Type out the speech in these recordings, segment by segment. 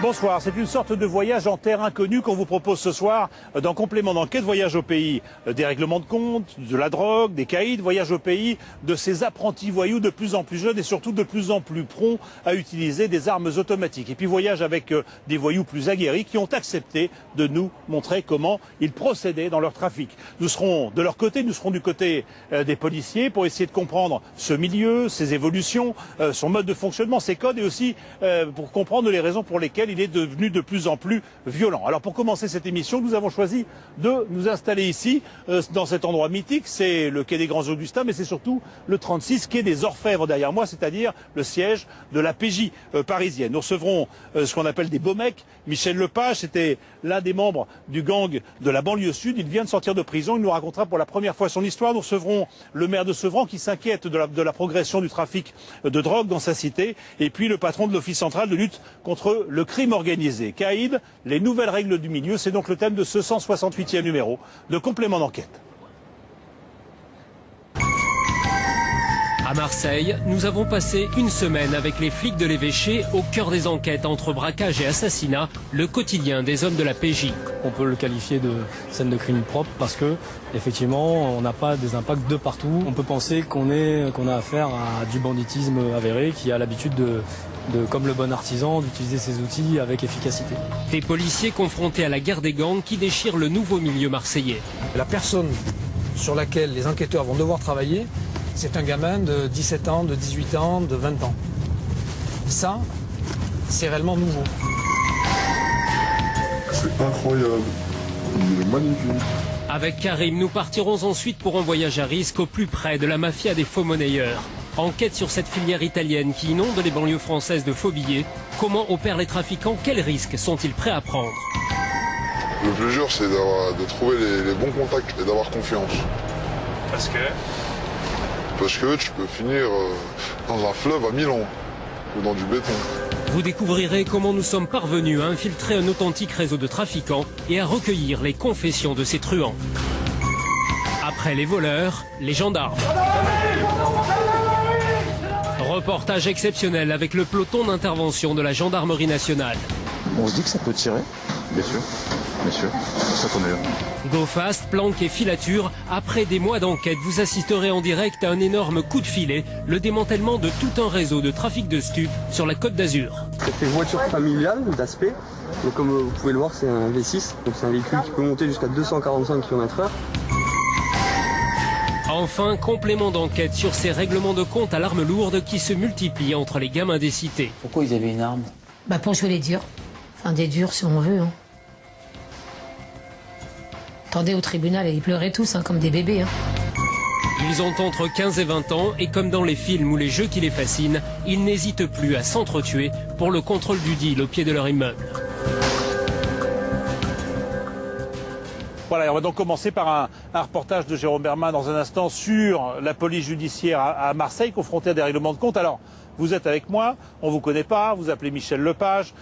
Bonsoir, c'est une sorte de voyage en terre inconnue qu'on vous propose ce soir dans Complément d'enquête. Voyage au pays des règlements de compte, de la drogue, des caïds, voyage au pays de ces apprentis voyous de plus en plus jeunes et surtout de plus en plus prompts à utiliser des armes automatiques. Et puis voyage avec des voyous plus aguerris qui ont accepté de nous montrer comment ils procédaient dans leur trafic. Nous serons de leur côté, nous serons du côté des policiers pour essayer de comprendre ce milieu, ses évolutions, son mode de fonctionnement, ses codes et aussi pour comprendre les raisons pour lesquelles il est devenu de plus en plus violent. Alors pour commencer cette émission, nous avons choisi de nous installer ici, dans cet endroit mythique. C'est le quai des Grands Augustins, mais c'est surtout le 36 quai des Orfèvres derrière moi, c'est-à-dire le siège de la PJ parisienne. Nous recevrons ce qu'on appelle des beaux mecs. Michel Lepage, c'était l'un des membres du gang de la banlieue sud. Il vient de sortir de prison, il nous racontera pour la première fois son histoire. Nous recevrons le maire de Sevran qui s'inquiète de la progression du trafic de drogue dans sa cité. Et puis le patron de l'Office central de lutte contre le crime organisé. Caïd, les nouvelles règles du milieu, c'est donc le thème de ce 168e numéro de Complément d'enquête. À Marseille, nous avons passé une semaine avec les flics de l'évêché au cœur des enquêtes entre braquage et assassinat, le quotidien des hommes de la PJ. On peut le qualifier de scène de crime propre parce que, effectivement, on n'a pas des impacts de partout. On peut penser qu'on a affaire à du banditisme avéré qui a l'habitude comme le bon artisan, d'utiliser ses outils avec efficacité. Des policiers confrontés à la guerre des gangs qui déchirent le nouveau milieu marseillais. La personne sur laquelle les enquêteurs vont devoir travailler, c'est un gamin de 17 ans, de 18 ans, de 20 ans. Ça, c'est réellement nouveau. C'est incroyable. Il est magnifique. Avec Karim, nous partirons ensuite pour un voyage à risque au plus près de la mafia des faux monnayeurs. Enquête sur cette filière italienne qui inonde les banlieues françaises de faux billets. Comment opèrent les trafiquants? Quels risques sont-ils prêts à prendre? Le plus dur, c'est de trouver les bons contacts et d'avoir confiance. Parce que tu peux finir dans un fleuve à Milan ou dans du béton. Vous découvrirez comment nous sommes parvenus à infiltrer un authentique réseau de trafiquants et à recueillir les confessions de ces truands. Après les voleurs, les gendarmes. Reportage exceptionnel avec le peloton d'intervention de la gendarmerie nationale. On se dit que ça peut tirer. Bien sûr, bien sûr. C'est ça qu'on est là. Go fast, planque et filature. Après des mois d'enquête, vous assisterez en direct à un énorme coup de filet, le démantèlement de tout un réseau de trafic de stupes sur la Côte d'Azur. C'est une voiture familiale d'aspect. Donc comme vous pouvez le voir, c'est un V6. Donc c'est un véhicule qui peut monter jusqu'à 245 km/h. Enfin, complément d'enquête sur ces règlements de compte à l'arme lourde qui se multiplient entre les gamins des cités. Pourquoi ils avaient une arme? Pour jouer les durs. Enfin, des durs si on veut. Hein. Attendez, au tribunal, ils pleuraient tous, comme des bébés. Ils ont entre 15 et 20 ans et comme dans les films ou les jeux qui les fascinent, ils n'hésitent plus à s'entretuer pour le contrôle du deal au pied de leur immeuble. Voilà, on va donc commencer par un reportage de Jérôme Berman dans un instant sur la police judiciaire à Marseille, confrontée à des règlements de compte. Alors, vous êtes avec moi, on ne vous connaît pas, vous appelez Michel Lepage,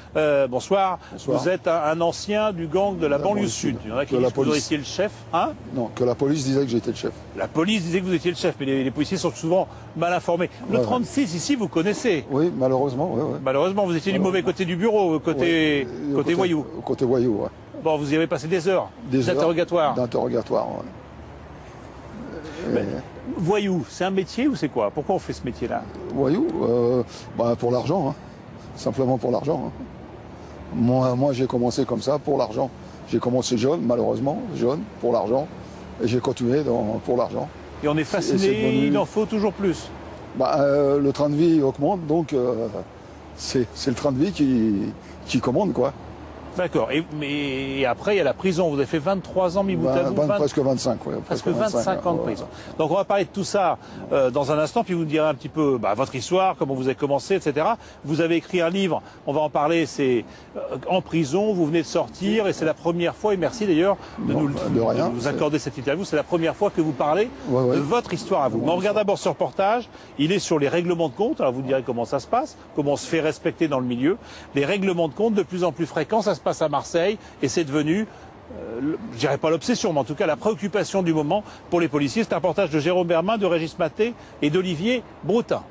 bonsoir. Bonsoir. Vous êtes un ancien du gang de la banlieue sud. Il y en a qui disent que vous étiez le chef, hein? Non, que la police disait que j'étais le chef. La police disait que vous étiez le chef, mais les policiers sont souvent mal informés. Le 36, ici, vous connaissez? Oui, malheureusement, oui. Malheureusement, vous étiez du mauvais côté du bureau, côté voyou. Côté voyou, oui. Bon, vous y avez passé des heures d'interrogatoire. D'interrogatoire, oui. Voyou, c'est un métier ou c'est quoi? Pourquoi on fait ce métier-là? Voyou, pour l'argent, hein. Simplement pour l'argent. Hein. Moi j'ai commencé comme ça, pour l'argent. J'ai commencé jeune, malheureusement, pour l'argent. Et j'ai continué pour l'argent. Et on est fasciné, il en faut toujours plus. Le train de vie augmente, donc c'est le train de vie qui commande, quoi. D'accord. Mais après, il y a la prison. Vous avez fait 23 ans mis bout à bout. Presque 25, oui. Presque 25 ans de prison. Donc on va parler de tout ça dans un instant, puis vous nous direz un petit peu votre histoire, comment vous avez commencé, etc. Vous avez écrit un livre, on va en parler, c'est en prison, vous venez de sortir, et c'est la première fois, et merci d'ailleurs de nous accorder cette interview, c'est la première fois que vous parlez de votre histoire à vous. Mais on regarde d'abord ce reportage, il est sur les règlements de compte, alors vous direz comment ça se passe, comment on se fait respecter dans le milieu. Les règlements de compte de plus en plus fréquents, ça se passe à Marseille, et c'est devenu, je dirais pas l'obsession, mais en tout cas la préoccupation du moment pour les policiers. C'est un reportage de Jérôme Bermin, de Régis Maté et d'Olivier Broutin.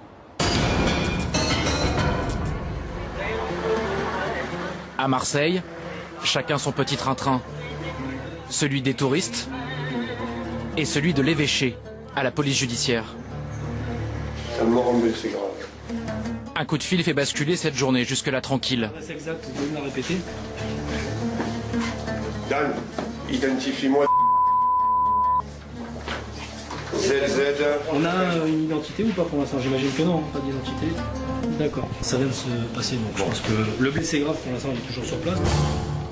À Marseille, chacun son petit train-train. Celui des touristes et celui de l'évêché à la police judiciaire. Un coup de fil fait basculer cette journée jusque-là tranquille. C'est exact, vous pouvez me la répéter? Dan, identifie-moi. ZZ. On a une identité ou pas pour l'instant? J'imagine que non, pas d'identité. D'accord. Ça vient de se passer, donc je pense que le blessé grave pour l'instant il est toujours sur place.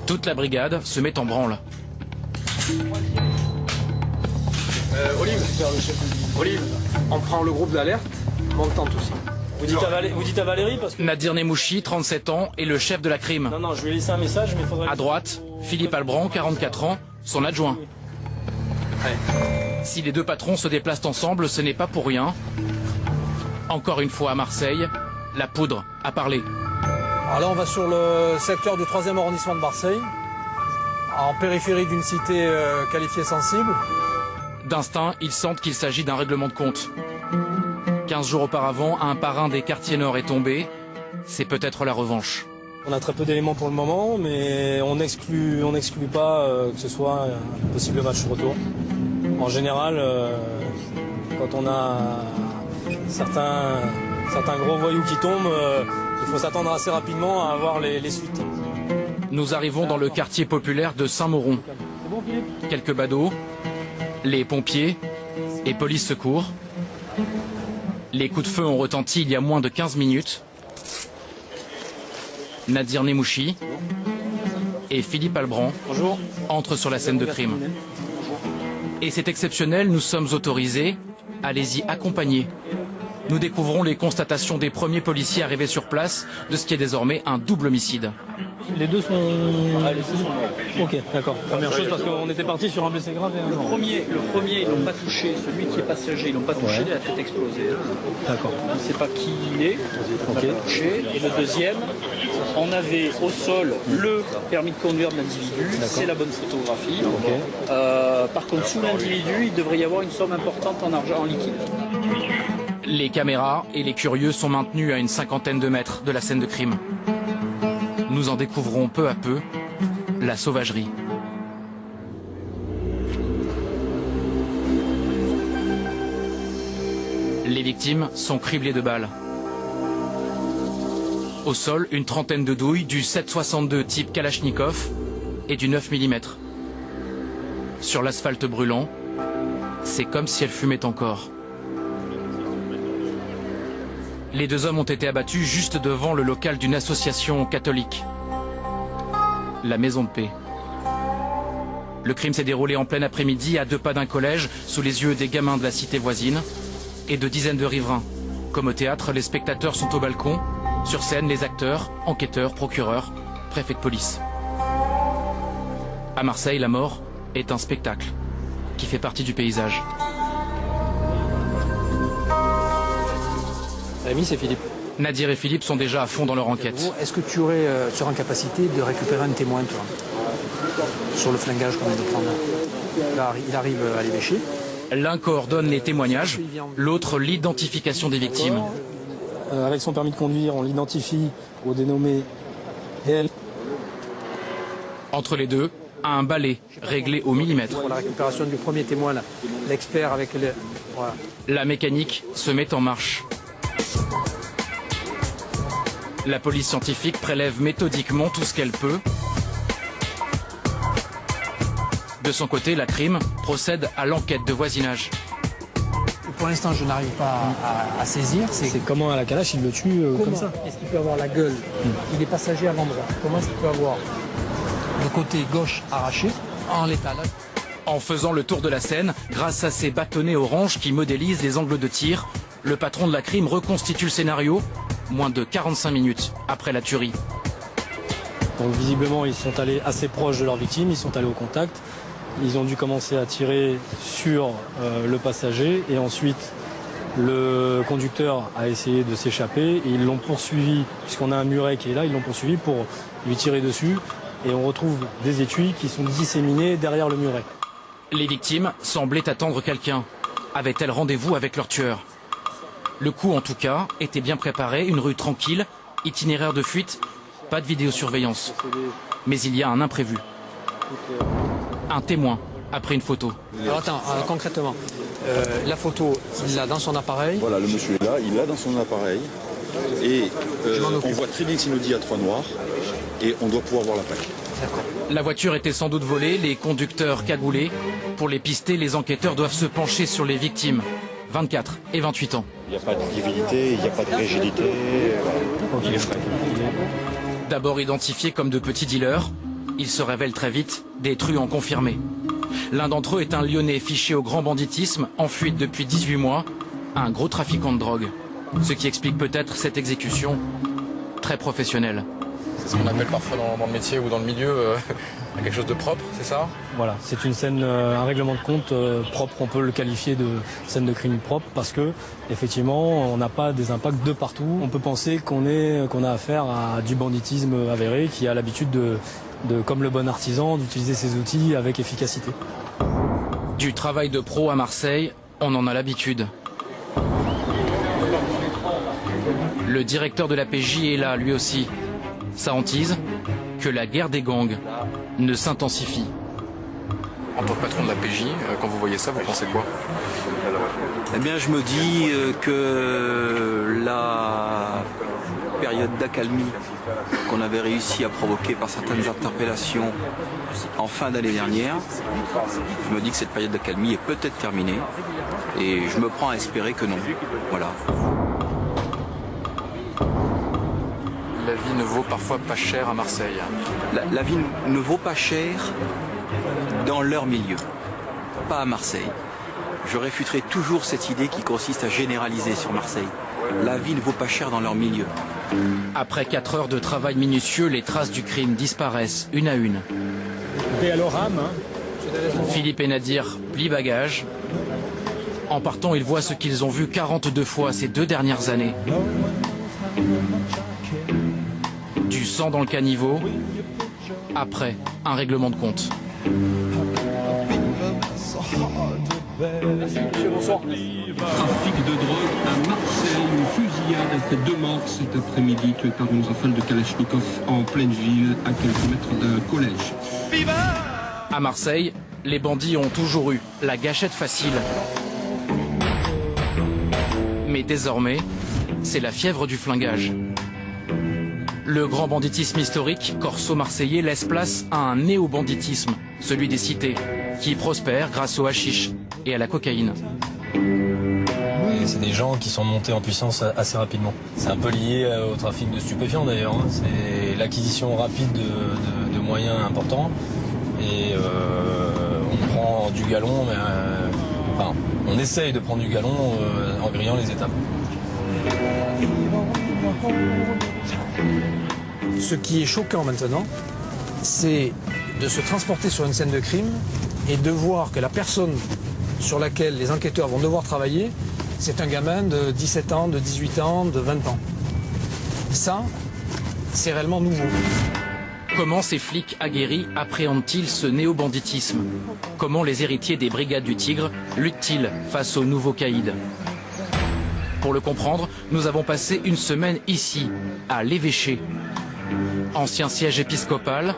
Toute la brigade se met en branle. Olive, on prend le groupe d'alerte, montant aussi. Vous dites à Valérie parce que... Nadir Nemouchi, 37 ans, est le chef de la crime. Non, je lui ai laissé un message, mais il faudrait... À droite, Philippe Albran, 44 ans, son adjoint. Si les deux patrons se déplacent ensemble, ce n'est pas pour rien. Encore une fois à Marseille, la poudre a parlé. Alors là, on va sur le secteur du 3e arrondissement de Marseille, en périphérie d'une cité qualifiée sensible. D'instinct, ils sentent qu'il s'agit d'un règlement de compte. 15 jours auparavant, un parrain des quartiers nord est tombé. C'est peut-être la revanche. On a très peu d'éléments pour le moment, mais on n'exclut pas que ce soit un possible match retour. En général, quand on a certains gros voyous qui tombent, il faut s'attendre assez rapidement à avoir les suites. Nous arrivons dans le quartier populaire de Saint-Mauron. Quelques badauds, les pompiers et police secours. Les coups de feu ont retenti il y a moins de 15 minutes. Nadir Nemouchi et Philippe Albran entrent sur la scène de crime. Et c'est exceptionnel, nous sommes autorisés. Allez-y, accompagnez. Nous découvrons les constatations des premiers policiers arrivés sur place de ce qui est désormais un double homicide. Les deux sont... Ok, d'accord. Première chose, parce qu'on était parti sur un blessé grave et un... Le premier, ils l'ont pas touché. Celui qui est passager, ils l'ont pas touché, il a la tête explosée. D'accord. On ne sait pas qui il est, on l'a pas touché. Et le deuxième, on avait au sol le permis de conduire de l'individu, c'est la bonne photographie. Par contre, sous l'individu, il devrait y avoir une somme importante en argent en liquide. Les caméras et les curieux sont maintenus à une 50aine de mètres de la scène de crime. Nous en découvrons peu à peu la sauvagerie. Les victimes sont criblées de balles. Au sol, une trentaine de douilles du 7,62 type Kalachnikov et du 9 mm. Sur l'asphalte brûlant, c'est comme si elles fumaient encore. Les deux hommes ont été abattus juste devant le local d'une association catholique, la Maison de Paix. Le crime s'est déroulé en plein après-midi à 2 pas d'un collège, sous les yeux des gamins de la cité voisine et de dizaines de riverains. Comme au théâtre, les spectateurs sont au balcon. Sur scène, les acteurs, enquêteurs, procureurs, préfets de police. À Marseille, la mort est un spectacle qui fait partie du paysage. Rémi, c'est Philippe. Nadir et Philippe sont déjà à fond dans leur enquête. Est-ce que tu serais en capacité de récupérer un témoin, toi, sur le flingage qu'on vient de prendre? Là, il arrive à l'évêché. L'un coordonne les témoignages, l'autre l'identification des victimes. Avec son permis de conduire, on l'identifie au dénommé elle. Entre les deux, un balai réglé au millimètre. Pour la récupération du premier témoin, l'expert avec le... Voilà. La mécanique se met en marche. La police scientifique prélève méthodiquement tout ce qu'elle peut. De son côté, la crime procède à l'enquête de voisinage. Pour l'instant, je n'arrive pas à saisir. C'est comment à la calache, il le tue comme ça. Est-ce qu'il peut avoir la gueule? Il est passager à l'endroit. Comment est-ce qu'il peut avoir côté gauche arraché, en l'état là. En faisant le tour de la scène, grâce à ces bâtonnets orange qui modélisent les angles de tir, le patron de la crime reconstitue le scénario moins de 45 minutes après la tuerie. Donc visiblement, ils sont allés assez proches de leur victime, ils sont allés au contact. Ils ont dû commencer à tirer sur le passager et ensuite le conducteur a essayé de s'échapper et ils l'ont poursuivi, puisqu'on a un muret qui est là, ils l'ont poursuivi pour lui tirer dessus et on retrouve des étuis qui sont disséminés derrière le muret. Les victimes semblaient attendre quelqu'un. Avaient-elles rendez-vous avec leur tueur? Le coup, en tout cas, était bien préparé, une rue tranquille, itinéraire de fuite, pas de vidéosurveillance. Mais il y a un imprévu. Un témoin, après une photo. Alors attends, concrètement, la photo, il l'a dans son appareil. Voilà, le monsieur est là, il l'a dans son appareil. Et on voit très bien que c'est une Audi A3 noire. Et on doit pouvoir voir la plaque. La voiture était sans doute volée, les conducteurs cagoulés. Pour les pister, les enquêteurs doivent se pencher sur les victimes. 24 et 28 ans. Il n'y a pas de divinité, il n'y a pas de rigidité. D'abord identifiés comme de petits dealers, ils se révèlent très vite des truands confirmés. L'un d'entre eux est un Lyonnais fiché au grand banditisme, en fuite depuis 18 mois, un gros trafiquant de drogue. Ce qui explique peut-être cette exécution très professionnelle. C'est ce qu'on appelle parfois dans le métier ou dans le milieu quelque chose de propre, c'est ça? Voilà, c'est une scène, un règlement de compte propre, on peut le qualifier de scène de crime propre parce que effectivement on n'a pas des impacts de partout. On peut penser qu'on a affaire à du banditisme avéré qui a l'habitude de, comme le bon artisan, d'utiliser ses outils avec efficacité. Du travail de pro à Marseille, on en a l'habitude. Le directeur de la PJ est là, lui aussi. Ça hantise que la guerre des gangs ne s'intensifie. En tant que patron de la PJ, quand vous voyez ça, vous pensez quoi? Eh bien, je me dis que la période d'accalmie qu'on avait réussi à provoquer par certaines interpellations en fin d'année dernière, je me dis que cette période d'accalmie est peut-être terminée et je me prends à espérer que non. Voilà. La vie ne vaut parfois pas cher à Marseille. La vie ne vaut pas cher dans leur milieu, pas à Marseille. Je réfuterai toujours cette idée qui consiste à généraliser sur Marseille. La vie ne vaut pas cher dans leur milieu. Après 4 heures de travail minutieux, les traces du crime disparaissent une à une. Philippe et Nadir plient bagages. En partant, ils voient ce qu'ils ont vu 42 fois ces 2 dernières années. Du sang dans le caniveau. Après, un règlement de compte. Monsieur, bonsoir. Trafic de drogue à Marseille. Une fusillade a fait 2 morts cet après-midi, tués par une rafale de Kalachnikov en pleine ville, à quelques mètres d'un collège. À Marseille, les bandits ont toujours eu la gâchette facile. Mais désormais, c'est la fièvre du flingage. Le grand banditisme historique, corso marseillais, laisse place à un néo-banditisme, celui des cités, qui prospère grâce au hashish et à la cocaïne. C'est des gens qui sont montés en puissance assez rapidement. C'est un peu lié au trafic de stupéfiants d'ailleurs. C'est l'acquisition rapide de moyens importants. Et on prend du galon, mais enfin, on essaye de prendre du galon en grillant les étapes. Ce qui est choquant maintenant, c'est de se transporter sur une scène de crime et de voir que la personne sur laquelle les enquêteurs vont devoir travailler, c'est un gamin de 17 ans, de 18 ans, de 20 ans. Ça, c'est réellement nouveau. Comment ces flics aguerris appréhendent-ils ce néo-banditisme? Comment les héritiers des brigades du Tigre luttent-ils face aux nouveaux caïds? Pour le comprendre, nous avons passé une semaine ici, à l'Évêché. Ancien siège épiscopal,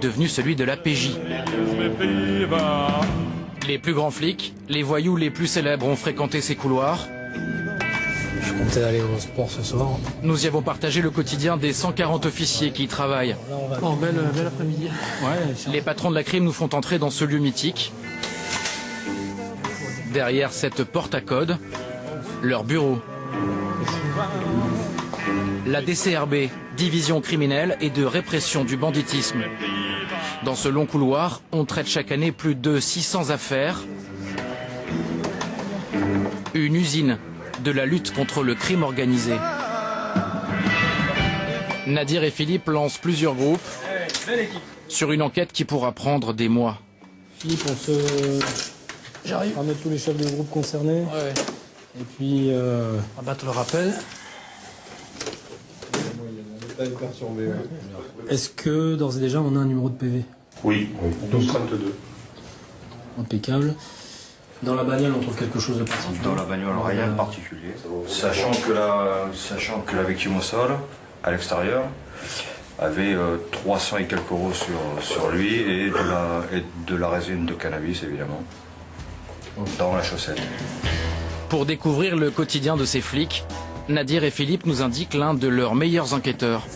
devenu celui de la PJ. Les plus grands flics, les voyous les plus célèbres ont fréquenté ces couloirs. Je comptais aller au sport ce soir. Nous y avons partagé le quotidien des 140 officiers qui y travaillent. Oh, bel après-midi. Ouais, les patrons de la crime nous font entrer dans ce lieu mythique. Derrière cette porte à code, leur bureau. La DCRB, division criminelle et de répression du banditisme. Dans ce long couloir, on traite chaque année plus de 600 affaires. Une usine de la lutte contre le crime organisé. Nadir et Philippe lancent plusieurs groupes sur une enquête qui pourra prendre des mois. Philippe, J'arrive. On va mettre tous les chefs de groupe concernés. Ouais. Et puis... On va battre le rappel. Est-ce que, d'ores et déjà, on a un numéro de PV? Oui, 1232. Impeccable. Dans la bagnole, on trouve quelque chose de particulier? Dans la bagnole, rien de particulier. Sachant que la victime au sol, à l'extérieur, avait 300 et quelques euros sur lui et de la résine de cannabis, évidemment, dans la chaussette. Pour découvrir le quotidien de ces flics, Nadir et Philippe nous indiquent l'un de leurs meilleurs enquêteurs.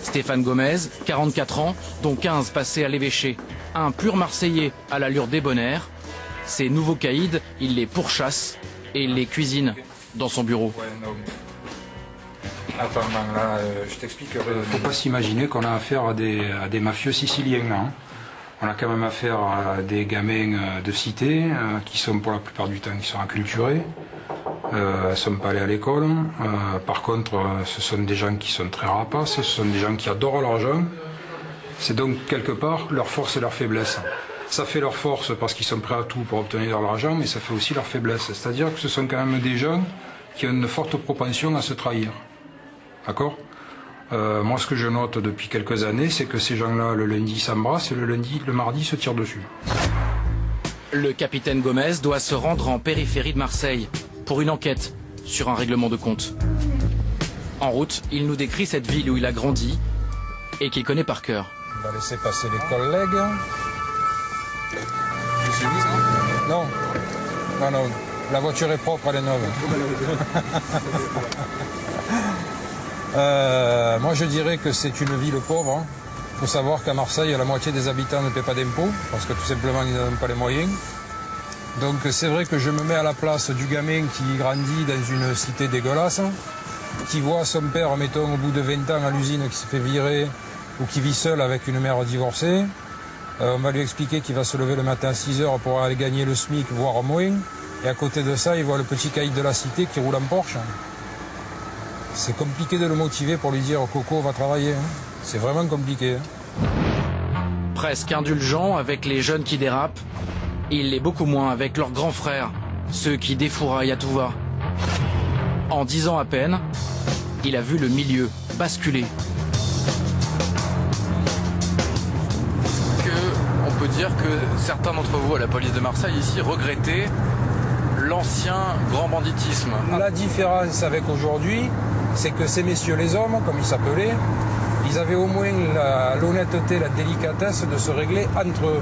Stéphane Gomez, 44 ans, dont 15 passés à l'évêché. Un pur Marseillais à l'allure débonnaire. Ces nouveaux caïds, il les pourchasse et les cuisine dans son bureau. Attends, là, je t'explique. Faut pas s'imaginer qu'on a affaire à des mafieux siciliens. Là, hein. On a quand même affaire à des gamins de cité qui sont pour la plupart du temps qui sont acculturés. Elles ne sont pas allées à l'école. Par contre, ce sont des gens qui sont très rapaces, ce sont des gens qui adorent l'argent. C'est donc quelque part leur force et leur faiblesse. Ça fait leur force parce qu'ils sont prêts à tout pour obtenir de l'argent, mais ça fait aussi leur faiblesse. C'est-à-dire que ce sont quand même des gens qui ont une forte propension à se trahir. D'accord ? Moi, ce que je note depuis quelques années, c'est que ces gens-là, le lundi, s'embrassent et le mardi, se tirent dessus. Le capitaine Gomez doit se rendre en périphérie de Marseille pour une enquête sur un règlement de compte. En route, il nous décrit cette ville où il a grandi et qu'il connaît par cœur. On va laisser passer les collègues. Non, non, non. La voiture est propre, elle est neuve. Moi, je dirais que c'est une ville pauvre. Il faut savoir qu'à Marseille, la moitié des habitants ne paient pas d'impôts, parce que tout simplement, ils n'ont pas les moyens. Donc c'est vrai que je me mets à la place du gamin qui grandit dans une cité dégueulasse, qui voit son père, mettons, au bout de 20 ans à l'usine, qui se fait virer, ou qui vit seul avec une mère divorcée. On va lui expliquer qu'il va se lever le matin à 6 h pour aller gagner le SMIC, voire moins. Et à côté de ça, il voit le petit caïd de la cité qui roule en Porsche. C'est compliqué de le motiver pour lui dire « Coco, va travailler hein. ». C'est vraiment compliqué. Hein. Presque indulgent avec les jeunes qui dérapent, il l'est beaucoup moins avec leurs grands frères, ceux qui défouraillent à tout va. En 10 ans à peine, il a vu le milieu basculer. On peut dire que certains d'entre vous à la police de Marseille ici regrettaient l'ancien grand banditisme. La différence avec aujourd'hui, c'est que ces messieurs les hommes, comme ils s'appelaient, ils avaient au moins l'honnêteté, la délicatesse de se régler entre eux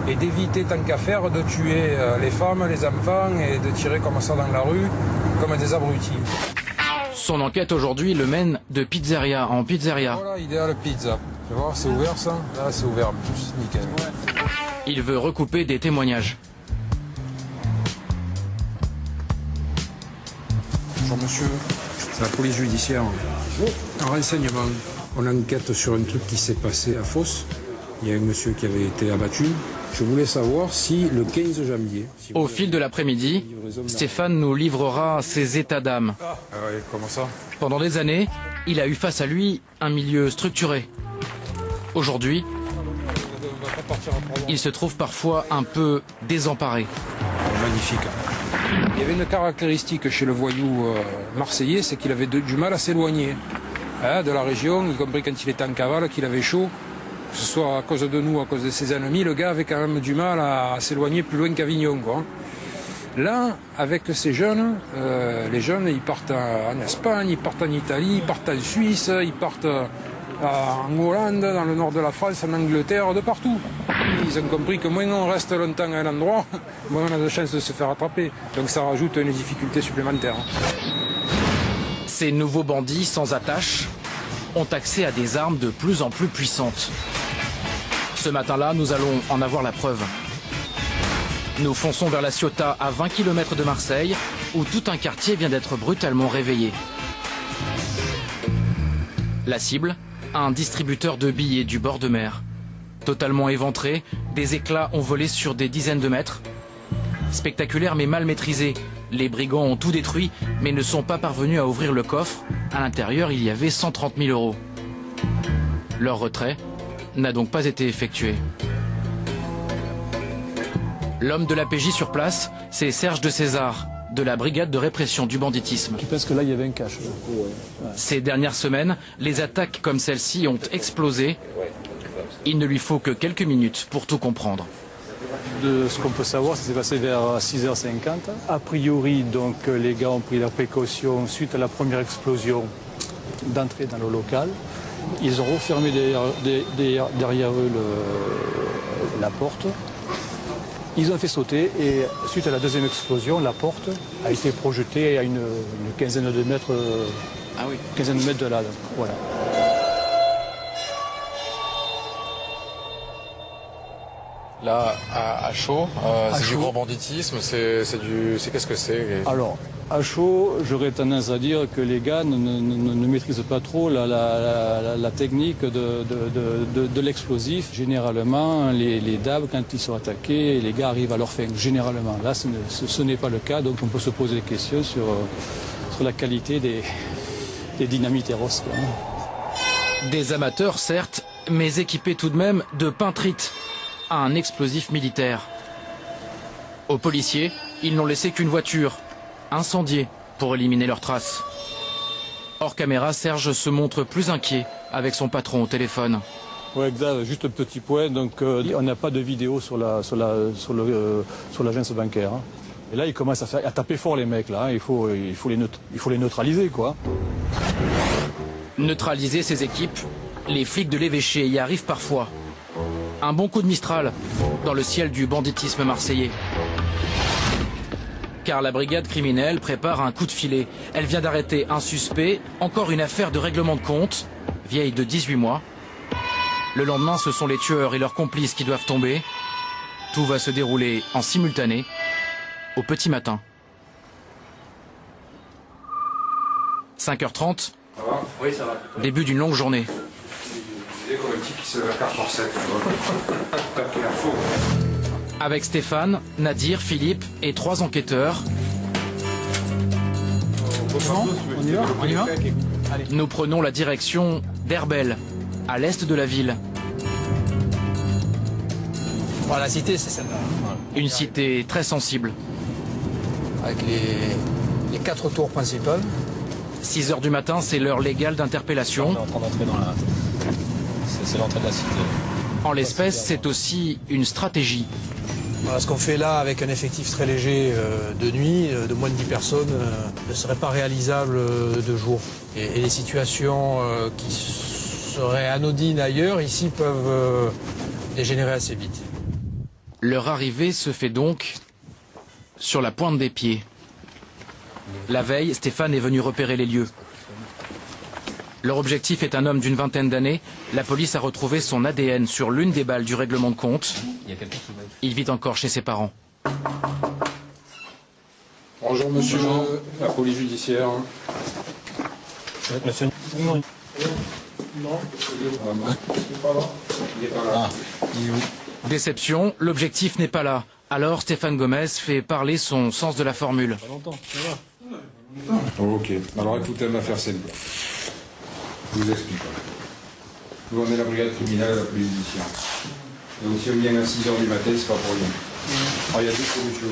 et d'éviter tant qu'à faire de tuer les femmes, les enfants et de tirer comme ça dans la rue, comme des abrutis. Son enquête aujourd'hui le mène de pizzeria en pizzeria. Voilà, idéal pizza. Tu vois, c'est ouvert ça? Là, c'est ouvert en plus, nickel. Il veut recouper des témoignages. Bonjour monsieur, c'est la police judiciaire. En renseignement, on enquête sur un truc qui s'est passé à Fos. Il y a un monsieur qui avait été abattu. Je voulais savoir si le 15 janvier... Au fil de l'après-midi, Stéphane nous livrera ses états d'âme. Ah ouais, comment ça? Pendant des années, il a eu face à lui un milieu structuré. Aujourd'hui, il se trouve parfois un peu désemparé. Magnifique. Il y avait une caractéristique chez le voyou marseillais, c'est qu'il avait du mal à s'éloigner de la région, y compris quand il était en cavale, qu'il avait chaud. Que ce soit à cause de nous, à cause de ses ennemis, le gars avait quand même du mal à s'éloigner plus loin qu'Avignon, quoi. Là, avec ces jeunes, les jeunes, ils partent en Espagne, ils partent en Italie, ils partent en Suisse, ils partent en Hollande, dans le nord de la France, en Angleterre, de partout. Ils ont compris que moins on reste longtemps à un endroit, moins on a de chances de se faire attraper. Donc ça rajoute une difficulté supplémentaire. Ces nouveaux bandits sans attache ont accès à des armes de plus en plus puissantes. Ce matin-là, nous allons en avoir la preuve. Nous fonçons vers la Ciotat, à 20 km de Marseille, où tout un quartier vient d'être brutalement réveillé. La cible, un distributeur de billets du bord de mer. Totalement éventrés, des éclats ont volé sur des dizaines de mètres. Spectaculaire mais mal maîtrisé. Les brigands ont tout détruit, mais ne sont pas parvenus à ouvrir le coffre. À l'intérieur, il y avait 130 000 euros. Leur retrait n'a donc pas été effectué. L'homme de la PJ sur place, c'est Serge de César, de la brigade de répression du banditisme. Qui pense que là, il y avait un cache. Ces dernières semaines, les attaques comme celle-ci ont explosé. Il ne lui faut que quelques minutes pour tout comprendre. De ce qu'on peut savoir, ça s'est passé vers 6h50. A priori, donc, les gars ont pris leurs précautions suite à la première explosion d'entrer dans le local. Ils ont refermé derrière eux la porte. Ils ont fait sauter et suite à la deuxième explosion, la porte a été projetée à une quinzaine de mètres, quinzaine de mètres de là. Voilà. Là, à chaud, c'est du grand banditisme, qu'est-ce que c'est? Alors, à chaud, j'aurais tendance à dire que les gars ne maîtrisent pas trop la technique de l'explosif. Généralement, les DAB, quand ils sont attaqués, les gars arrivent à leur fin. Généralement, là, ce n'est pas le cas, donc on peut se poser des questions sur la qualité des dynamiteros. Des amateurs, certes, mais équipés tout de même de peintrites. Un explosif militaire. Aux policiers, ils n'ont laissé qu'une voiture, incendiée, pour éliminer leurs traces. Hors caméra, Serge se montre plus inquiet avec son patron au téléphone. Oui, exact. Juste un petit point. Donc, on n'a pas de vidéo sur l'agence bancaire. Hein. Et là, ils commencent à taper fort les mecs. Là. Il faut les neutraliser, quoi. Neutraliser ces équipes, les flics de l'évêché y arrivent parfois. Un bon coup de Mistral dans le ciel du banditisme marseillais. Car la brigade criminelle prépare un coup de filet. Elle vient d'arrêter un suspect, encore une affaire de règlement de compte, vieille de 18 mois. Le lendemain, ce sont les tueurs et leurs complices qui doivent tomber. Tout va se dérouler en simultané, au petit matin. 5h30, Oui, ça va. début d'une longue journée. Comme un type qui se lève à 4h07. Avec Stéphane, Nadir, Philippe et 3 enquêteurs, On y va. nous prenons la direction d'Herbel, à l'est de la ville. Voilà, la cité, c'est celle-là. Voilà. Une cité très sensible. Avec les 4 tours principales. 6h du matin, c'est l'heure légale d'interpellation. On est en train d'entrer dans la... C'est l'entrée de la cité. En l'espèce, c'est aussi une stratégie. Voilà, ce qu'on fait là avec un effectif très léger de nuit, de moins de 10 personnes, ne serait pas réalisable de jour. Et les situations qui seraient anodines ailleurs, ici, peuvent dégénérer assez vite. Leur arrivée se fait donc sur la pointe des pieds. La veille, Stéphane est venu repérer les lieux. Leur objectif est un homme d'une vingtaine d'années. La police a retrouvé son ADN sur l'une des balles du règlement de compte. Il vit encore chez ses parents. Bonjour monsieur, la police judiciaire. Monsieur... Non. Il est pas là. Déception, l'objectif n'est pas là. Alors Stéphane Gomez fait parler son sens de la formule. Ok, alors écoutez l'affaire simple. Je vous explique. Nous on est la brigade criminelle de la police judiciaire. Donc si on vient à 6h du matin, c'est pas pour rien. Alors il y a deux solutions.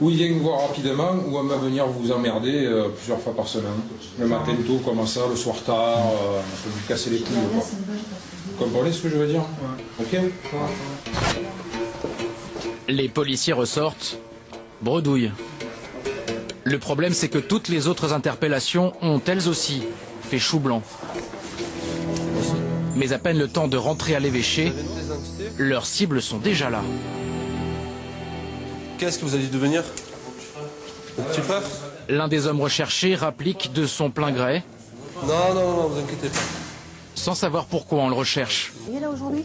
Ou il vient vous voir rapidement, ou on va venir vous emmerder plusieurs fois par semaine. Le matin tôt comme ça, le soir tard, on peut vous casser les couilles. Vous comprenez ce que je veux dire? Ok. Les policiers ressortent bredouille. Le problème, c'est que toutes les autres interpellations ont elles aussi fait chou blanc. Mais à peine le temps de rentrer à l'évêché, leurs cibles sont déjà là. Qu'est-ce que vous a dit de venir? Tu pars? L'un des hommes recherchés rapplique de son plein gré. Non, vous inquiétez pas. Sans savoir pourquoi on le recherche. Il est là aujourd'hui?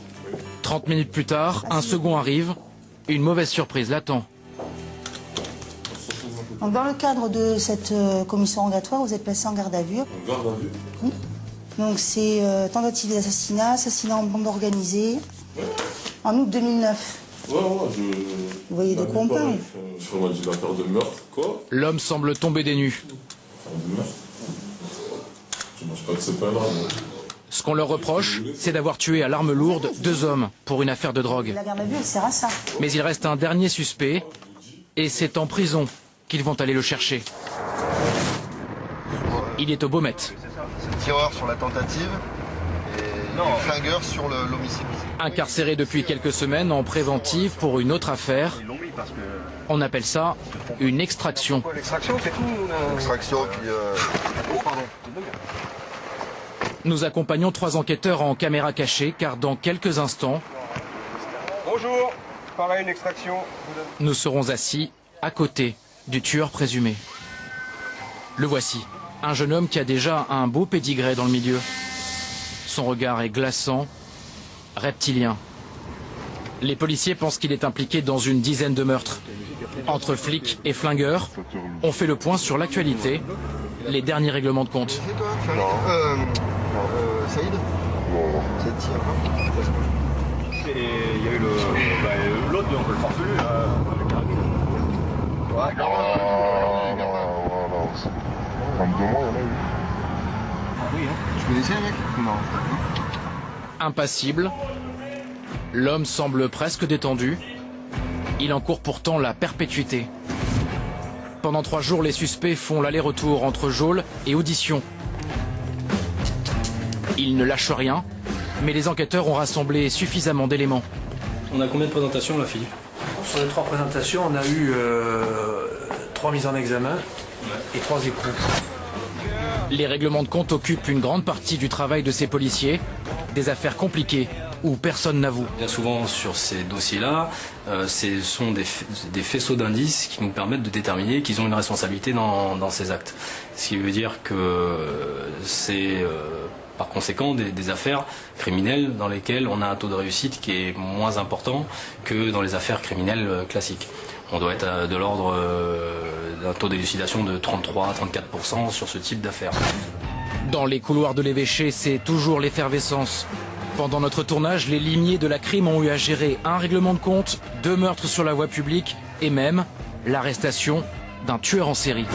30 minutes plus tard, un second arrive. Une mauvaise surprise l'attend. Donc, dans le cadre de cette commission rogatoire, vous êtes placé en garde à vue. En garde à vue? Oui. Donc c'est tentative d'assassinat, assassinat en bande organisée, En août 2009. Ouais, Vous voyez de quoi on parle? On m'a dit l'affaire de meurtre, quoi. L'homme semble tomber des nues. L'affaire de meurtre. Je mange pas que c'est pas grave. Ce qu'on leur reproche, c'est d'avoir tué à l'arme lourde 2 hommes pour une affaire de drogue. La garde à vue, elle sert à ça. Mais il reste un dernier suspect, et c'est en prison qu'ils vont aller le chercher. Il est au Baumette. Tireur sur la tentative et flingueur sur l'homicide. Incarcéré depuis quelques semaines en préventive pour une autre affaire. On appelle ça une extraction. L'extraction, c'est tout. L'extraction, puis... Oh, pardon. Nous accompagnons 3 enquêteurs en caméra cachée, car dans quelques instants... Bonjour, pareil, une extraction. Nous serons assis à côté du tueur présumé. Le voici, un jeune homme qui a déjà un beau pédigré dans le milieu. Son regard est glaçant, reptilien. Les policiers pensent qu'il est impliqué dans une dizaine de meurtres. Entre flics et flingueurs, on fait le point sur l'actualité, les derniers règlements de compte. Saïd C'est tir. Et il y a eu l'autre, donc le farfelu. Ouais, non. 22 mois, il y en a eu. Ah oui, hein. Tu connaissais un mec? Non. Impassible, l'homme semble presque détendu. Il encourt pourtant la perpétuité. Pendant 3 jours, les suspects font l'aller-retour entre geôle et audition. Ils ne lâchent rien, mais les enquêteurs ont rassemblé suffisamment d'éléments. On a combien de présentations là, Philippe? Sur les 3 présentations, on a eu 3 mises en examen et 3 écrous. Les règlements de compte occupent une grande partie du travail de ces policiers, des affaires compliquées où personne n'avoue. Bien souvent sur ces dossiers-là, ce sont des faisceaux d'indices qui nous permettent de déterminer qu'ils ont une responsabilité dans ces actes. Ce qui veut dire que c'est par conséquent des affaires criminelles dans lesquelles on a un taux de réussite qui est moins important que dans les affaires criminelles classiques. On doit être de l'ordre d'un taux d'élucidation de 33-34% sur ce type d'affaires. Dans les couloirs de l'évêché, c'est toujours l'effervescence. Pendant notre tournage, les limiers de la crime ont eu à gérer un règlement de compte, 2 meurtres sur la voie publique et même l'arrestation d'un tueur en série.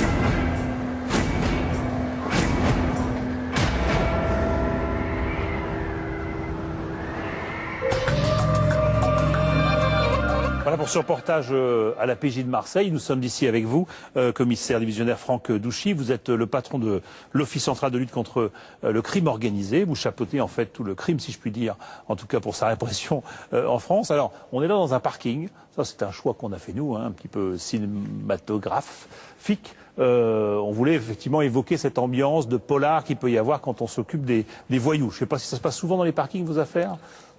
Voilà pour ce reportage à la PJ de Marseille. Nous sommes ici avec vous, commissaire divisionnaire Franck Douchy. Vous êtes le patron de l'Office central de lutte contre le crime organisé. Vous chapeautez en fait tout le crime, si je puis dire, en tout cas pour sa répression en France. Alors, on est là dans un parking. Ça, c'est un choix qu'on a fait nous, hein, un petit peu cinématographique. On voulait effectivement évoquer cette ambiance de polar qu'il peut y avoir quand on s'occupe des voyous. Je ne sais pas si ça se passe souvent dans les parkings, vos affaires.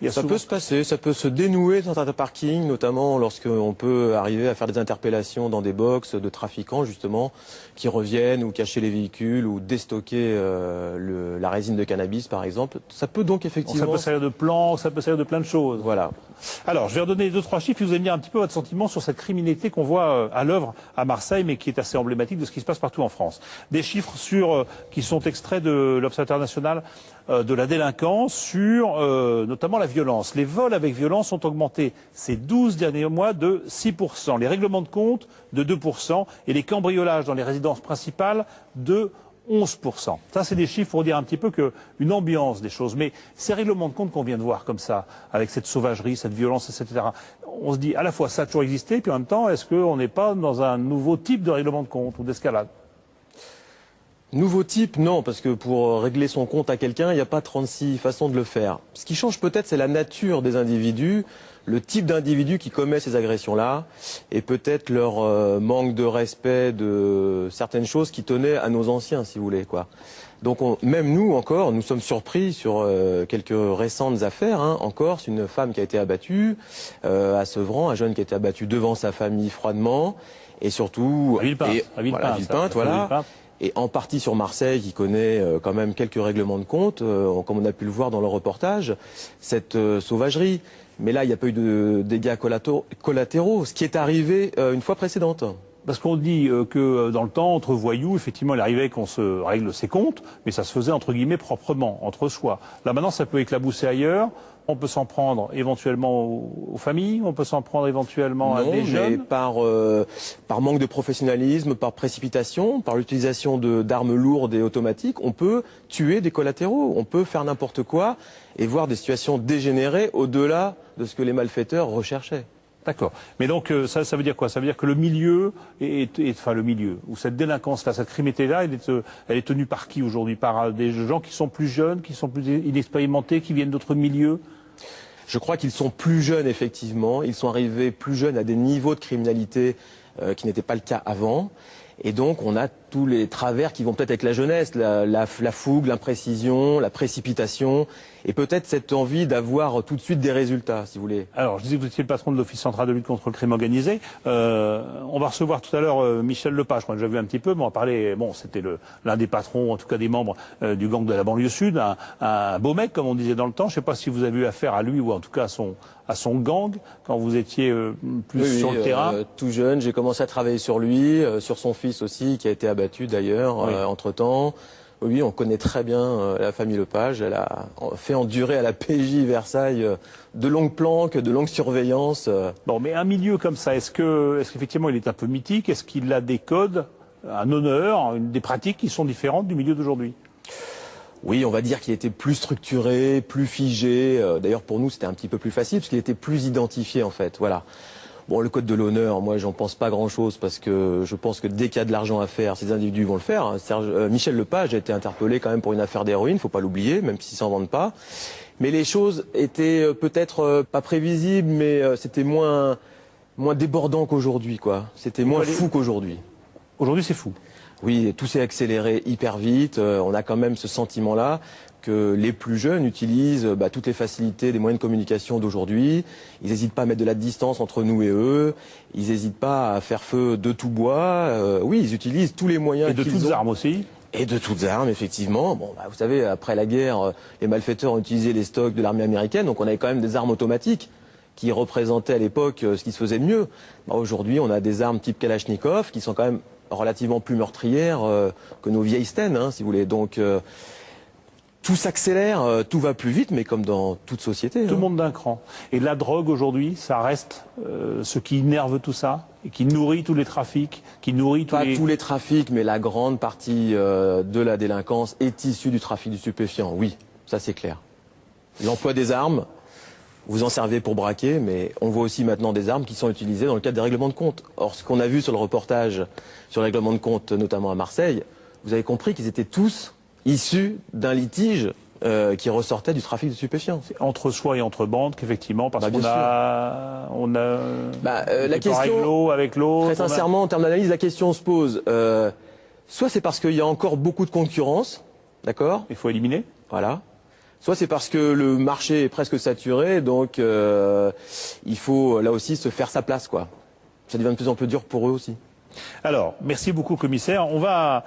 Ça peut se passer, ça peut se dénouer dans un parking, notamment lorsqu'on peut arriver à faire des interpellations dans des box de trafiquants, justement, qui reviennent ou cacher les véhicules ou déstocker la résine de cannabis, par exemple. Ça peut donc effectivement... Ça peut servir de plan, ça peut servir de plein de choses. Voilà. Alors, je vais redonner 2-3 chiffres et vous allez me dire un petit peu votre sentiment sur cette criminalité qu'on voit à l'œuvre à Marseille, mais qui est assez emblématique de ce qui se passe partout en France. Des chiffres qui sont extraits de l'Observatoire national de la délinquance sur notamment la violence. Les vols avec violence ont augmenté ces 12 derniers mois de 6%, les règlements de compte de 2% et les cambriolages dans les résidences principales de 11%. Ça, c'est des chiffres pour dire un petit peu qu'une ambiance des choses. Mais ces règlements de compte qu'on vient de voir comme ça, avec cette sauvagerie, cette violence, etc., on se dit à la fois ça a toujours existé, puis en même temps, est-ce qu'on n'est pas dans un nouveau type de règlement de compte ou d'escalade? Nouveau type, non, parce que pour régler son compte à quelqu'un, il n'y a pas 36 façons de le faire. Ce qui change peut-être, c'est la nature des individus, le type d'individu qui commet ces agressions-là, et peut-être leur manque de respect de certaines choses qui tenaient à nos anciens, si vous voulez, quoi. Donc même nous, encore, nous sommes surpris sur quelques récentes affaires. Hein. En Corse, une femme qui a été abattue, à Sevran, un jeune qui a été abattu devant sa famille froidement, et surtout... À Villepinte, voilà. Et en partie sur Marseille, qui connaît quand même quelques règlements de compte, comme on a pu le voir dans le reportage, cette sauvagerie. Mais là, il n'y a pas eu de dégâts collatéraux, ce qui est arrivé une fois précédente. Parce qu'on dit que dans le temps, entre voyous, effectivement, il arrivait qu'on se règle ses comptes, mais ça se faisait entre guillemets proprement, entre soi. Là maintenant, ça peut éclabousser ailleurs. On peut s'en prendre éventuellement aux familles, on peut s'en prendre éventuellement à des jeunes. Par manque de professionnalisme, par précipitation, par l'utilisation d'armes lourdes et automatiques, on peut tuer des collatéraux, on peut faire n'importe quoi et voir des situations dégénérer au-delà de ce que les malfaiteurs recherchaient. D'accord. Mais donc ça veut dire quoi? Ça veut dire que le milieu, enfin le milieu, où cette délinquance-là, cette criminalité-là, elle est tenue par qui aujourd'hui? Par des gens qui sont plus jeunes, qui sont plus inexpérimentés, qui viennent d'autres milieux? Je crois qu'ils sont plus jeunes, effectivement. Ils sont arrivés plus jeunes à des niveaux de criminalité qui n'étaient pas le cas avant. Et donc, on a tous les travers qui vont peut-être avec la jeunesse, la fougue, l'imprécision, la précipitation, et peut-être cette envie d'avoir tout de suite des résultats, si vous voulez. Alors, je disais que vous étiez le patron de l'Office central de lutte contre le crime organisé. On va recevoir tout à l'heure Michel Lepage, je crois que j'ai vu un petit peu, mais on va parler, bon, c'était l'un des patrons, en tout cas des membres du gang de la banlieue sud, un beau mec, comme on disait dans le temps. Je ne sais pas si vous avez eu affaire à lui, ou en tout cas à son gang, quand vous étiez plus sur le terrain. Tout jeune, j'ai commencé à travailler sur lui, sur son fils aussi, qui a été abattu d'ailleurs, entre-temps. Oui, on connaît très bien la famille Lepage. Elle a fait endurer à la PJ Versailles de longues planques, de longues surveillances. Bon, mais un milieu comme ça, est-ce qu'effectivement il est un peu mythique? Est-ce qu'il a des codes, un honneur, des pratiques qui sont différentes du milieu d'aujourd'hui? Oui, on va dire qu'il était plus structuré, plus figé. D'ailleurs, pour nous, c'était un petit peu plus facile parce qu'il était plus identifié, en fait. Voilà. Bon, le code de l'honneur, moi, j'en pense pas grand-chose parce que je pense que dès qu'il y a de l'argent à faire, ces individus vont le faire. Michel Lepage a été interpellé quand même pour une affaire d'héroïne, faut pas l'oublier, même s'ils s'en vendent pas. Mais les choses étaient peut-être pas prévisibles, mais c'était moins débordant qu'aujourd'hui, quoi. C'était moins fou qu'aujourd'hui. Aujourd'hui, c'est fou. Oui, tout s'est accéléré hyper vite. On a quand même ce sentiment-là que les plus jeunes utilisent toutes les facilités des moyens de communication d'aujourd'hui. Ils n'hésitent pas à mettre de la distance entre nous et eux. Ils n'hésitent pas à faire feu de tout bois. Oui, ils utilisent tous les moyens qu'ils ont. Et de toutes armes aussi. Et de toutes armes, effectivement. Bon, vous savez, après la guerre, les malfaiteurs ont utilisé les stocks de l'armée américaine, donc on avait quand même des armes automatiques qui représentaient à l'époque ce qui se faisait de mieux. Aujourd'hui, on a des armes type Kalachnikov qui sont quand même relativement plus meurtrières que nos vieilles Sten, si vous voulez. Donc tout s'accélère, tout va plus vite, mais comme dans toute société. Tout monte d'un cran. Et la drogue aujourd'hui, ça reste ce qui innerve tout ça, et qui nourrit tous les trafics, qui nourrit tous tous les trafics, mais la grande partie de la délinquance est issue du trafic du stupéfiant. Oui, ça c'est clair. L'emploi des armes, vous en servez pour braquer, mais on voit aussi maintenant des armes qui sont utilisées dans le cadre des règlements de compte. Or, ce qu'on a vu sur le reportage sur les règlements de compte, notamment à Marseille, vous avez compris qu'ils étaient tous issus d'un litige qui ressortait du trafic de stupéfiants. Entre soi et entre bandes, qu'effectivement, parce qu'on a la question, avec l'autre. Très sincèrement, en termes d'analyse, la question se pose. Soit c'est parce qu'il y a encore beaucoup de concurrence, d'accord? Il faut éliminer. Voilà. Soit c'est parce que le marché est presque saturé, donc il faut là aussi se faire sa place, quoi. Ça devient de plus en plus dur pour eux aussi. Alors, merci beaucoup, commissaire. On va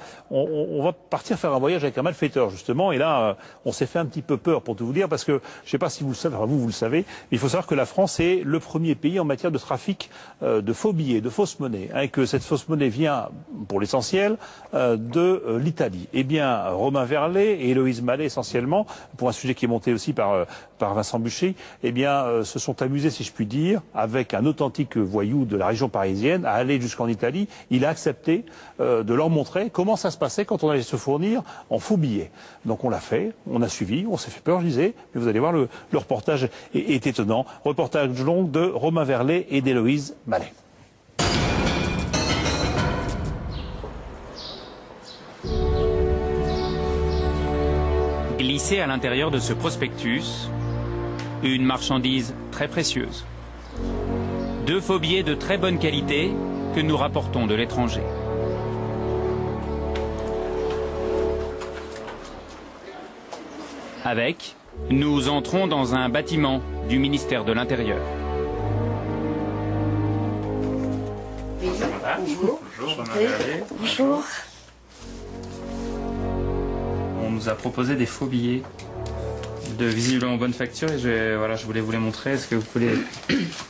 partir faire un voyage avec un malfaiteur, justement. Et là, on s'est fait un petit peu peur, pour tout vous dire, parce que, je ne sais pas si vous le savez, enfin vous le savez, mais il faut savoir que la France est le premier pays en matière de trafic de faux billets, de fausses monnaies, et que cette fausse monnaie vient, pour l'essentiel, de l'Italie. Eh bien, Romain Verlet et Héloïse Mallet, essentiellement, pour un sujet qui est monté aussi par Vincent Buchet, eh bien, se sont amusés, si je puis dire, avec un authentique voyou de la région parisienne, à aller jusqu'en Italie. Il a accepté de leur montrer comment ça se passait quand on allait se fournir en faux billets. Donc on l'a fait, on a suivi, on s'est fait peur, je disais, mais vous allez voir, le reportage est étonnant. Reportage long de Romain Verlet et d'Héloïse Mallet. Glissé à l'intérieur de ce prospectus, une marchandise très précieuse. 2 faux billets de très bonne qualité que nous rapportons de l'étranger. Avec, nous entrons dans un bâtiment du ministère de l'Intérieur. Bonjour. Bonjour. On nous a proposé des faux billets de visiblement bonne facture et je voulais vous les montrer. Est-ce que vous pouvez...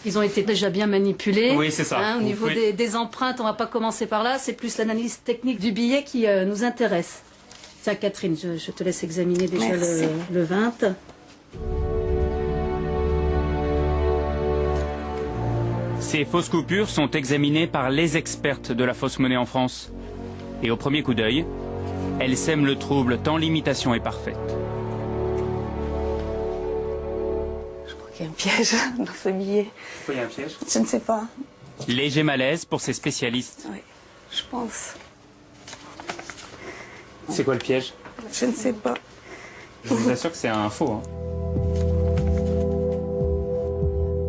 Ils ont été déjà bien manipulés. Oui, c'est ça. Au niveau des empreintes, on ne va pas commencer par là. C'est plus l'analyse technique du billet qui nous intéresse. Tiens, Catherine, je te laisse examiner déjà le 20. Ces fausses coupures sont examinées par les expertes de la fausse monnaie en France. Et au premier coup d'œil, elles sèment le trouble tant l'imitation est parfaite. Je crois qu'il y a un piège dans ce billet. Pourquoi il y a un piège? Je ne sais pas. Léger malaise pour ces spécialistes. Oui, je pense. C'est quoi le piège? Je ne sais pas. Je vous assure que c'est un faux. Hein.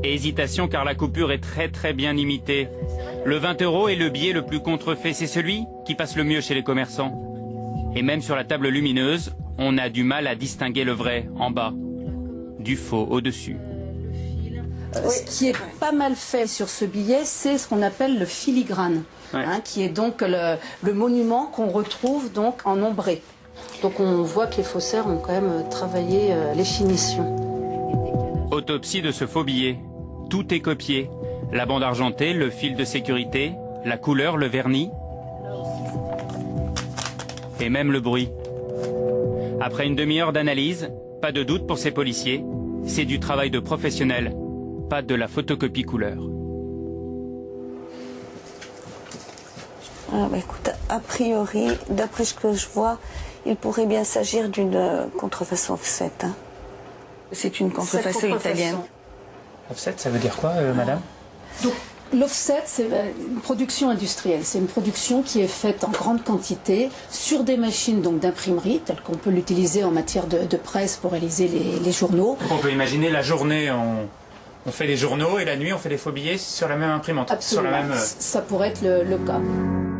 Hésitation car la coupure est très bien imitée. Le 20 € est le billet le plus contrefait. C'est celui qui passe le mieux chez les commerçants. Et même sur la table lumineuse, on a du mal à distinguer le vrai en bas, du faux au-dessus. Ce qui est pas mal fait sur ce billet, c'est ce qu'on appelle le filigrane, qui est donc le monument qu'on retrouve donc en ombré. Donc on voit que les faussaires ont quand même travaillé les finitions. Autopsie de ce faux billet. Tout est copié. La bande argentée, le fil de sécurité, la couleur, le vernis et même le bruit. Après une demi-heure d'analyse, pas de doute pour ces policiers, c'est du travail de professionnel, pas de la photocopie couleur. Écoute, a priori, d'après ce que je vois, il pourrait bien s'agir d'une contrefaçon offset. Hein. C'est une contrefaçon italienne. Offset, ça veut dire quoi, madame? Donc, l'offset, c'est une production industrielle. C'est une production qui est faite en grande quantité sur des machines donc d'imprimerie, telles qu'on peut l'utiliser en matière de presse pour réaliser les journaux. Donc on peut imaginer la journée, on fait des journaux et la nuit, on fait des faux billets sur la même imprimante. Absolument, sur la même... ça pourrait être le cas.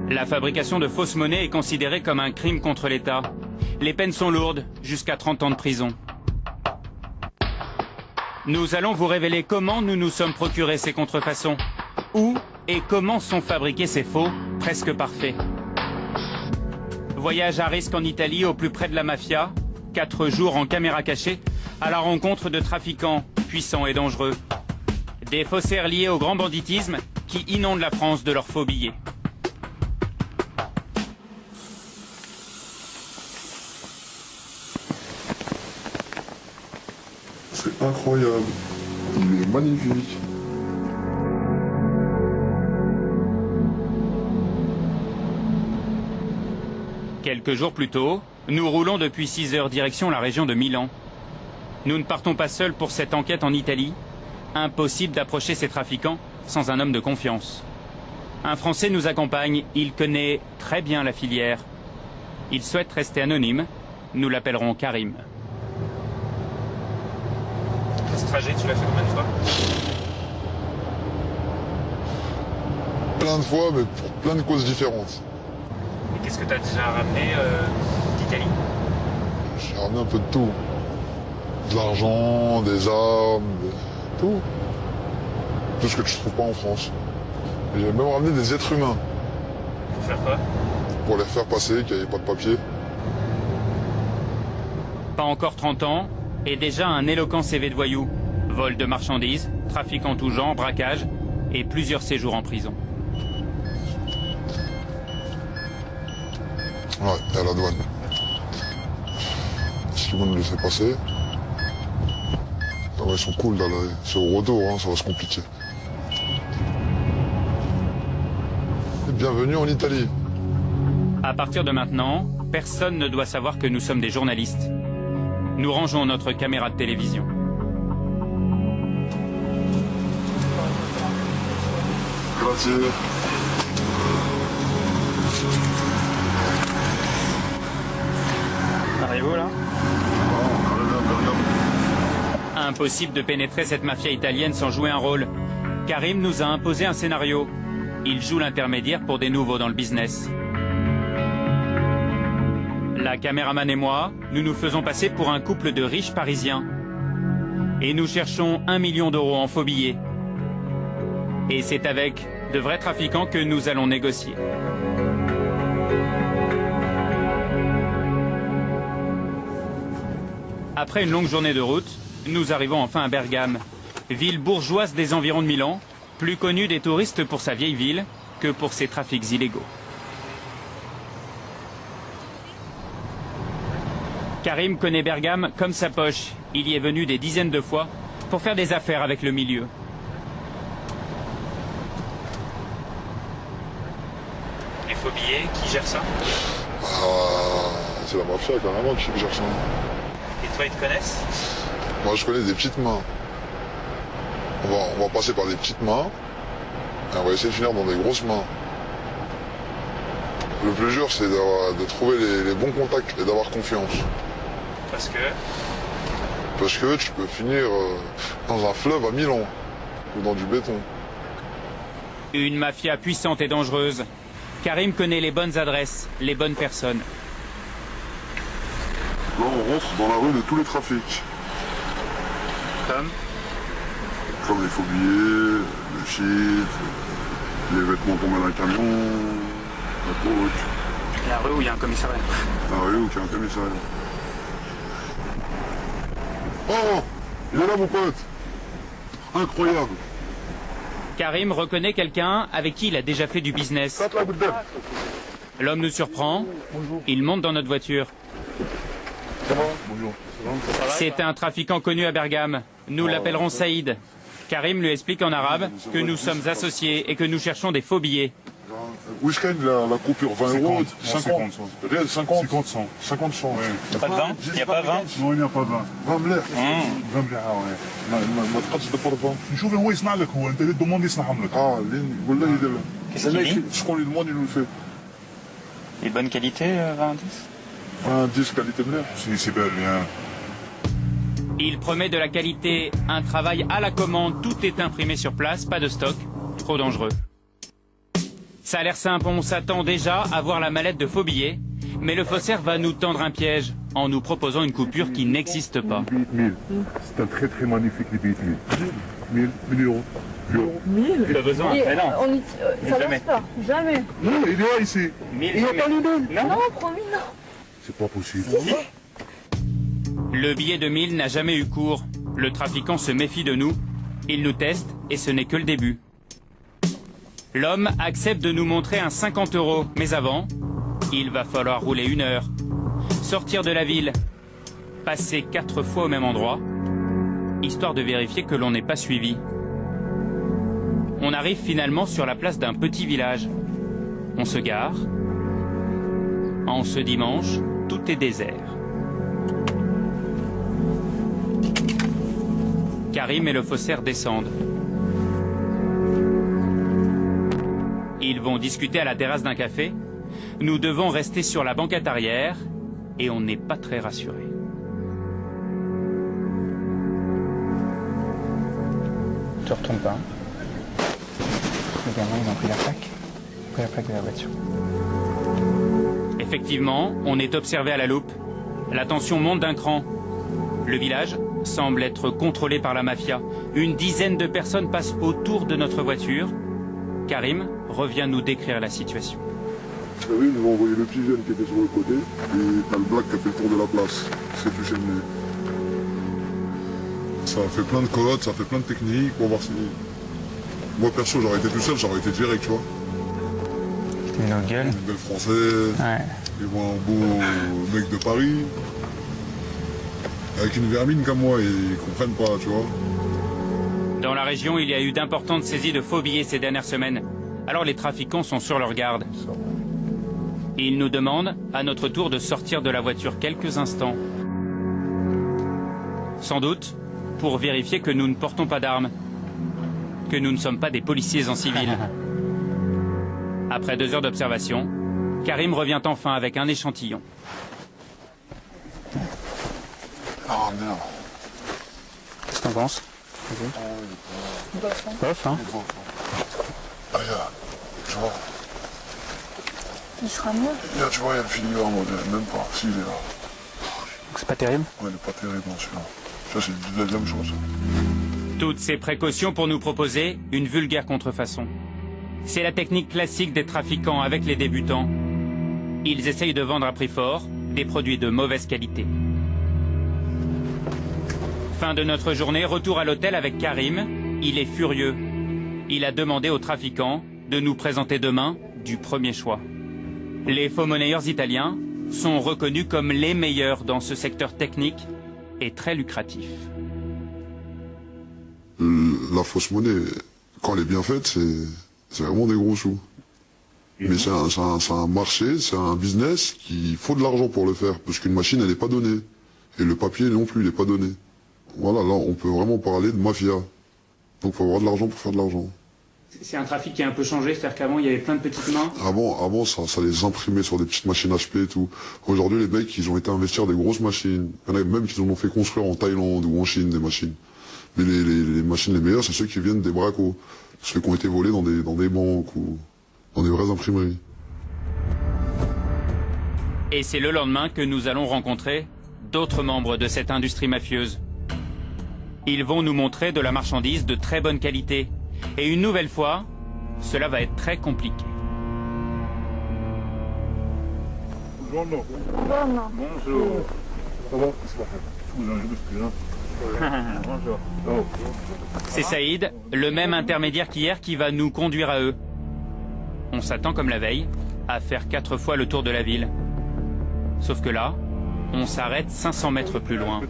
La fabrication de fausses monnaies est considérée comme un crime contre l'État. Les peines sont lourdes, jusqu'à 30 ans de prison. Nous allons vous révéler comment nous nous sommes procurés ces contrefaçons. Où et comment sont fabriqués ces faux, presque parfaits. Voyage à risque en Italie, au plus près de la mafia. 4 jours en caméra cachée, à la rencontre de trafiquants puissants et dangereux. Des faussaires liés au grand banditisme qui inondent la France de leurs faux billets. C'est incroyable. Il est magnifique. Quelques jours plus tôt, nous roulons depuis 6 heures direction la région de Milan. Nous ne partons pas seuls pour cette enquête en Italie. Impossible d'approcher ces trafiquants sans un homme de confiance. Un Français nous accompagne, il connaît très bien la filière. Il souhaite rester anonyme, nous l'appellerons Karim. Ce trajet, tu l'as fait combien de fois? Plein de fois, mais pour plein de causes différentes. Et qu'est-ce que tu as déjà ramené d'Italie? J'ai ramené un peu de tout. De l'argent, des armes, tout. Tout ce que tu ne trouves pas en France. Et j'ai même ramené des êtres humains. Pour faire quoi? Pour les faire passer, qu'il n'y avait pas de papier. Pas encore 30 ans, et déjà un éloquent CV de voyou. Vol de marchandises, trafic en tout genre, braquage, et plusieurs séjours en prison. Ouais, et à la douane. Si vous me laissez passer. Ah ouais, ils sont cool là, c'est au retour, hein, ça va se compliquer. Bienvenue en Italie. À partir de maintenant, personne ne doit savoir que nous sommes des journalistes. Nous rangeons notre caméra de télévision. Grazie. Arrivez-vous là? Impossible de pénétrer cette mafia italienne sans jouer un rôle. Karim nous a imposé un scénario. Il joue l'intermédiaire pour des nouveaux dans le business. La caméraman et moi, nous nous faisons passer pour un couple de riches parisiens. Et nous cherchons 1 million d'euros en faux billets. Et c'est avec de vrais trafiquants que nous allons négocier. Après une longue journée de route, nous arrivons enfin à Bergame, ville bourgeoise des environs de Milan, plus connue des touristes pour sa vieille ville que pour ses trafics illégaux. Karim connaît Bergame comme sa poche. Il y est venu des dizaines de fois pour faire des affaires avec le milieu. faux billets, qui gère ça? C'est la mafia carrément qui gère ça. Et toi, ils te connaissent? Moi je connais des petites mains. On va passer par des petites mains et on va essayer de finir dans des grosses mains. Le plus dur c'est de trouver les bons contacts et d'avoir confiance. Parce que tu peux finir dans un fleuve à Milan ou dans du béton. une mafia puissante et dangereuse. Karim connaît les bonnes adresses, les bonnes personnes. Là on rentre dans la rue de tous les trafics. Comme les faux billets, le shit, les vêtements tombés d'un camion, la coke. La rue où il y a un commissariat. La rue où il y a un commissariat. Oh, il est là mon pote. Incroyable. Karim reconnaît quelqu'un avec qui il a déjà fait du business. L'homme nous surprend. Il monte dans notre voiture. Bonjour. C'est un trafiquant connu à Bergame. Nous l'appellerons Saïd. Karim lui explique en arabe que nous sommes associés et que nous cherchons des faux billets. Whisky, la coupure 20 euros, 50, 50, 100. 50, 100. Il n'y a pas de 20? Il n'y a pas 20? Non, il n'y a pas 20. 20 ملاح. 20 ملاح ما تقدش تدبر 20. نشوف هو يصنع لك هو انت اللي دوموندي يصنعهم لك. لين ولا يدير لك. شكون اللي demande il nous le fait. Et bonne qualité, 20 10 qualité ملاح. C'est belle, bien. Il promet de la qualité, un travail à la commande, tout est imprimé sur place, pas de stock, trop dangereux. Ça a l'air simple, on s'attend déjà à voir la mallette de faux billets, mais le faussaire va nous tendre un piège en nous proposant une coupure qui n'existe pas. 1000. C'est un très très magnifique les billets 1000. 1000 euros. 1000? Tu as besoin? Mais non. Ça lance pas, jamais. Non, il est là ici. 1000. Il n'y a pas les 1000. Non, promis, non. C'est pas possible. Le billet de 1000 n'a jamais eu cours. Le trafiquant se méfie de nous. Il nous teste et ce n'est que le début. L'homme accepte de nous montrer un 50 euros, mais avant, il va falloir rouler 1 heure, sortir de la ville, passer 4 fois au même endroit, histoire de vérifier que l'on n'est pas suivi. On arrive finalement sur la place d'un petit village. On se gare. En ce dimanche, tout est désert. Karim et le faussaire descendent. Ils vont discuter à la terrasse d'un café. Nous devons rester sur la banquette arrière et on n'est pas très rassurés. Tu retournes pas. Les gamins, ils ont pris la plaque de la voiture. Effectivement, on est observé à la loupe. La tension monte d'un cran. Le village semble être contrôlé par la mafia. Une dizaine de personnes passent autour de notre voiture. Karim revient nous décrire la situation. Vous savez, ils nous ont envoyé le petit jeune qui était sur le côté, et t'as le black qui a fait le tour de la place, qui s'est touché le nez. Ça a fait plein de codes, ça a fait plein de techniques pour voir si... Moi perso, j'aurais été tout seul, j'aurais été direct, tu vois. C'était une autre gueule. Une belle française, ils voient un beau mec de Paris, avec une vermine comme moi, ils comprennent pas, tu vois. Dans la région, il y a eu d'importantes saisies de faux billets ces dernières semaines. Alors les trafiquants sont sur leur garde. Ils nous demandent, à notre tour, de sortir de la voiture quelques instants. Sans doute pour vérifier que nous ne portons pas d'armes, que nous ne sommes pas des policiers en civil. Après 2 heures d'observation, Karim revient enfin avec un échantillon. Oh merde. Qu'est-ce que t'en penses? Bof, hein? Ah, tu vois. Il sera mieux. Tu vois, il y a le filigrane, même pas, s'il est là. Donc c'est pas terrible? Ouais, il est pas terrible, non, celui-là. Ça, c'est la deuxième chose. Toutes ces précautions pour nous proposer une vulgaire contrefaçon. C'est la technique classique des trafiquants avec les débutants. Ils essayent de vendre à prix fort des produits de mauvaise qualité. Fin de notre journée, retour à l'hôtel avec Karim. Il est furieux. Il a demandé aux trafiquants de nous présenter demain du premier choix. Les faux monnayeurs italiens sont reconnus comme les meilleurs dans ce secteur technique et très lucratif. La fausse monnaie, quand elle est bien faite, c'est vraiment des gros sous. Mais c'est un marché, c'est un business qu'il faut de l'argent pour le faire, parce qu'une machine, elle n'est pas donnée. Et le papier non plus, il n'est pas donné. Voilà, là, on peut vraiment parler de mafia. Donc il faut avoir de l'argent pour faire de l'argent. C'est un trafic qui a un peu changé, c'est-à-dire qu'avant, il y avait plein de petites mains. Avant ça les imprimait sur des petites machines HP et tout. Aujourd'hui, les mecs, ils ont été investir des grosses machines. Il y en a même qui en ont fait construire en Thaïlande ou en Chine, des machines. Mais les machines les meilleures, c'est ceux qui viennent des bracos. Ceux qui ont été volés dans des banques ou dans des vraies imprimeries. Et c'est le lendemain que nous allons rencontrer d'autres membres de cette industrie mafieuse. Ils vont nous montrer de la marchandise de très bonne qualité. Et une nouvelle fois, cela va être très compliqué. Bonjour. Bonjour. C'est Saïd, le même intermédiaire qu'hier, qui va nous conduire à eux. On s'attend, comme la veille, à faire 4 fois le tour de la ville. Sauf que là, on s'arrête 500 mètres plus loin.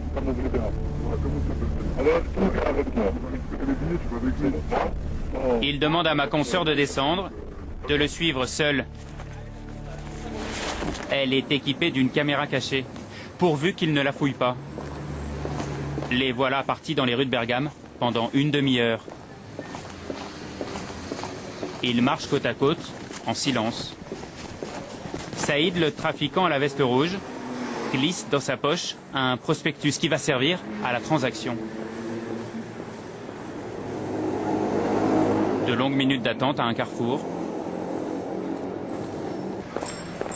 Il demande à ma consoeur de descendre, de le suivre seul. Elle est équipée d'une caméra cachée, pourvu qu'il ne la fouille pas. Les voilà partis dans les rues de Bergame pendant une demi-heure. Ils marchent côte à côte, en silence. Saïd, le trafiquant à la veste rouge, glisse dans sa poche un prospectus qui va servir à la transaction. De longues minutes d'attente à un carrefour.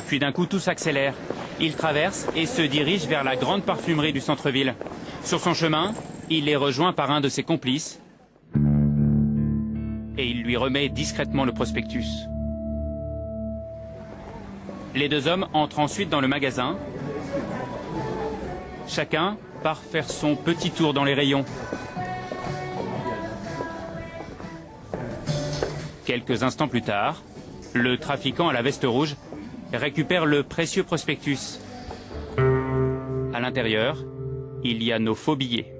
Puis d'un coup, tout s'accélère. Il traverse et se dirige vers la grande parfumerie du centre-ville. Sur son chemin, il est rejoint par un de ses complices et il lui remet discrètement le prospectus. Les deux hommes entrent ensuite dans le magasin. Chacun part faire son petit tour dans les rayons. Quelques instants plus tard, le trafiquant à la veste rouge récupère le précieux prospectus. À l'intérieur, il y a nos faux billets.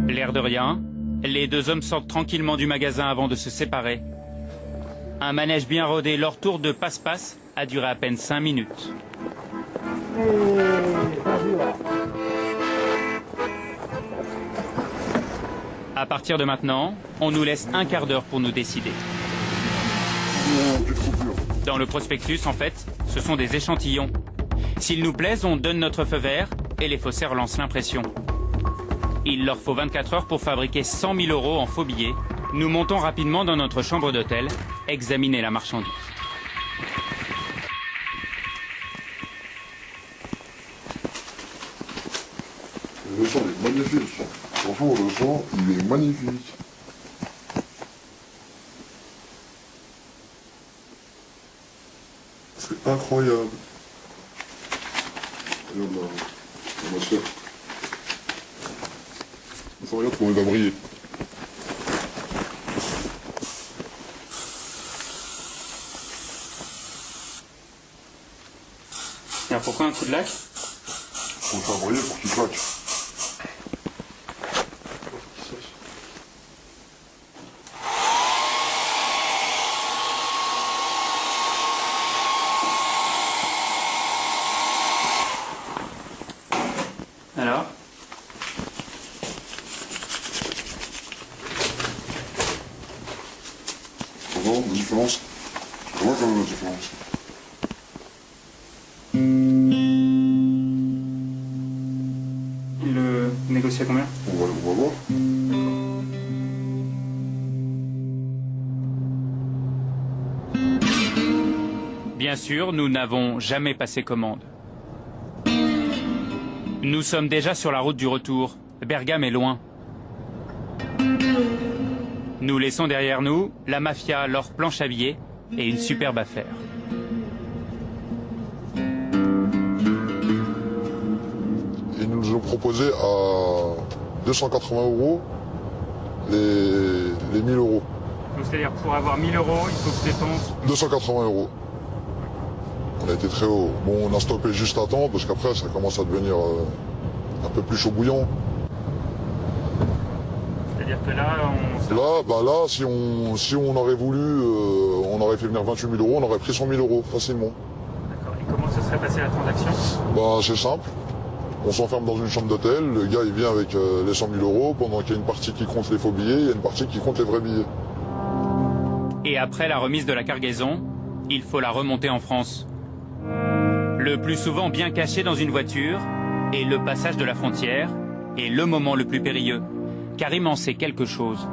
L'air de rien, les deux hommes sortent tranquillement du magasin avant de se séparer. Un manège bien rodé, leur tour de passe-passe a duré à peine 5 minutes. À partir de maintenant, on nous laisse un quart d'heure pour nous décider. Dans le prospectus, en fait, ce sont des échantillons. S'ils nous plaisent, on donne notre feu vert et les faussaires lancent l'impression. Il leur faut 24 heures pour fabriquer 100 000 € en faux billets. Nous montons rapidement dans notre chambre d'hôtel, examiner la marchandise. Le son est magnifique. Franchement, le son, il est magnifique. C'est incroyable. Regarde la matière. Regarde comment il va briller. Alors pourquoi un coup de lac? Pour le faire briller, pour qu'il claque. Alors? Comment la différence? On voit quand même la différence. Il le négocie à combien? On va voir. Bien sûr, nous n'avons jamais passé commande. Nous sommes déjà sur la route du retour. Bergame est loin. Nous laissons derrière nous la mafia, leur planche à billets et une superbe affaire. Ils nous ont proposé à 280 € les 1000 €. C'est-à-dire pour avoir 1000 €, il faut que tu dépenses 280 €. On a été très haut. Bon, on a stoppé juste à temps parce qu'après ça commence à devenir un peu plus chaud bouillant. C'est-à-dire que là, Là, si on aurait voulu, on aurait fait venir 28 000 euros, on aurait pris 100 000 euros facilement. D'accord. Et comment se serait passée la transaction? C'est simple. On s'enferme dans une chambre d'hôtel, le gars il vient avec les 100 000 euros, pendant qu'il y a une partie qui compte les faux billets, il y a une partie qui compte les vrais billets. Et après la remise de la cargaison, il faut la remonter en France. Le plus souvent bien caché dans une voiture, et le passage de la frontière est le moment le plus périlleux. Karim en sait quelque chose.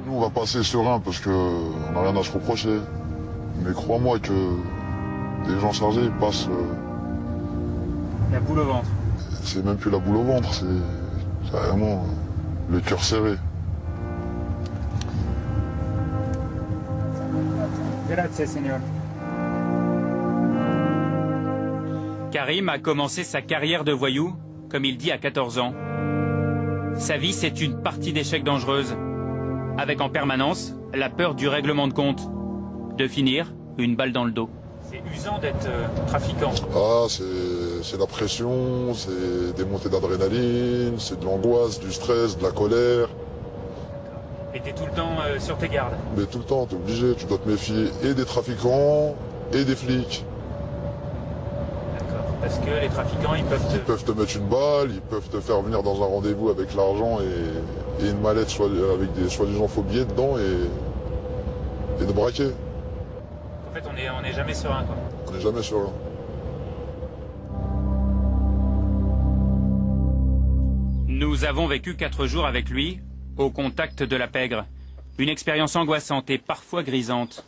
Nous on va passer serein parce qu'on n'a rien à se reprocher. Mais crois-moi que des gens chargés ils passent... La boule au ventre. C'est même plus la boule au ventre, c'est vraiment le cœur serré. Grazie, signor. Karim a commencé sa carrière de voyou, comme il dit, à 14 ans. Sa vie, c'est une partie d'échecs dangereuse, avec en permanence la peur du règlement de compte, de finir une balle dans le dos. C'est usant d'être trafiquant. C'est la pression, c'est des montées d'adrénaline, c'est de l'angoisse, du stress, de la colère. Et t'es tout le temps sur tes gardes? Mais tout le temps, t'es obligé, tu dois te méfier et des trafiquants et des flics. D'accord, parce que les trafiquants, ils peuvent te mettre une balle, ils peuvent te faire venir dans un rendez-vous avec l'argent et une mallette avec des soi-disant faux billets dedans et de braquer. En fait, on n'est jamais serein, quoi. On n'est jamais serein. Nous avons vécu 4 jours avec lui, au contact de la pègre. Une expérience angoissante et parfois grisante.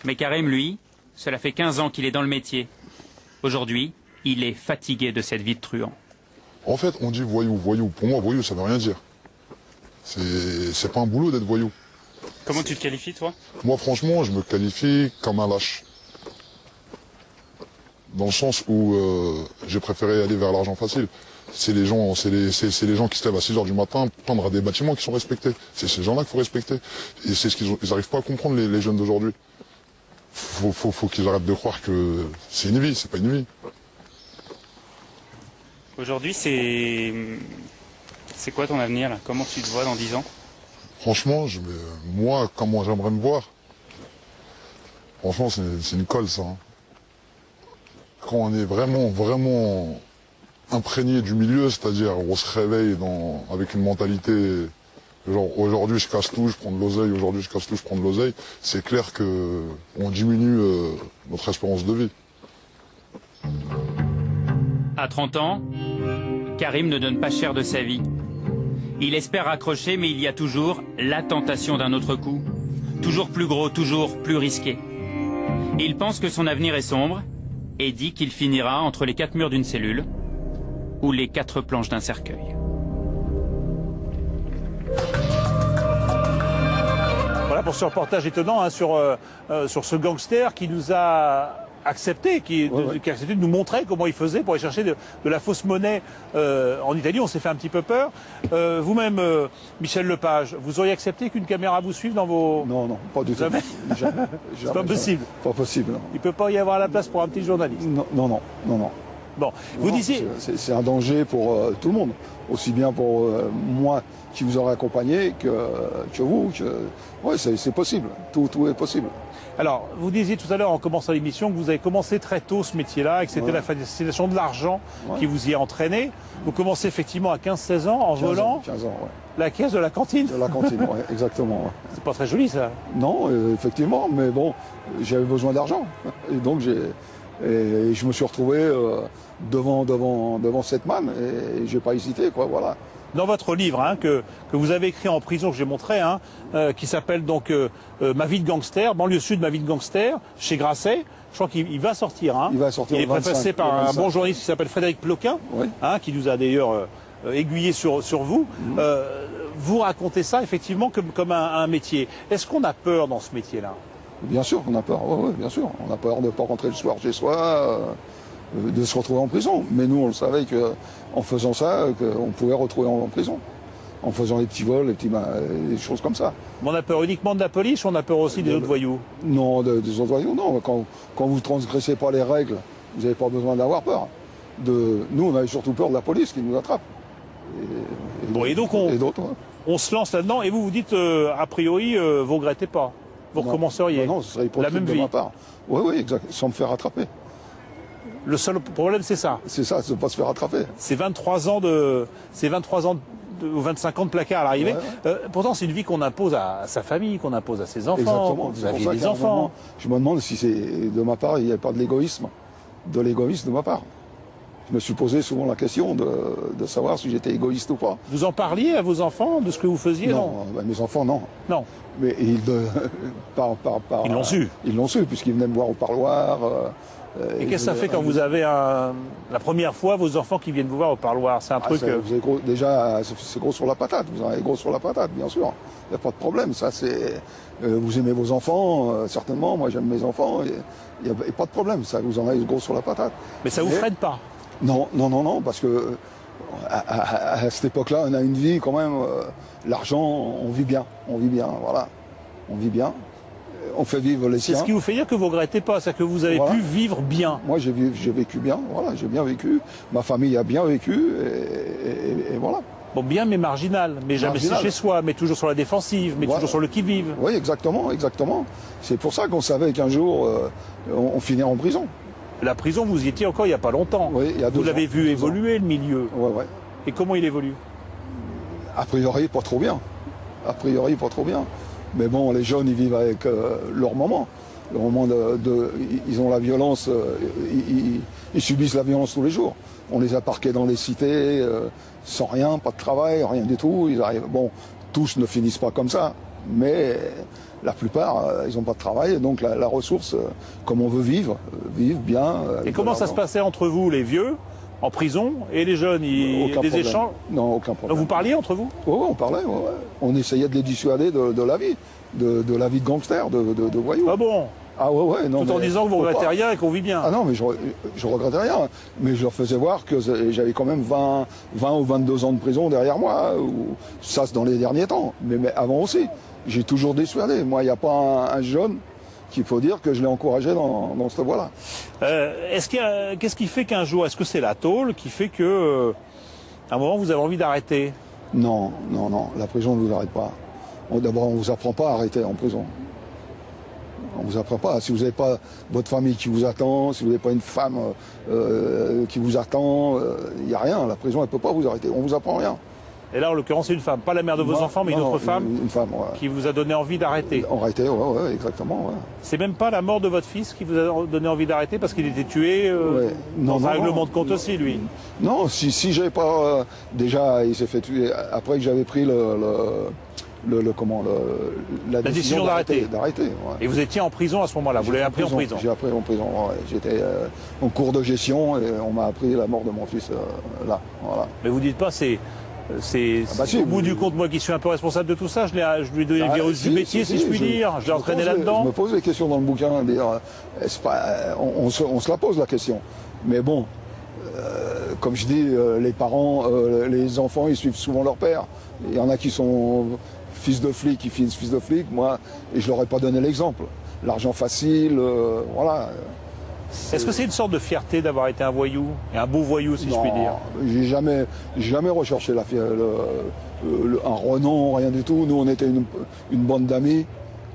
Mais Karim, lui, cela fait 15 ans qu'il est dans le métier. Aujourd'hui, il est fatigué de cette vie de truand. En fait, on dit voyou, voyou. Pour moi, voyou, ça veut rien dire. C'est pas un boulot d'être voyou. Comment tu te qualifies, toi? Moi, franchement, je me qualifie comme un lâche. Dans le sens où j'ai préféré aller vers l'argent facile. C'est les gens qui se lèvent à 6 h du matin, prendre à des bâtiments qui sont respectés. C'est ces gens-là qu'il faut respecter. Et c'est ce qu'ils n'arrivent pas à comprendre, les jeunes d'aujourd'hui. Faut qu'ils arrêtent de croire que c'est une vie, c'est pas une vie. Aujourd'hui, c'est quoi ton avenir, là? Comment tu te vois dans 10 ans? Franchement, moi, comment j'aimerais me voir? Franchement, c'est une colle, ça. Hein. Quand on est vraiment imprégné du milieu, c'est-à-dire on se réveille avec une mentalité genre aujourd'hui je casse tout, je prends de l'oseille, aujourd'hui je casse tout, je prends de l'oseille, c'est clair qu'on diminue notre espérance de vie. À 30 ans, Karim ne donne pas cher de sa vie. Il espère accrocher, mais il y a toujours la tentation d'un autre coup. Toujours plus gros, toujours plus risqué. Il pense que son avenir est sombre et dit qu'il finira entre les 4 murs d'une cellule ou les 4 planches d'un cercueil. Voilà pour ce reportage étonnant hein, sur ce gangster qui nous a accepté, qui a accepté de nous montrer comment il faisait pour aller chercher de la fausse monnaie en Italie. On s'est fait un petit peu peur. Vous-même, Michel Lepage, vous auriez accepté qu'une caméra vous suive dans vos... Non, pas du tout. Jamais. C'est pas possible. Pas possible. Non. Il ne peut pas y avoir la place pour un petit journaliste. Non. Bon, vous disiez... C'est un danger pour tout le monde, aussi bien pour moi qui vous aurais accompagné que vous. Oui, c'est possible, tout est possible. Alors, vous disiez tout à l'heure en commençant l'émission que vous avez commencé très tôt ce métier-là et que c'était la fascination de l'argent qui vous y a entraîné. Vous commencez effectivement à 15-16 ans en volant 15 ans, la caisse de la cantine. De la cantine, oui, exactement. Ouais. C'est pas très joli ça. Non, effectivement, mais bon, j'avais besoin d'argent. Et donc je me suis retrouvé devant cette manne et j'ai pas hésité, quoi, voilà. Dans votre livre hein, que vous avez écrit en prison, que j'ai montré, hein, qui s'appelle donc Ma vie de gangster, banlieue sud, ma vie de gangster, chez Grasset. Je crois qu'il va sortir. Hein. Il va sortir. Il est préfacé par un bon journaliste qui s'appelle Frédéric Ploquin, hein, qui nous a d'ailleurs aiguillé sur vous. Vous racontez ça effectivement comme un métier. Est-ce qu'on a peur dans ce métier-là? Bien sûr qu'on a peur, oui, bien sûr. On a peur de ne pas rentrer le soir chez soi, de se retrouver en prison. Mais nous, on le savait qu'en faisant ça, on pouvait retrouver en prison. En faisant des petits vols, des choses comme ça. Mais on a peur uniquement de la police ou on a peur aussi des autres voyous? Non, des autres voyous, non. Quand vous ne transgressez pas les règles, vous n'avez pas besoin d'avoir peur. Nous, on avait surtout peur de la police qui nous attrape. Bon, et donc on se lance là-dedans et vous dites, a priori, vous ne regrettez pas. Vous recommenceriez non, ce serait la même de vie. ma part. Oui, exact, sans me faire rattraper. Le seul problème, c'est ça. C'est ça, c'est de ne pas se faire rattraper. C'est 23 ans ou 25 ans de placard à l'arrivée. Pourtant, c'est une vie qu'on impose à sa famille, qu'on impose à ses enfants. Exactement. Vous aviez des enfants. Moment, je me demande si c'est de ma part, il n'y a pas de l'égoïsme. De l'égoïsme de ma part. Je me suis posé souvent la question de savoir si j'étais égoïste ou pas. Vous en parliez à vos enfants de ce que vous faisiez? Non, mes enfants, non. Non. Mais ils l'ont su. Ils l'ont su, puisqu'ils venaient me voir au parloir. Et qu'est-ce que ça fait quand vous avez la première fois vos enfants qui viennent vous voir au parloir? C'est un truc. Vous avez gros, déjà, c'est gros sur la patate. Vous en avez gros sur la patate, bien sûr. Il n'y a pas de problème. Ça, c'est. Vous aimez vos enfants, certainement. Moi, j'aime mes enfants. Il n'y a pas de problème. Ça, vous en avez gros sur la patate. Mais ça vous freine pas? Non, parce que à cette époque-là, on a une vie quand même. L'argent, on vit bien, voilà, on vit bien. On fait vivre les siens. C'est ce qui vous fait dire que vous ne regrettez pas, c'est que vous avez pu vivre bien. Moi, j'ai vécu bien, voilà, j'ai bien vécu. Ma famille a bien vécu, et voilà. Bon, bien, mais marginal, mais jamais chez soi, mais toujours sur la défensive, mais toujours sur le qui-vive. Oui, exactement. C'est pour ça qu'on savait qu'un jour, on finirait en prison. La prison, vous y étiez encore il n'y a pas longtemps. Oui, il y a 2 ans. Vous l'avez vu évoluer, le milieu. Ouais. Et comment il évolue? A priori, pas trop bien. Mais bon, les jeunes, ils vivent avec leur moment. Le moment ils ont la violence, ils subissent la violence tous les jours. On les a parqués dans les cités, sans rien, pas de travail, rien du tout. Ils arrivent. Bon, tous ne finissent pas comme ça, mais la plupart, ils n'ont pas de travail. Et donc la ressource, comme on veut vivre bien. Et comment ça se passait entre vous, les vieux, en prison, et les jeunes? Des échanges? Non, aucun problème. Donc vous parliez entre vous? Oui, on parlait. Ouais. On essayait de les dissuader de la vie, de la vie de gangster, de voyou. Ah bon? Ah ouais, non. Tout en disant que vous regrettez rien et qu'on vit bien. Ah non, mais je regrettais rien. Mais je leur faisais voir que j'avais quand même 20 ou 22 ans de prison derrière moi. Ça, c'est dans les derniers temps. Mais avant aussi. J'ai toujours dissuadé. Moi, il n'y a pas un jeune qu'il faut dire que je l'ai encouragé dans cette voie-là. Qu'est-ce qui fait qu'un jour, est-ce que c'est la tôle qui fait que, à un moment, vous avez envie d'arrêter? Non. La prison ne vous arrête pas. D'abord, on ne vous apprend pas à arrêter en prison. On ne vous apprend pas. Si vous n'avez pas votre famille qui vous attend, si vous n'avez pas une femme qui vous attend, il n'y a rien. La prison, elle ne peut pas vous arrêter. On ne vous apprend rien. Et là, en l'occurrence, c'est une femme. Pas la mère de vos enfants, mais une autre femme. Une femme, qui vous a donné envie d'arrêter. Arrêter, ouais, exactement. Ouais. C'est même pas la mort de votre fils qui vous a donné envie d'arrêter parce qu'il était tué dans un règlement de compte aussi, lui? Non, si j'avais pas... déjà, il s'est fait tuer après que j'avais pris la décision d'arrêter. Et vous étiez en prison à ce moment-là, vous l'avez appris en prison? J'ai appris en prison, ouais. J'étais en cours de gestion et on m'a appris la mort de mon fils là. Voilà. Mais vous dites pas, au bout du compte, moi qui suis un peu responsable de tout ça, je lui ai donné le virus du métier, si je puis dire, je l'ai entraîné là-dedans. Je me pose des questions dans le bouquin, on se la pose la question. Mais bon, comme je dis, les parents, les enfants, ils suivent souvent leur père. Il y en a qui sont fils de flics, qui finissent fils de flics, moi, et je leur ai pas donné l'exemple. L'argent facile, voilà. Est-ce que c'est une sorte de fierté d'avoir été un voyou, et un beau voyou, si je puis dire? J'ai jamais recherché un renom, rien du tout. Nous, on était une bande d'amis,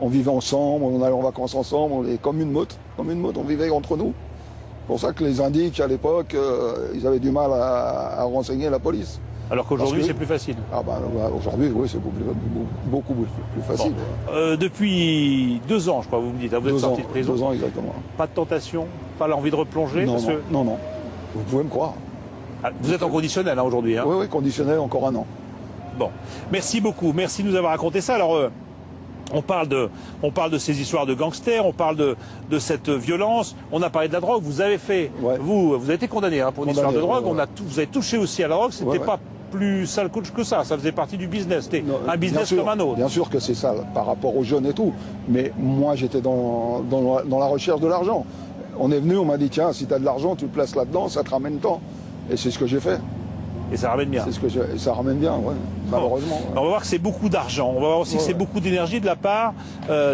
on vivait ensemble, on allait en vacances ensemble, on était comme une meute, on vivait entre nous. C'est pour ça que les indiques, à l'époque, ils avaient du mal à renseigner la police. Alors qu'aujourd'hui, c'est plus facile. Aujourd'hui, oui, c'est beaucoup plus facile. Bon. Depuis 2 ans, je crois, vous me dites, vous êtes sorti de prison. 2 ans, exactement. Pas de tentation, pas l'envie de replonger? Non. Vous pouvez me croire. Vous êtes en conditionnel aujourd'hui, hein? Oui, conditionnel, encore 1 an. Bon. Merci beaucoup. Merci de nous avoir raconté ça. Alors, on parle de ces histoires de gangsters, on parle de cette violence, on a parlé de la drogue, vous avez fait, vous avez été condamné pour une histoire de drogue, vous avez touché aussi à la drogue, c'était pas plus sale que ça faisait partie du business, c'était un business comme un autre. Bien sûr que c'est ça, par rapport aux jeunes et tout, mais moi j'étais dans la recherche de l'argent. On est venu, on m'a dit tiens, si tu as de l'argent, tu le places là-dedans, ça te ramène tant. Et c'est ce que j'ai fait. Et ça ramène bien. Ça ramène bien, ouais, malheureusement. On va voir que c'est beaucoup d'argent. On va voir aussi que c'est beaucoup d'énergie de la part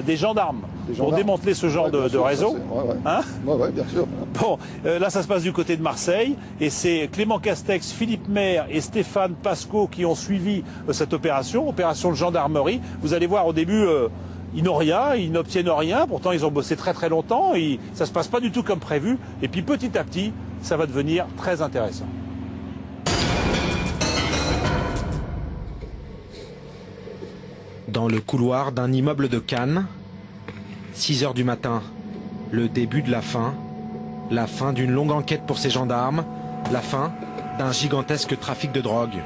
des gendarmes. pour démanteler ce genre de réseau. Hein Ouais, bien sûr. Bon, là ça se passe du côté de Marseille et c'est Clément Castex, Philippe Maire et Stéphane Pascot qui ont suivi cette opération de gendarmerie. Vous allez voir au début, ils n'ont rien, ils n'obtiennent rien, pourtant ils ont bossé très très longtemps, ça se passe pas du tout comme prévu et puis petit à petit, ça va devenir très intéressant. Dans le couloir d'un immeuble de Cannes, 6 h du matin, le début de la fin d'une longue enquête pour ces gendarmes, la fin d'un gigantesque trafic de drogue.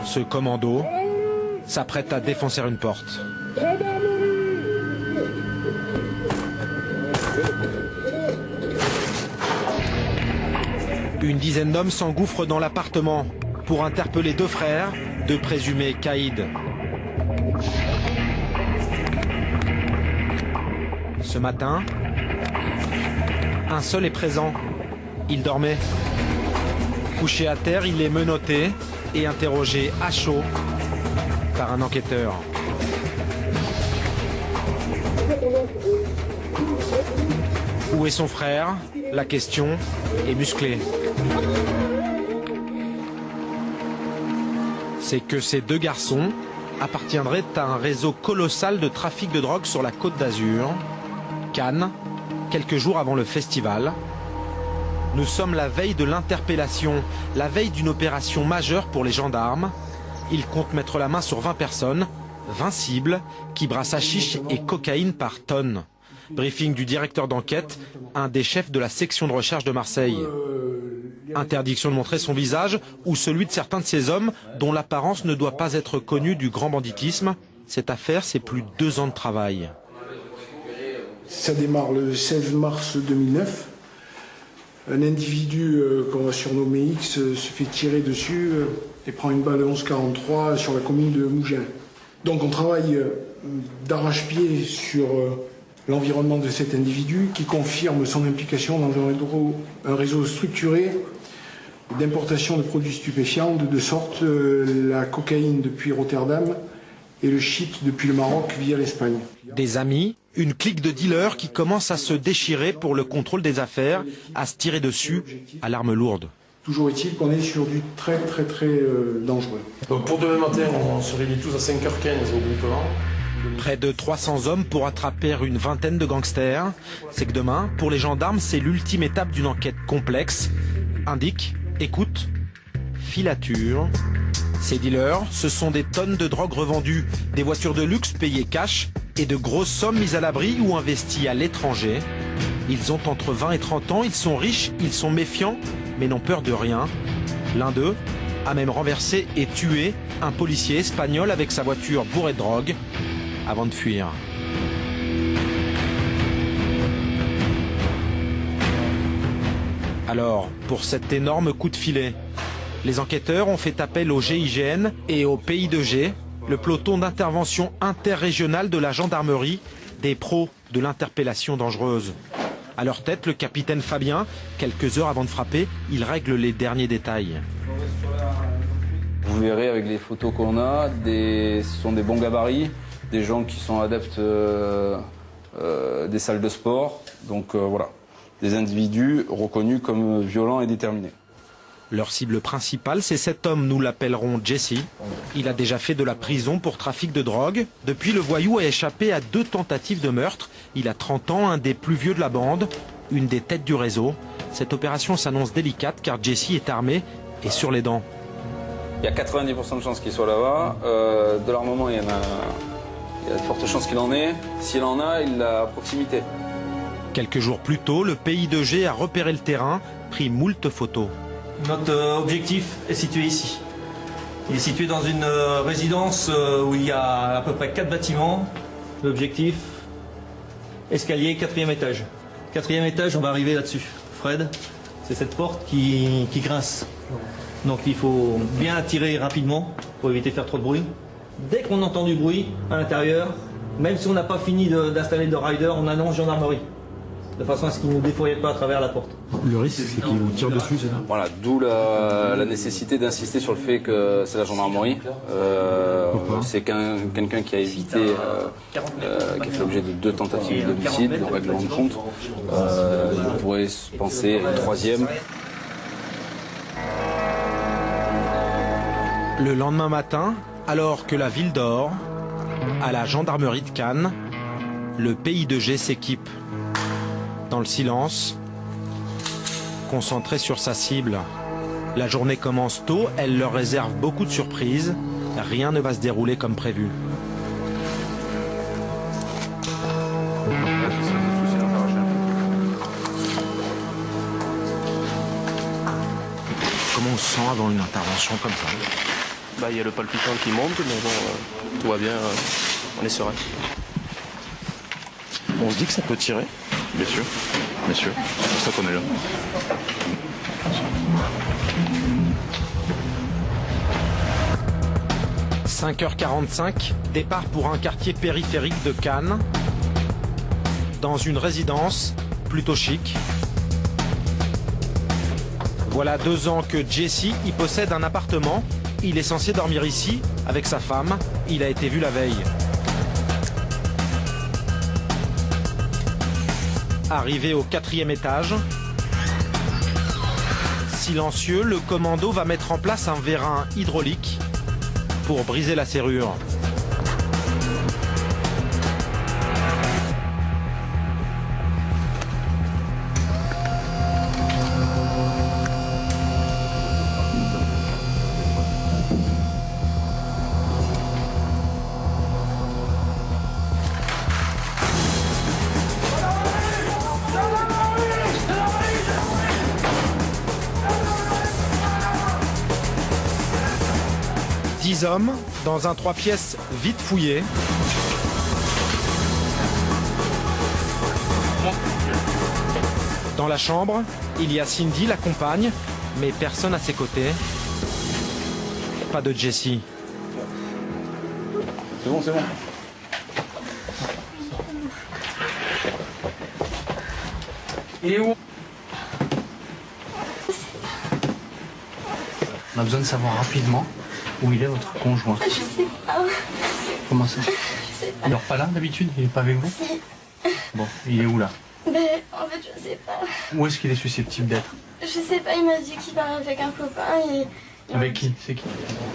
Ce commando s'apprête à défoncer une porte. Une dizaine d'hommes s'engouffrent dans l'appartement pour interpeller 2 frères de présumés caïds. Ce matin, un seul est présent. Il dormait. Couché à terre, il est menotté et interrogé à chaud par un enquêteur. Où est son frère? La question est musclée. C'est que ces 2 garçons appartiendraient à un réseau colossal de trafic de drogue sur la Côte d'Azur, Cannes, quelques jours avant le festival. Nous sommes la veille de l'interpellation, la veille d'une opération majeure pour les gendarmes. Ils comptent mettre la main sur 20 personnes, 20 cibles, qui brassent hashish et cocaïne par tonnes. Briefing du directeur d'enquête, un des chefs de la section de recherche de Marseille. Interdiction de montrer son visage ou celui de certains de ces hommes dont l'apparence ne doit pas être connue du grand banditisme. Cette affaire, c'est plus de 2 ans de travail. Ça démarre le 16 mars 2009. Un individu qu'on va surnommer X se fait tirer dessus et prend une balle 11,43 sur la commune de Mougins. Donc on travaille d'arrache-pied sur l'environnement de cet individu qui confirme son implication dans un réseau structuré d'importation de produits stupéfiants, de sorte la cocaïne depuis Rotterdam et le shit depuis le Maroc via l'Espagne. Des amis, une clique de dealers qui commence à se déchirer pour le contrôle des affaires, à se tirer dessus à l'arme lourde. Toujours est-il qu'on est sur du très dangereux. Donc pour demain matin, on se réunit tous à 5h15 au groupement. Près de 300 hommes pour attraper une vingtaine de gangsters. C'est que demain, pour les gendarmes, c'est l'ultime étape d'une enquête complexe. Indique, écoute, filature. Ces dealers, ce sont des tonnes de drogue revendues, des voitures de luxe payées cash et de grosses sommes mises à l'abri ou investies à l'étranger. Ils ont entre 20 et 30 ans, ils sont riches, ils sont méfiants, mais n'ont peur de rien. L'un d'eux a même renversé et tué un policier espagnol avec sa voiture bourrée de drogue avant de fuir. Alors, pour cet énorme coup de filet, les enquêteurs ont fait appel au GIGN et au PI2G, le peloton d'intervention interrégionale de la gendarmerie, des pros de l'interpellation dangereuse. À leur tête, le capitaine Fabien. Quelques heures avant de frapper, il règle les derniers détails. Vous verrez avec les photos qu'on a, ce sont des bons gabarits, des gens qui sont adeptes des salles de sport. Donc voilà, des individus reconnus comme violents et déterminés. Leur cible principale, c'est cet homme, nous l'appellerons Jesse. Il a déjà fait de la prison pour trafic de drogue. Depuis, le voyou a échappé à 2 tentatives de meurtre. Il a 30 ans, un des plus vieux de la bande, une des têtes du réseau. Cette opération s'annonce délicate car Jesse est armé et sur les dents. Il y a 90% de chances qu'il soit là-bas. De l'armement, il y a de fortes chances qu'il en ait. S'il en a, il l'a à proximité. Quelques jours plus tôt, le PI2G a repéré le terrain, pris moult photos. Notre objectif est situé ici. Il est situé dans une résidence où il y a à peu près 4 bâtiments. L'objectif, escalier, 4e étage. 4e étage, on va arriver là-dessus. Fred, c'est cette porte qui grince. Donc il faut bien tirer rapidement pour éviter de faire trop de bruit. Dès qu'on entend du bruit à l'intérieur, même si on n'a pas fini d'installer le rider, on annonce gendarmerie. de façon à ce qu'il ne défouraille pas à travers la porte. Le risque, c'est qu'il vous tire dessus, c'est ça? Voilà, d'où la nécessité d'insister sur le fait que c'est la gendarmerie. C'est quelqu'un qui a évité, qui a fait l'objet de 2 tentatives d'homicide, de règlement de compte. On pourrait penser à une 3e. Le lendemain matin, alors que la ville dort, à la gendarmerie de Cannes, le PI2G s'équipe. Dans le silence, concentré sur sa cible. La journée commence tôt, elle leur réserve beaucoup de surprises. Rien ne va se dérouler comme prévu. Comment on se sent avant une intervention comme ça? Bah, il y a le palpitant qui monte, mais bon, tout va bien, on est serein. On se dit que ça peut tirer? Bien sûr, c'est pour ça qu'on est là. « 5h45, départ pour un quartier périphérique de Cannes, dans une résidence plutôt chic. Voilà 2 ans que Jesse y possède un appartement. Il est censé dormir ici avec sa femme. Il a été vu la veille. Arrivé au 4e étage, silencieux, le commando va mettre en place un vérin hydraulique pour briser la serrure. Hommes dans un 3 pièces vite fouillé. Dans la chambre, il y a Cindy, la compagne, mais personne à ses côtés. Pas de Jesse. C'est bon, c'est bon. Il est où? On a besoin de savoir rapidement où il est votre conjoint. Je sais pas. Comment ça? Je sais pas. Il dort pas là d'habitude? Il est pas avec vous? Si. Bon, il est où là? Mais en fait, je sais pas. Où est-ce qu'il est susceptible d'être? Je sais pas, il m'a dit qu'il part avec un copain et... Avec qui? C'est qui?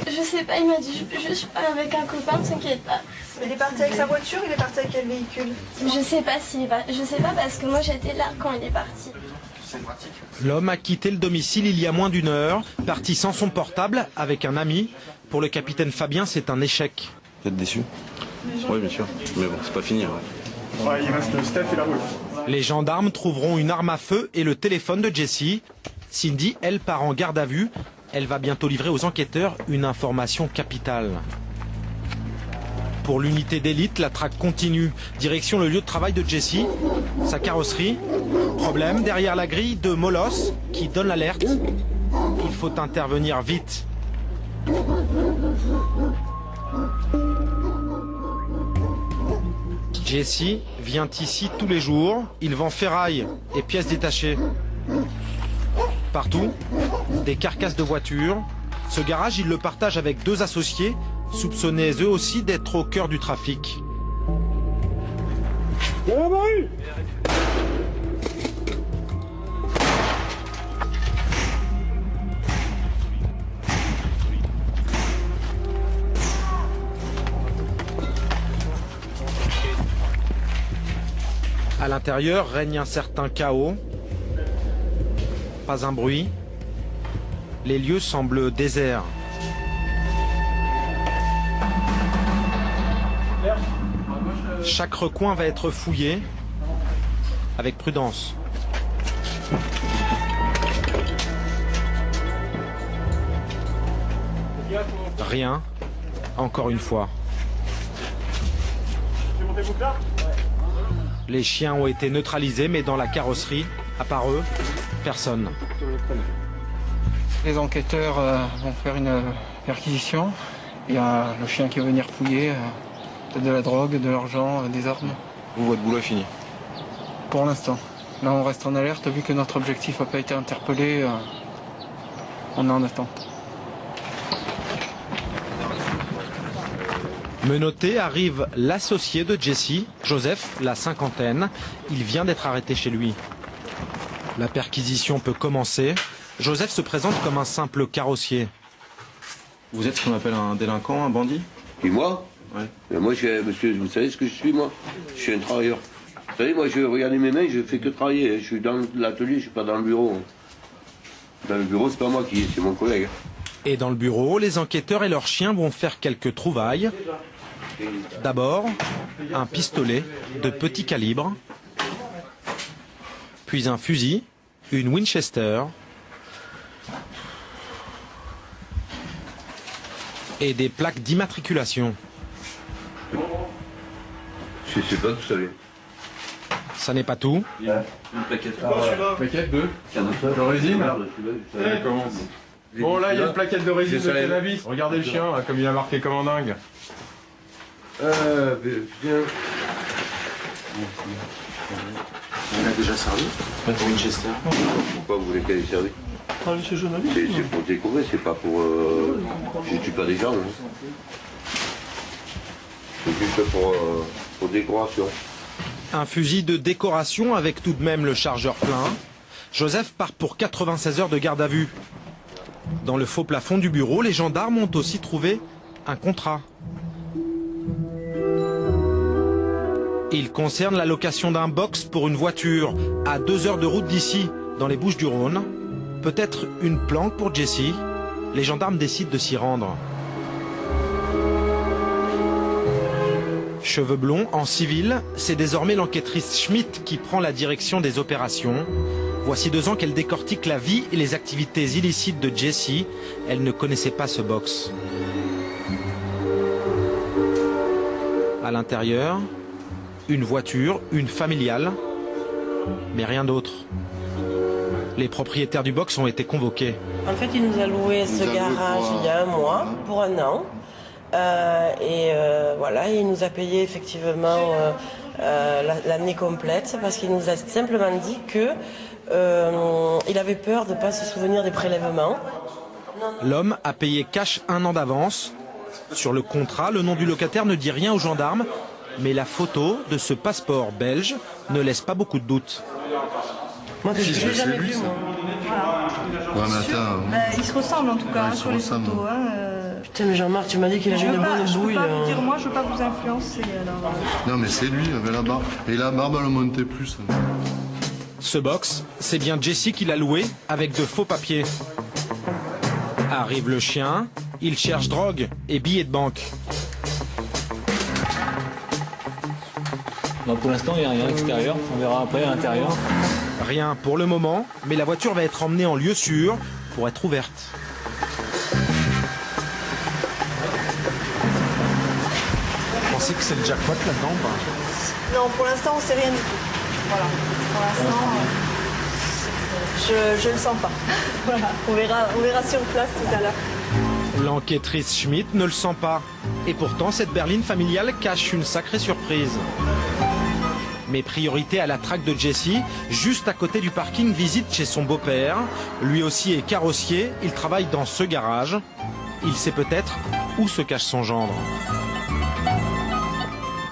Je sais pas, il m'a dit je pars avec un copain, ne t'inquiète pas. Il est parti avec sa voiture, il est parti avec quel véhicule? Je sais pas je sais pas parce que moi j'étais là quand il est parti. L'homme a quitté le domicile il y a moins d'1 heure, parti sans son portable avec un ami. Pour le capitaine Fabien, c'est un échec. Vous êtes déçu? Oui, bien sûr. Mais bon, c'est pas fini. Ouais, il reste Steph et la roue. Les gendarmes trouveront une arme à feu et le téléphone de Jesse. Cindy, elle, part en garde à vue. Elle va bientôt livrer aux enquêteurs une information capitale. Pour l'unité d'élite, la traque continue. Direction le lieu de travail de Jesse, sa carrosserie. Problème, derrière la grille de Molos qui donne l'alerte. Il faut intervenir vite. Jesse vient ici tous les jours. Il vend ferraille et pièces détachées. Partout, des carcasses de voitures. Ce garage, il le partage avec 2 associés, soupçonnés eux aussi d'être au cœur du trafic. À l'intérieur règne un certain chaos. Pas un bruit. Les lieux semblent déserts. Chaque recoin va être fouillé avec prudence. Rien, encore une fois. Les chiens ont été neutralisés, mais dans la carrosserie, à part eux, personne. Les enquêteurs vont faire une perquisition. Il y a le chien qui va venir fouiller, peut-être de la drogue, de l'argent, des armes. Vous, votre boulot est fini? Pour l'instant. Là, on reste en alerte. Vu que notre objectif n'a pas été interpellé, on est en attente. Menotté arrive l'associé de Jesse, Joseph, la cinquantaine. Il vient d'être arrêté chez lui. La perquisition peut commencer. Joseph se présente comme un simple carrossier. Vous êtes ce qu'on appelle un délinquant, un bandit? Et moi? Ouais. Moi, monsieur, vous savez ce que je suis, moi? Je suis un travailleur. Vous savez, moi, regardez mes mains, je fais que travailler. Je suis dans l'atelier, je suis pas dans le bureau. Dans le bureau, c'est pas moi qui, c'est mon collègue. Et dans le bureau, les enquêteurs et leurs chiens vont faire quelques trouvailles. D'abord, un pistolet de petit calibre, puis un fusil, une Winchester et des plaques d'immatriculation. Je sais pas, vous savez. Ça n'est pas tout. Une plaquette. Plaquette de résine. Bon, là, il y a une plaquette de résine de cannabis. Regardez le chien, là, comme il a marqué comme un dingue. Bien. On a déjà servi pour Winchester. Pourquoi vous voulez qu'elle ait servi? C'est pour découvrir, c'est pas pour... Je tue pas des gens. Hein. C'est juste pour décoration. Un fusil de décoration avec tout de même le chargeur plein. Joseph part pour 96 heures de garde à vue. Dans le faux plafond du bureau, les gendarmes ont aussi trouvé un contrat. Il concerne la location d'un box pour une voiture à 2 heures de route d'ici, dans les Bouches-du-Rhône. Peut-être une planque pour Jesse. Les gendarmes décident de s'y rendre. Cheveux blonds, en civil, c'est désormais l'enquêtrice Schmitt qui prend la direction des opérations. Voici 2 ans qu'elle décortique la vie et les activités illicites de Jesse. Elle ne connaissait pas ce box. À l'intérieur, une voiture, une familiale, mais rien d'autre. Les propriétaires du box ont été convoqués. En fait, il nous a loué ce garage il y a un mois, pour un an. Voilà, il nous a payé effectivement l'année complète parce qu'il nous a simplement dit que il avait peur de ne pas se souvenir des prélèvements. L'homme a payé cash 1 an d'avance. Sur le contrat, le nom du locataire ne dit rien aux gendarmes, mais la photo de ce passeport belge ne laisse pas beaucoup de doutes. Moi, je l'ai jamais vu, moi. Ouais, mais attends, ils se ressemblent en tout cas sur les photos. Putain, mais Jean-Marc, tu m'as dit qu'il avait une bonne bouille. Je peux pas vous dire, moi, je veux pas vous influencer. Alors... Non, mais c'est lui, avec la barbe. Et la barbe, elle montait plus. Ce box, c'est bien Jesse qui l'a loué avec de faux papiers. Arrive le chien, il cherche drogue et billets de banque. Non, pour l'instant, il n'y a rien extérieur. On verra après à l'intérieur. Rien pour le moment, mais la voiture va être emmenée en lieu sûr pour être ouverte. Vous pensez que c'est le jackpot là-dedans ou pas? Non, pour l'instant, on ne sait rien du tout. Voilà. Pour l'instant, je ne le sens pas. Voilà. On verra sur place tout à l'heure. L'enquêtrice Schmitt ne le sent pas. Et pourtant, cette berline familiale cache une sacrée surprise. Mais priorité à la traque de Jesse, juste à côté du parking, visite chez son beau-père. Lui aussi est carrossier, il travaille dans ce garage. Il sait peut-être où se cache son gendre.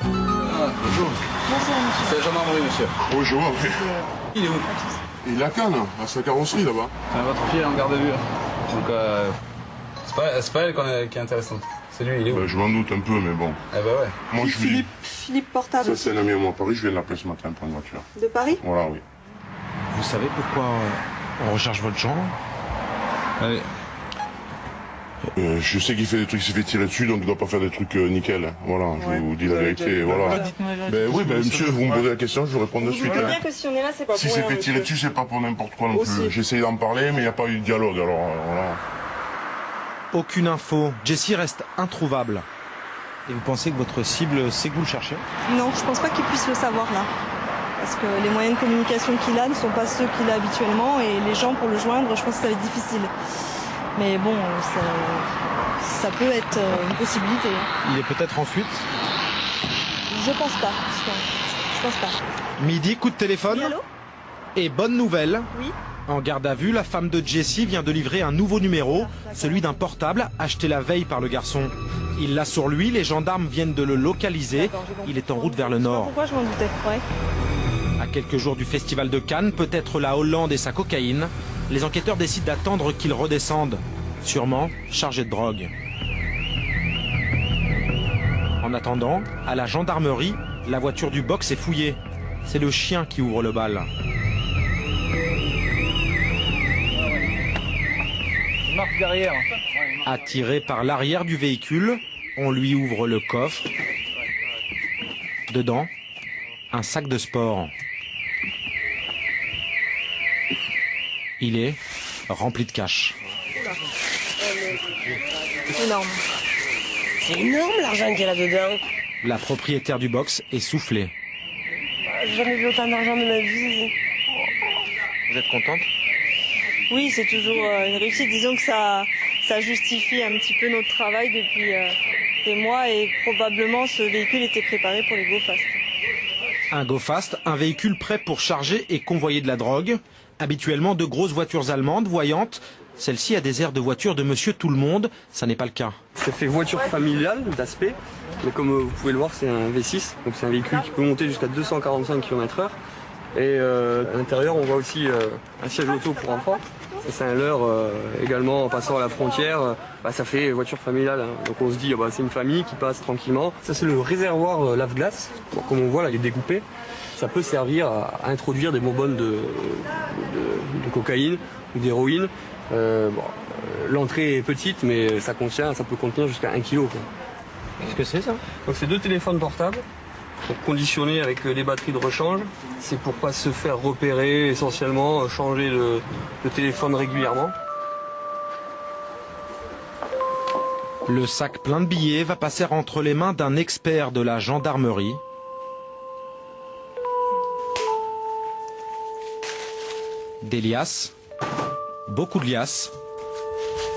Bonjour. Bonjour, monsieur. C'est la gendarmerie, monsieur. Bonjour, oui. Il est où? Il est à Cannes, à sa carrosserie là-bas. Votre fille est en garde à vue. Donc, c'est pas elle qui est intéressante. C'est lui, il est où? Je m'en doute un peu, mais bon. Eh ben ouais. Moi, je Philippe Portable. Ça, c'est un ami à moi à Paris, je viens de l'appeler ce matin pour une voiture. De Paris? Voilà, oui. Vous savez pourquoi on recherche votre gendre? Je sais qu'il fait des trucs, il s'est fait tirer dessus, donc il doit pas faire des trucs nickel. Voilà, je vous dis la vérité, voilà. Ben oui, ben monsieur, vous me posez la question, je vous réponds de suite. Vous bien que si on est là, c'est pas pour Si c'est fait tirer dessus, c'est pas pour n'importe quoi non plus. J'ai essayé d'en parler, mais il n'y a pas eu de dialogue, alors voilà. Aucune info. Jesse reste introuvable. Et vous pensez que votre cible sait que vous le cherchez? Non, je pense pas qu'il puisse le savoir là. Parce que les moyens de communication qu'il a ne sont pas ceux qu'il a habituellement et les gens pour le joindre, je pense que ça va être difficile. Mais bon, ça peut être une possibilité. Il est peut-être en fuite? Je pense pas. Je pense pas. Midi, coup de téléphone. Oui, allô? Et bonne nouvelle, Oui. en garde à vue, la femme de Jesse vient de livrer un nouveau numéro, celui d'un portable acheté la veille par le garçon. Il l'a sur lui, les gendarmes viennent de le localiser. Il est en route vers le nord. Pourquoi je m'en doutais? Ouais. À quelques jours du festival de Cannes, peut-être la Hollande et sa cocaïne, les enquêteurs décident d'attendre qu'il redescende, sûrement chargé de drogue. En attendant, à la gendarmerie, la voiture du box est fouillée. C'est le chien qui ouvre le bal. Il marche derrière. Attiré par l'arrière du véhicule, on lui ouvre le coffre. Dedans, un sac de sport. Il est rempli de cash. Énorme. C'est énorme l'argent qu'il y a là-dedans. La propriétaire du box est soufflée. J'ai jamais vu autant d'argent de ma vie. Vous êtes contente? Oui, c'est toujours une réussite. Disons que ça justifie un petit peu notre travail depuis des mois et probablement ce véhicule était préparé pour les Go Fast. Un Go Fast, un véhicule prêt pour charger et convoyer de la drogue. Habituellement de grosses voitures allemandes, voyantes. Celle-ci a des airs de voiture de monsieur tout le monde. Ça n'est pas le cas. Ça fait voiture familiale d'aspect, mais comme vous pouvez le voir, c'est un V6. Donc c'est un véhicule qui peut monter jusqu'à 245 km/h. Et à l'intérieur, on voit aussi un siège auto pour enfants. Ça, c'est un leurre également en passant à la frontière. Ça fait voiture familiale. Hein. Donc on se dit, c'est une famille qui passe tranquillement. Ça, c'est le réservoir lave-glace. Comme on voit là, il est découpé. Ça peut servir à introduire des bonbonnes de cocaïne ou d'héroïne. L'entrée est petite, mais ça peut contenir jusqu'à 1 kg. Qu'est-ce que c'est ça? Donc c'est 2 téléphones portables, conditionnés avec les batteries de rechange. C'est pour pas se faire repérer, essentiellement, changer de téléphone régulièrement. Le sac plein de billets va passer entre les mains d'un expert de la gendarmerie. Des liasses, beaucoup de liasses,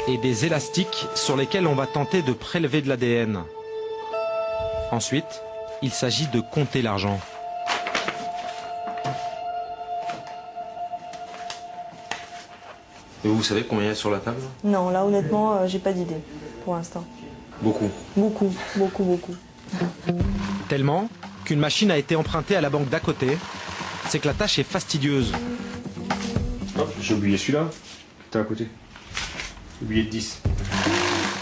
et des élastiques sur lesquels on va tenter de prélever de l'ADN. Ensuite, il s'agit de compter l'argent. Et vous savez combien il y a sur la table? Non, là honnêtement, j'ai pas d'idée pour l'instant. Beaucoup. Beaucoup, beaucoup, beaucoup. Tellement qu'une machine a été empruntée à la banque d'à côté. C'est que la tâche est fastidieuse. Hop, j'ai oublié celui-là. T'es à côté. J'ai oublié de 10.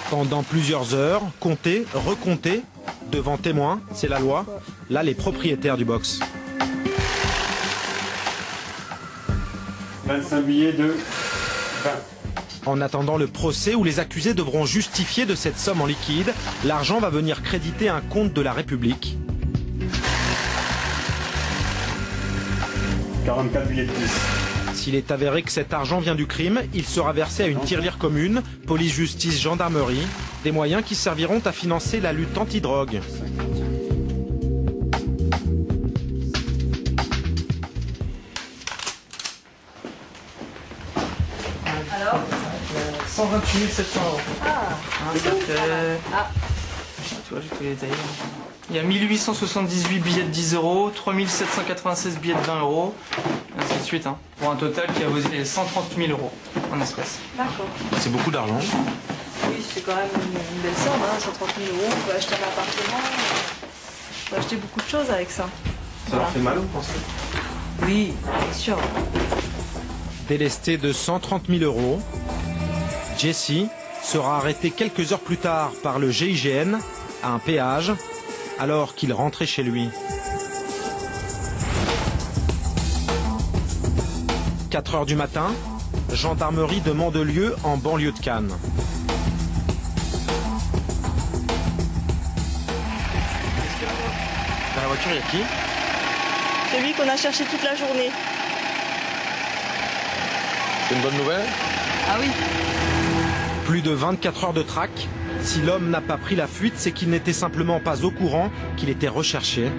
Pendant plusieurs heures, compter, recompter, devant témoins, c'est la loi. Là, les propriétaires du box. 25 billets de 20. En attendant le procès où les accusés devront justifier de cette somme en liquide, l'argent va venir créditer un compte de la République. 44 billets de 10. S'il est avéré que cet argent vient du crime, il sera versé à une tirelire commune, police, justice, gendarmerie, des moyens qui serviront à financer la lutte anti-drogue. Alors 128 700 euros. Ça fait... Tu vois, j'ai tous les détails. Il y a 1878 billets de 10 euros, 3796 billets de 20 euros, et ainsi de suite. Hein, pour un total qui a valu 130 000 euros en espèces. D'accord. C'est beaucoup d'argent. Oui, c'est quand même une belle somme, hein, 130 000 euros. On peut acheter un appartement, on peut acheter beaucoup de choses avec ça. Ça leur fait mal, vous pensez? Oui, bien sûr. Délesté de 130 000 euros, Jesse sera arrêté quelques heures plus tard par le GIGN à un péage alors qu'il rentrait chez lui. 4 heures du matin, gendarmerie de Mandelieu en banlieue de Cannes. Dans la voiture, il y a qui? Celui qu'on a cherché toute la journée. C'est une bonne nouvelle? Ah oui. Plus de 24 heures de traque. Si l'homme n'a pas pris la fuite, c'est qu'il n'était simplement pas au courant qu'il était recherché.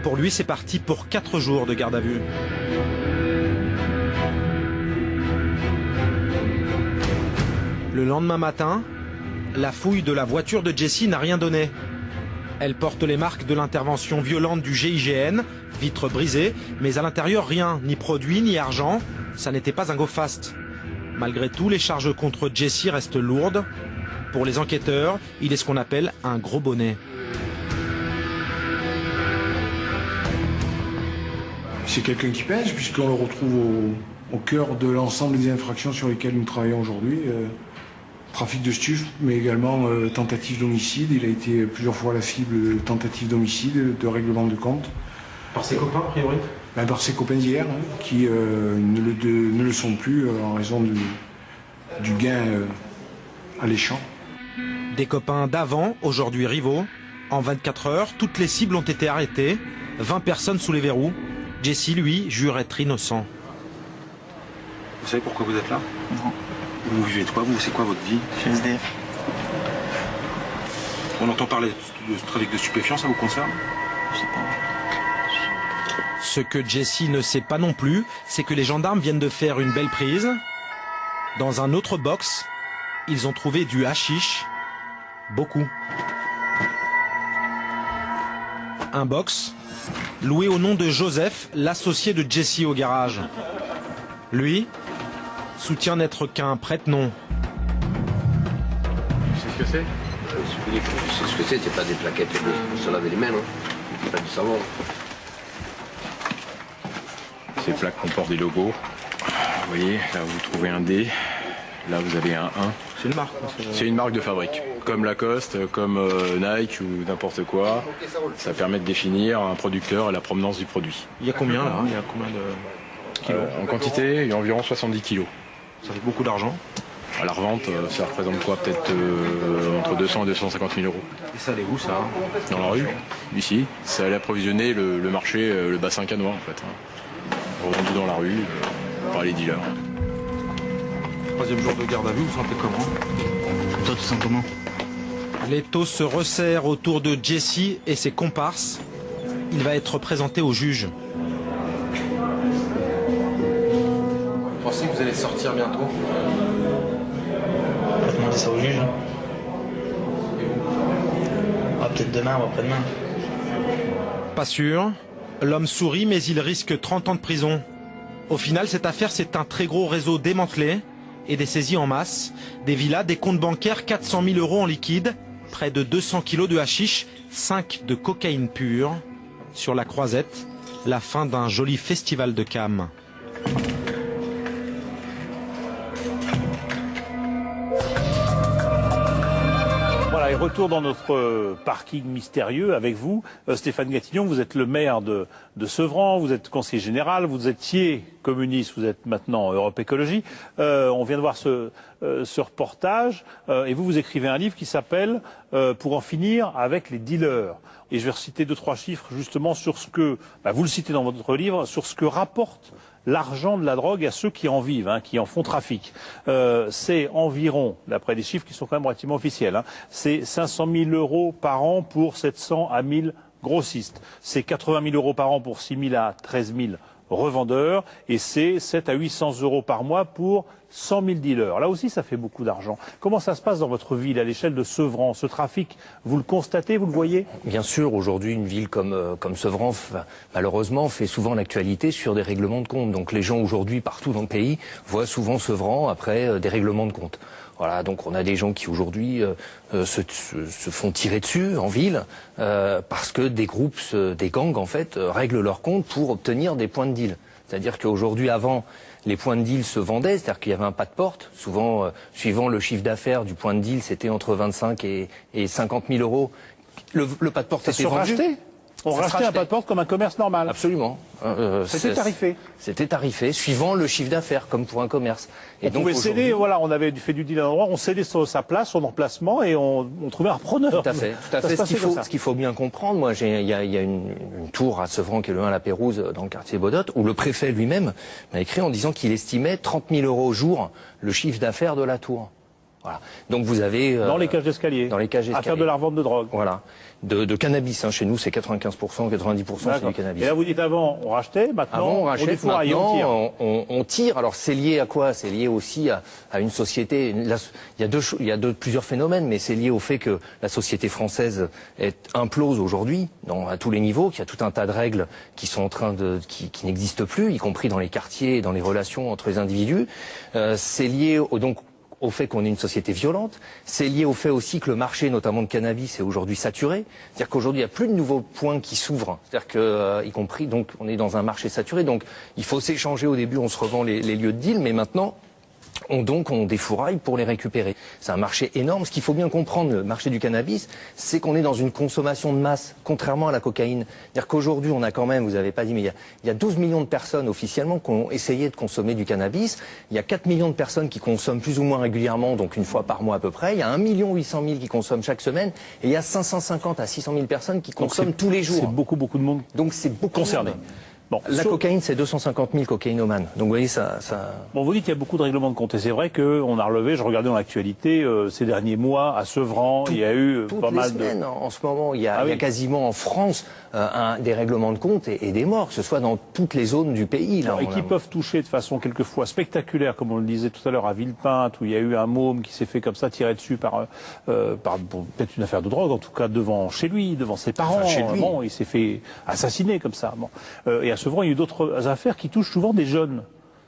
Pour lui, c'est parti pour 4 jours de garde à vue. Le lendemain matin, la fouille de la voiture de Jesse n'a rien donné. Elle porte les marques de l'intervention violente du GIGN, vitres brisées, mais à l'intérieur rien, ni produit, ni argent. Ça n'était pas un go fast. Malgré tout, les charges contre Jessie restent lourdes. Pour les enquêteurs, il est ce qu'on appelle un gros bonnet. C'est quelqu'un qui pèse, puisqu'on le retrouve au cœur de l'ensemble des infractions sur lesquelles nous travaillons aujourd'hui. Trafic de stupes, mais également tentative d'homicide. Il a été plusieurs fois la cible de tentative d'homicide, de règlement de compte. Par ses copains, a priori? Par ses copains d'hier, qui ne le sont plus en raison du gain alléchant. Des copains d'avant, aujourd'hui rivaux. En 24 heures, toutes les cibles ont été arrêtées. 20 personnes sous les verrous. Jessie, lui, jure être innocent. Vous savez pourquoi vous êtes là? Non. Vous vivez de quoi, vous? C'est quoi votre vie? Je suis SDF. On entend parler de trafic de stupéfiants, ça vous concerne? Je sais pas. Ce que Jessie ne sait pas non plus, c'est que les gendarmes viennent de faire une belle prise. Dans un autre box, ils ont trouvé du hashish. Beaucoup. Un box loué au nom de Joseph, l'associé de Jessie au garage. Lui soutient n'être qu'un prête-nom. C'est ce que c'est? C'est ce que c'est pas des plaquettes pour se laver les mains, c'est pas du savon. Ces plaques comportent des logos. Vous voyez, là vous trouvez un D, là vous avez un 1. C'est une marque? C'est une marque de fabrique. Comme Lacoste, comme Nike ou n'importe quoi. Ça permet de définir un producteur et la provenance du produit. Il y a combien là? Il y a combien de kilos? En quantité, il y a environ 70 kilos. Ça fait beaucoup d'argent. À la revente, ça représente quoi? Peut-être entre 200 et 250 000 euros. Et ça allait où ça? Dans la rue, ici. Ça allait approvisionner le marché, le bassin canois en fait. Revendu dans la rue par les dealers. Troisième jour de garde à vue, vous vous sentez comment? Toi, tu sens comment? L'étau se resserre autour de Jessie et ses comparses. Il va être présenté au juge. Vous pensez que vous allez sortir bientôt? On va demander ça au juge. Peut-être demain ou après-demain. Pas sûr. L'homme sourit, mais il risque 30 ans de prison. Au final, cette affaire, c'est un très gros réseau démantelé et des saisies en masse. Des villas, des comptes bancaires, 400 000 euros en liquide, près de 200 kilos de hashish, 5 de cocaïne pure. Sur la Croisette, la fin d'un joli festival de Cam. Voilà, et retour dans notre parking mystérieux avec vous. Stéphane Gatignon, vous êtes le maire de Sevran, vous êtes conseiller général, vous étiez communiste, vous êtes maintenant Europe Écologie. On vient de voir ce reportage et vous écrivez un livre qui s'appelle « Pour en finir avec les dealers ». Et je vais reciter 2-3 chiffres justement sur ce que, vous le citez dans votre livre, sur ce que rapporte l'argent de la drogue à ceux qui en vivent, qui en font trafic. C'est environ, d'après des chiffres qui sont quand même relativement officiels, c'est 500 000 euros par an pour 700 à 1000 grossistes. C'est 80 000 euros par an pour 6 000 à 13 000 revendeurs et c'est 7 à 800 euros par mois pour 100 000 dealers. Là aussi, ça fait beaucoup d'argent. Comment ça se passe dans votre ville, à l'échelle de Sevran? Ce trafic, vous le constatez, vous le voyez? Bien sûr, aujourd'hui, une ville comme Sevran, malheureusement, fait souvent l'actualité sur des règlements de compte. Donc les gens aujourd'hui, partout dans le pays, voient souvent Sevran après des règlements de compte. Voilà, donc on a des gens qui aujourd'hui se font tirer dessus en ville parce que des groupes, des gangs en fait, règlent leurs comptes pour obtenir des points de deal. C'est-à-dire qu'aujourd'hui, avant, les points de deal se vendaient, c'est-à-dire qu'il y avait un pas de porte. Souvent, suivant le chiffre d'affaires du point de deal, c'était entre 25 et 50 000 euros. Le pas de porte était vendu. On rachetait un pas de porte comme un commerce normal. Absolument. C'était tarifé. C'était tarifé, suivant le chiffre d'affaires, comme pour un commerce. Et on pouvait céder, voilà, on avait fait du deal à un endroit, on cédait sa place, son emplacement, et on trouvait un repreneur. Tout à fait. Tout à fait. Ce qu'il faut bien comprendre, moi, il y a une tour à Sevran, qui est le 1 à la Pérouse, dans le quartier Baudot, où le préfet lui-même m'a écrit en disant qu'il estimait 30 000 euros au jour le chiffre d'affaires de la tour. Voilà. Donc vous avez... dans les cages d'escalier. Dans les cages d'escalier. À faire de la revente de drogue. Voilà. De cannabis. Hein. Chez nous, c'est 95%, 90% c'est du cannabis. Et là, vous dites avant, on rachetait, maintenant, avant, on rachète, défouraille, maintenant, on tire. Alors, c'est lié à quoi? C'est lié aussi à une société. Là, il y a plusieurs phénomènes, mais c'est lié au fait que la société française implose aujourd'hui, à tous les niveaux, qu'il y a tout un tas de règles qui sont en train qui n'existent plus, y compris dans les quartiers et dans les relations entre les individus. C'est lié au fait qu'on est une société violente, c'est lié au fait aussi que le marché, notamment de cannabis, est aujourd'hui saturé. C'est-à-dire qu'aujourd'hui, il n'y a plus de nouveaux points qui s'ouvrent. C'est-à-dire que, y compris, donc, on est dans un marché saturé. Donc, il faut s'échanger au début, on se revend les lieux de deal, mais maintenant, on défouraille pour les récupérer. C'est un marché énorme. Ce qu'il faut bien comprendre, le marché du cannabis, c'est qu'on est dans une consommation de masse, contrairement à la cocaïne. C'est-à-dire qu'aujourd'hui, on a quand même, vous avez pas dit, mais il y a 12 millions de personnes officiellement qui ont essayé de consommer du cannabis. Il y a 4 millions de personnes qui consomment plus ou moins régulièrement, donc une fois par mois à peu près. Il y a 1 800 000 qui consomment chaque semaine. Et il y a 550 à 600 000 personnes qui consomment tous les jours. C'est beaucoup de monde. Donc c'est beaucoup concerné. Bon, la cocaïne, c'est 250 000 cocaïnomanes. Donc vous voyez, ça... Bon, vous dites qu'il y a beaucoup de règlements de compte. Et c'est vrai qu'on a relevé, je regardais dans l'actualité, ces derniers mois, à Sevran, il y a eu pas mal de... En ce moment, il y a quasiment en France des règlements de compte et des morts, que ce soit dans toutes les zones du pays. Là, et qui peuvent toucher de façon quelquefois spectaculaire, comme on le disait tout à l'heure, à Villepinte, où il y a eu un môme qui s'est fait comme ça tirer dessus par peut-être une affaire de drogue, en tout cas chez lui, devant ses parents. Enfin, chez lui. Bon, il s'est fait assassiner comme ça. Bon. Et à Sevran, il y a eu d'autres affaires qui touchent souvent des jeunes.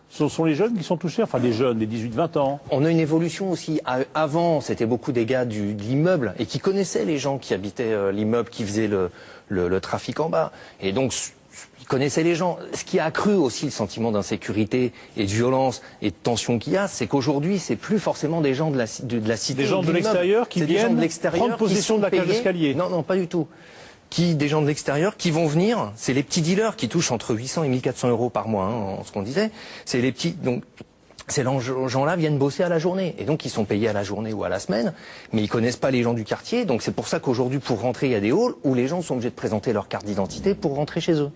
Ce sont les jeunes qui sont touchés, enfin des jeunes, des 18-20 ans. On a une évolution aussi. Avant, c'était beaucoup des gars de l'immeuble et qui connaissaient les gens qui habitaient l'immeuble, qui faisaient le trafic en bas. Et donc, ils connaissaient les gens. Ce qui a accru aussi le sentiment d'insécurité et de violence et de tension qu'il y a, c'est qu'aujourd'hui, c'est plus forcément des gens de la cité. Des gens de l'extérieur qui viennent prendre possession de la cage d'escalier. Non, non, pas du tout. Des gens de l'extérieur qui vont venir, c'est les petits dealers qui touchent entre 800 et 1400 euros par mois, en ce qu'on disait. C'est les petits, donc, ces gens-là viennent bosser à la journée. Et donc, ils sont payés à la journée ou à la semaine, mais ils connaissent pas les gens du quartier. Donc, c'est pour ça qu'aujourd'hui, pour rentrer, il y a des halls où les gens sont obligés de présenter leur carte d'identité pour rentrer chez eux.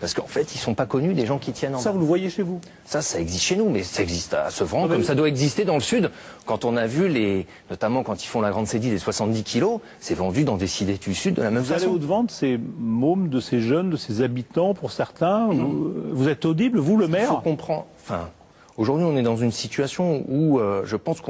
Parce qu'en fait, ils sont pas connus des gens qui tiennent en bas. Ça, vous le voyez chez vous? Ça existe chez nous, mais ça existe à Sevran, comme ça doit exister dans le sud. Quand on a vu notamment quand ils font la grande sédie des 70 kilos, c'est vendu dans des cités du sud de la même façon. Vous allez au-devant de ces mômes, de ces jeunes, de ces habitants, pour certains. Vous êtes audible, vous, le maire? Il faut comprendre. Enfin, aujourd'hui, on est dans une situation où je pense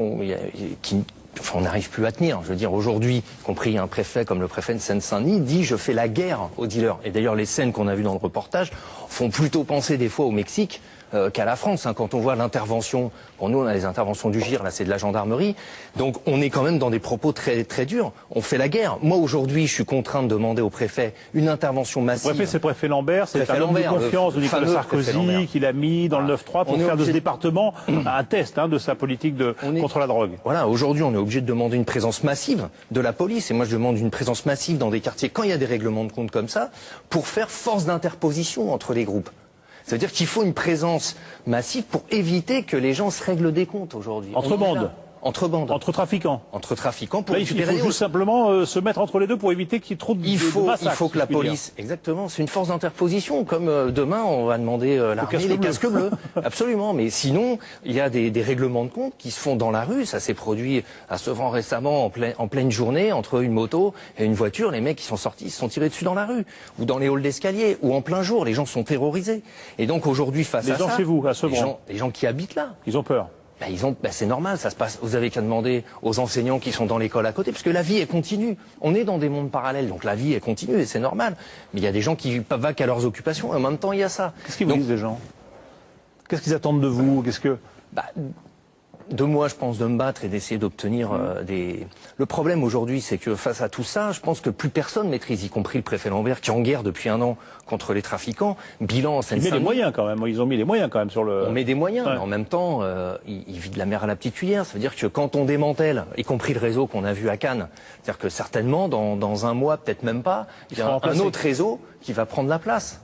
on n'arrive plus à tenir. Je veux dire, aujourd'hui, y compris un préfet comme le préfet de Seine-Saint-Denis dit « je fais la guerre aux dealers ». Et d'ailleurs, les scènes qu'on a vues dans le reportage font plutôt penser des fois au Mexique qu'à la France. Quand on voit l'intervention, pour nous on a les interventions du GIR, là c'est de la gendarmerie, donc on est quand même dans des propos très, très durs. On fait la guerre. Moi aujourd'hui, je suis contraint de demander au préfet une intervention massive. Le préfet, c'est le préfet Lambert, c'est un homme de confiance de Nicolas Sarkozy qu'il a mis dans le 9-3 pour faire de ce département un test de sa politique contre la drogue. Voilà, aujourd'hui on est obligé de demander une présence massive de la police, et moi je demande une présence massive dans des quartiers quand il y a des règlements de compte comme ça, pour faire force d'interposition entre les groupes. C'est-à-dire qu'il faut une présence massive pour éviter que les gens se règlent des comptes aujourd'hui. Entre bandes. Entre bandes. Entre trafiquants. Entre trafiquants pour récupérer. Il faut juste simplement se mettre entre les deux pour éviter qu'il y ait trop de massacres. Il faut que la police, exactement, c'est une force d'interposition. Comme demain, on va demander l'armée, les casques bleus. Absolument. Mais sinon, il y a des règlements de compte qui se font dans la rue. Ça s'est produit à Sevran récemment, en pleine journée, entre une moto et une voiture. Les mecs qui sont sortis, ils se sont tirés dessus dans la rue, ou dans les halls d'escalier, ou en plein jour. Les gens sont terrorisés. Et donc aujourd'hui, face à ça, les gens chez vous, à Sevran, les gens qui habitent là, ils ont peur. C'est normal, ça se passe. Vous avez qu'à demander aux enseignants qui sont dans l'école à côté, parce que la vie est continue. On est dans des mondes parallèles, donc la vie est continue et c'est normal. Mais il y a des gens qui va qu'à leurs occupations, et en même temps il y a ça. Qu'est-ce qu'ils vous disent les gens? Qu'est-ce qu'ils attendent de vous? De moi, je pense, de me battre et d'essayer d'obtenir Le problème aujourd'hui, c'est que face à tout ça, je pense que plus personne maîtrise, y compris le préfet Lambert, qui est en guerre depuis un an contre les trafiquants. Bilan en Seine-Saint-Denis. Ils mettent les moyens quand même. Ils ont mis les moyens quand même sur le. On met des moyens, mais en même temps, ils vident la mer à la petite cuillère. Ça veut dire que quand on démantèle, y compris le réseau qu'on a vu à Cannes, c'est-à-dire que certainement dans un mois, peut-être même pas, il y a un autre réseau qui va prendre la place.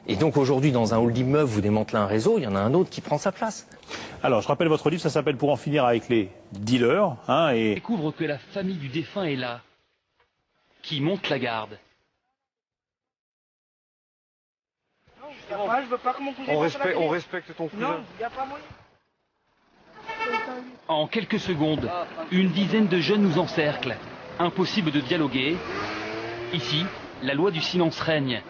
Et donc aujourd'hui, dans un hall d'immeuble, vous démantelez un réseau, il y en a un autre qui prend sa place. Alors, je rappelle votre livre, ça s'appelle « Pour en finir avec les dealers ». Et... On découvre que la famille du défunt est là, qui monte la garde. Non, je veux pas que mon cousin on respecte ton cousin. Non, il n'y a pas moyen. En quelques secondes, une dizaine de jeunes nous encerclent. Impossible de dialoguer. Ici, la loi du silence règne.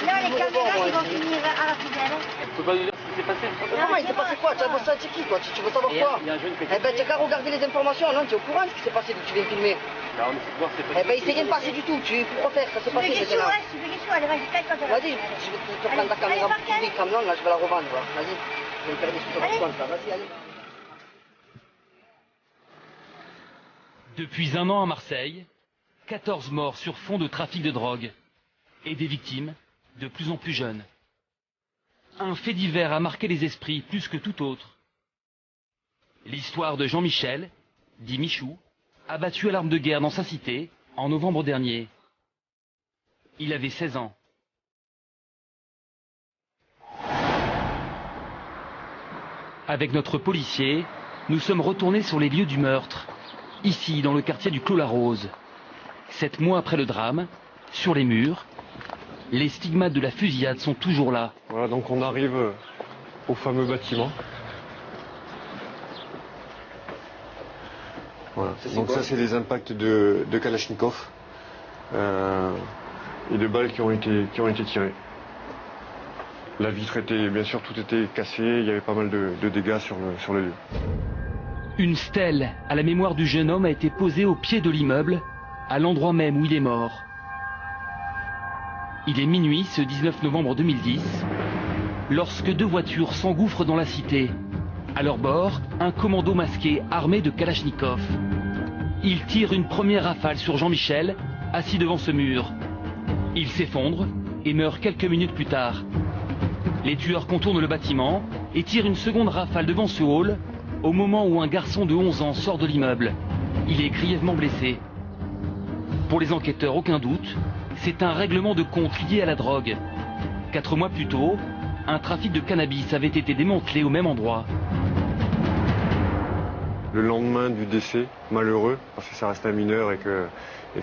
Là, les caméras qui vont finir à la poubelle. Tu peux pas nous dire ce qui s'est passé? Non, il s'est passé quoi? Tu as bossé à qui, toi? Tu veux savoir quoi? Eh ben, tu n'as qu'à regarder les informations. Non, tu es au courant de ce qui s'est passé, tu viens filmer. Là, on essaie de voir ce qui s'est passé. Eh ben, il s'est rien passé du tout. Tu peux refaire, ça s'est passé maintenant. Vas-y, je vais te prendre la caméra publique camion, là, je vais la revendre. Vas-y, je vais me faire des sous sur compte, là. Vas-y, allez. Depuis un an à Marseille, 14 morts sur fond de trafic de drogue. Et des victimes de plus en plus jeunes. Un fait divers a marqué les esprits plus que tout autre. L'histoire de Jean-Michel, dit Michou, abattu à l'arme de guerre dans sa cité en novembre dernier. Il avait 16 ans. Avec notre policier, nous sommes retournés sur les lieux du meurtre, ici dans le quartier du Clos-la-Rose. 7 mois après le drame, sur les murs, les stigmates de la fusillade sont toujours là. Voilà, donc on arrive au fameux bâtiment. Voilà. Donc ça, c'est les impacts de Kalachnikov et de balles qui ont été tirées. La vitre était, bien sûr, tout était cassé. Il y avait pas mal de dégâts sur le lieu. Une stèle à la mémoire du jeune homme a été posée au pied de l'immeuble, à l'endroit même où il est mort. Il est minuit ce 19 novembre 2010, lorsque 2 voitures s'engouffrent dans la cité. À leur bord, un commando masqué armé de Kalachnikov. Il tire une première rafale sur Jean-Michel, assis devant ce mur. Il s'effondre et meurt quelques minutes plus tard. Les tueurs contournent le bâtiment et tirent une seconde rafale devant ce hall, au moment où un garçon de 11 ans sort de l'immeuble. Il est grièvement blessé. Pour les enquêteurs, aucun doute, c'est un règlement de compte lié à la drogue. 4 mois plus tôt, un trafic de cannabis avait été démantelé au même endroit. Le lendemain du décès, malheureux, parce que ça reste un mineur et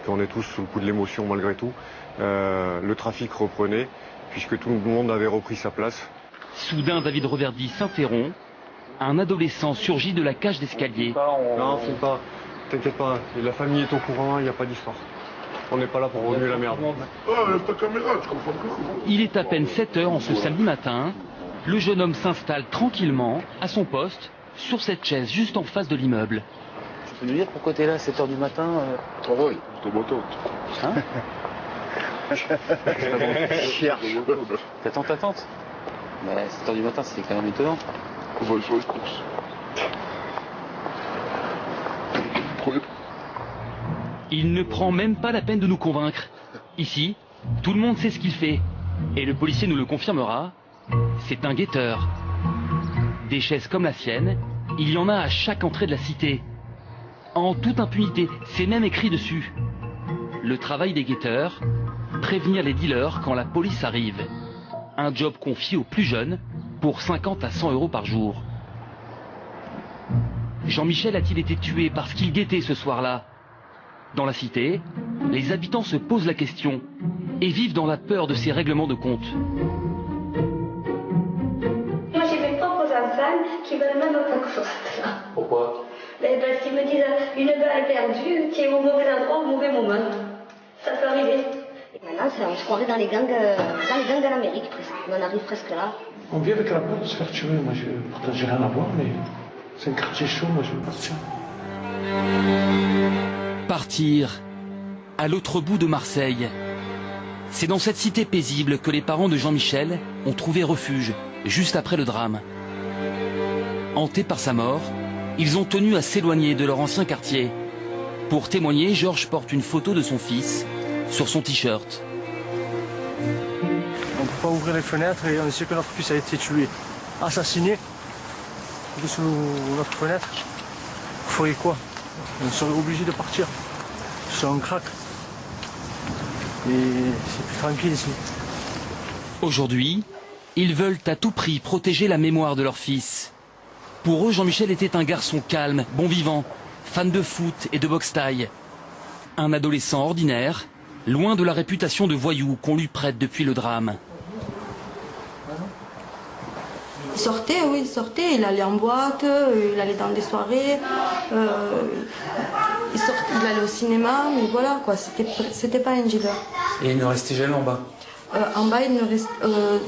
qu'on est tous sous le coup de l'émotion malgré tout, le trafic reprenait, puisque tout le monde avait repris sa place. Soudain, David Reverdy s'interrompt. Un adolescent surgit de la cage d'escalier. Non, faut pas. T'inquiète pas, la famille est au courant, il n'y a pas d'histoire. On n'est pas là pour remuer la merde. Oh, lève ta caméra, tu comprends plus. Il est à peine 7 h en ce samedi matin. Le jeune homme s'installe tranquillement à son poste, sur cette chaise juste en face de l'immeuble. Tu peux nous dire pourquoi t'es là à 7 h du matin Travail, ton matin. Hein T'attends. Mais 7 h du matin, c'est quand même étonnant. On va aller faire les courses. Il ne prend même pas la peine de nous convaincre. Ici, tout le monde sait ce qu'il fait. Et le policier nous le confirmera, c'est un guetteur. Des chaises comme la sienne, il y en a à chaque entrée de la cité. En toute impunité, c'est même écrit dessus. Le travail des guetteurs, prévenir les dealers quand la police arrive. Un job confié aux plus jeunes pour 50 à 100 € par jour. Jean-Michel a-t-il été tué parce qu'il guettait ce soir-là? Dans la cité, les habitants se posent la question et vivent dans la peur de ces règlements de compte. Moi, j'ai mes propres enfants qui veulent même pas que je reste là. Pourquoi? Parce qu'ils me disent une balle perdue, tu es au mauvais endroit, au mauvais moment. Ça peut arriver. Et maintenant, on se croirait dans les gangs de l'Amérique, presque. On en arrive presque là. On vit avec la peur de se faire tuer. Moi, pourtant, j'ai rien à voir, mais c'est un quartier chaud. Moi, je veux partir. Partir à l'autre bout de Marseille. C'est dans cette cité paisible que les parents de Jean-Michel ont trouvé refuge juste après le drame. Hantés par sa mort, ils ont tenu à s'éloigner de leur ancien quartier. Pour témoigner, Georges porte une photo de son fils sur son t-shirt. On ne peut pas ouvrir les fenêtres et on sait que notre fils a été tué, assassiné sous notre fenêtre. Il faudrait quoi? On serait obligé de partir sur un crack. Et c'est plus tranquille ici. Aujourd'hui, ils veulent à tout prix protéger la mémoire de leur fils. Pour eux, Jean-Michel était un garçon calme, bon vivant, fan de foot et de boxe-taille. Un adolescent ordinaire, loin de la réputation de voyou qu'on lui prête depuis le drame. Il sortait, oui, il sortait, il allait en boîte, il allait dans des soirées, il allait au cinéma, mais voilà quoi, c'était pas un dealer. Et il ne restait jamais en bas? En bas, il ne restait...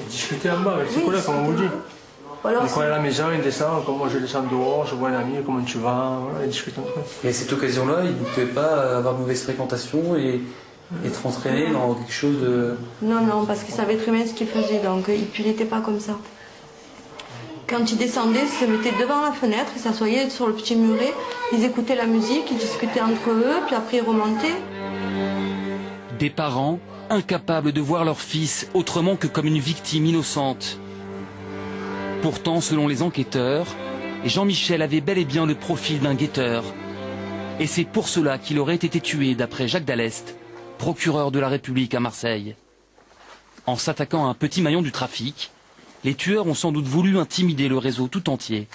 Discuter en bas avec ses collègues, comme on vous dit. Donc quand il est à la maison, il descend, comme moi je descends dehors, je vois un ami, comment tu vas, voilà, il discute entre eux. Et à cette occasion-là, il ne pouvait pas avoir de mauvaise fréquentation et être entraîné dans quelque chose de... Non, parce qu'il savait très bien ce qu'il faisait, donc il n'était pas comme ça. Quand il descendait, il se mettait devant la fenêtre, il s'assoyait sur le petit muret, ils écoutaient la musique, ils discutaient entre eux, puis après ils remontaient. Des parents incapables de voir leur fils autrement que comme une victime innocente. Pourtant, selon les enquêteurs, Jean-Michel avait bel et bien le profil d'un guetteur. Et c'est pour cela qu'il aurait été tué, d'après Jacques Dallest, procureur de la République à Marseille. En s'attaquant à un petit maillon du trafic, les tueurs ont sans doute voulu intimider le réseau tout entier.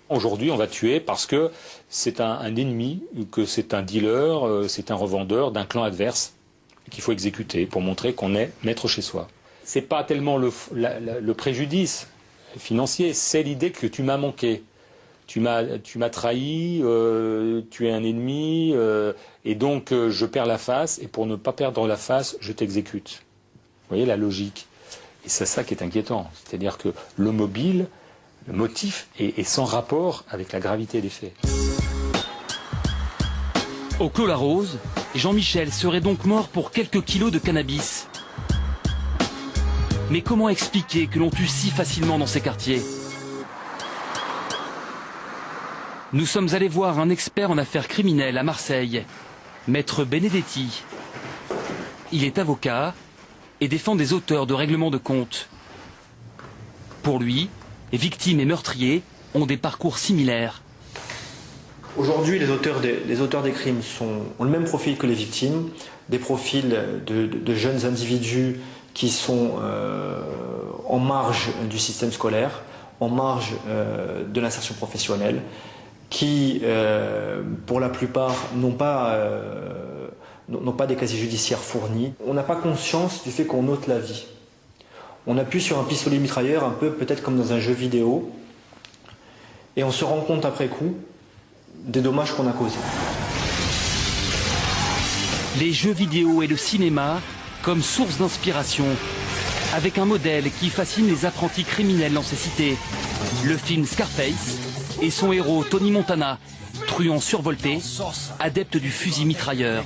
Aujourd'hui, on va tuer parce que c'est un ennemi, que c'est un dealer, c'est un revendeur d'un clan adverse qu'il faut exécuter pour montrer qu'on est maître chez soi. C'est pas tellement le préjudice financier, c'est l'idée que tu m'as manqué. Tu m'as trahi, tu es un ennemi, et donc je perds la face, et pour ne pas perdre la face, je t'exécute. Vous voyez la logique. Et c'est ça qui est inquiétant. C'est-à-dire que le mobile, le motif, est sans rapport avec la gravité des faits. Au Clos la Rose, Jean-Michel serait donc mort pour quelques kilos de cannabis. Mais comment expliquer que l'on tue si facilement dans ces quartiers? Nous sommes allés voir un expert en affaires criminelles à Marseille, Maître Benedetti. Il est avocat et défend des auteurs de règlements de compte. Pour lui, victimes et meurtriers ont des parcours similaires. Aujourd'hui, les auteurs des crimes ont le même profil que les victimes, des profils de jeunes individus qui sont en marge du système scolaire, en marge de l'insertion professionnelle, qui, pour la plupart, n'ont pas des casiers judiciaires fournis. On n'a pas conscience du fait qu'on ôte la vie. On appuie sur un pistolet mitrailleur, un peu peut-être comme dans un jeu vidéo, et on se rend compte après coup des dommages qu'on a causés. Les jeux vidéo et le cinéma comme source d'inspiration, avec un modèle qui fascine les apprentis criminels dans ces cités. Le film Scarface et son héros Tony Montana, truand survolté, adepte du fusil mitrailleur.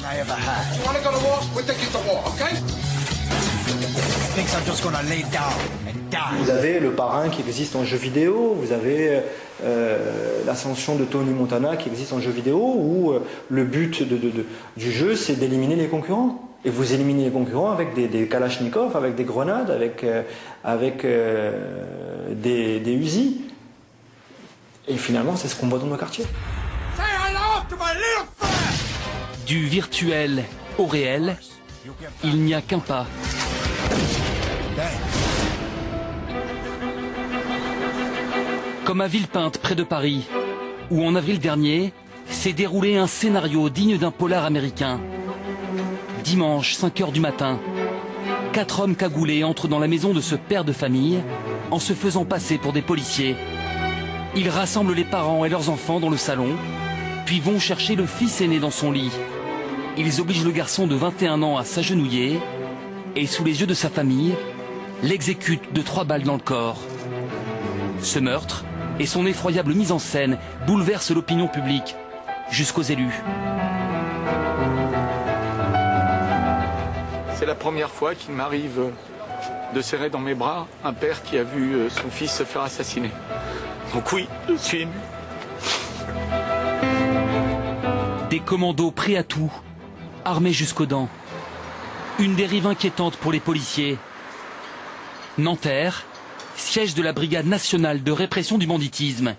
Vous avez le parrain qui existe en jeu vidéo, vous avez l'ascension de Tony Montana qui existe en jeu vidéo, où le but du jeu c'est d'éliminer les concurrents. Et vous éliminez les concurrents avec des kalachnikovs, avec des grenades, avec des Uzi. Et finalement, c'est ce qu'on voit dans nos quartiers. Du virtuel au réel, il n'y a qu'un pas. Comme à Villepinte, près de Paris, où en avril dernier s'est déroulé un scénario digne d'un polar américain. Dimanche, 5 h du matin, 4 hommes cagoulés entrent dans la maison de ce père de famille en se faisant passer pour des policiers. Ils rassemblent les parents et leurs enfants dans le salon, puis vont chercher le fils aîné dans son lit. Ils obligent le garçon de 21 ans à s'agenouiller et, sous les yeux de sa famille, l'exécutent de 3 balles dans le corps. Ce meurtre et son effroyable mise en scène bouleversent l'opinion publique, jusqu'aux élus. C'est la première fois qu'il m'arrive de serrer dans mes bras un père qui a vu son fils se faire assassiner. Donc oui, je suis ému. Des commandos prêts à tout, armés jusqu'aux dents. Une dérive inquiétante pour les policiers. Nanterre, siège de la Brigade nationale de répression du banditisme.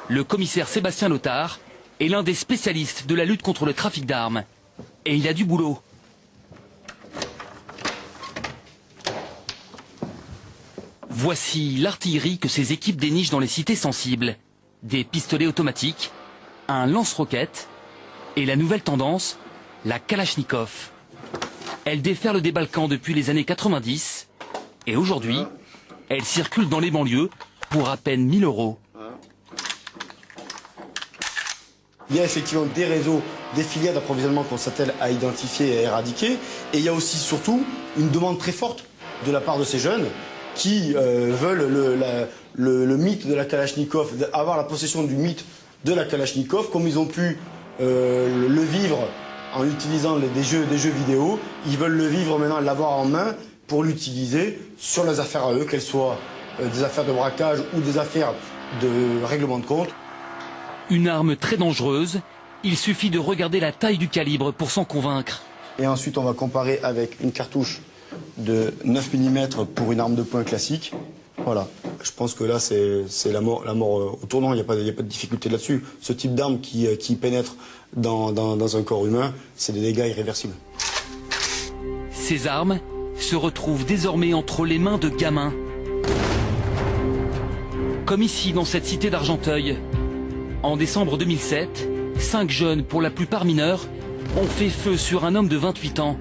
Le commissaire Sébastien Lothar est l'un des spécialistes de la lutte contre le trafic d'armes. Et il a du boulot. Voici l'artillerie que ces équipes dénichent dans les cités sensibles. Des pistolets automatiques, un lance-roquettes et la nouvelle tendance, la Kalachnikov. Elle déferle des Balkans depuis les années 90 et aujourd'hui, Elle circule dans les banlieues pour à peine 1 000 €. Il y a effectivement des réseaux, des filières d'approvisionnement qu'on s'attelle à identifier et à éradiquer. Et il y a aussi surtout une demande très forte de la part de ces jeunes qui veulent le mythe de la Kalachnikov, avoir la possession du mythe de la Kalachnikov, comme ils ont pu le vivre en utilisant des jeux vidéo. Ils veulent le vivre maintenant, l'avoir en main pour l'utiliser sur les affaires à eux, qu'elles soient des affaires de braquage ou des affaires de règlement de compte. Une arme très dangereuse, il suffit de regarder la taille du calibre pour s'en convaincre. Et ensuite on va comparer avec une cartouche de 9 mm pour une arme de poing classique. Voilà, je pense que là c'est la mort au tournant, il n'y a pas de difficulté là-dessus. Ce type d'arme qui pénètre dans un corps humain, c'est des dégâts irréversibles. Ces armes se retrouvent désormais entre les mains de gamins. Comme ici dans cette cité d'Argenteuil. En décembre 2007, 5 jeunes, pour la plupart mineurs, ont fait feu sur un homme de 28 ans.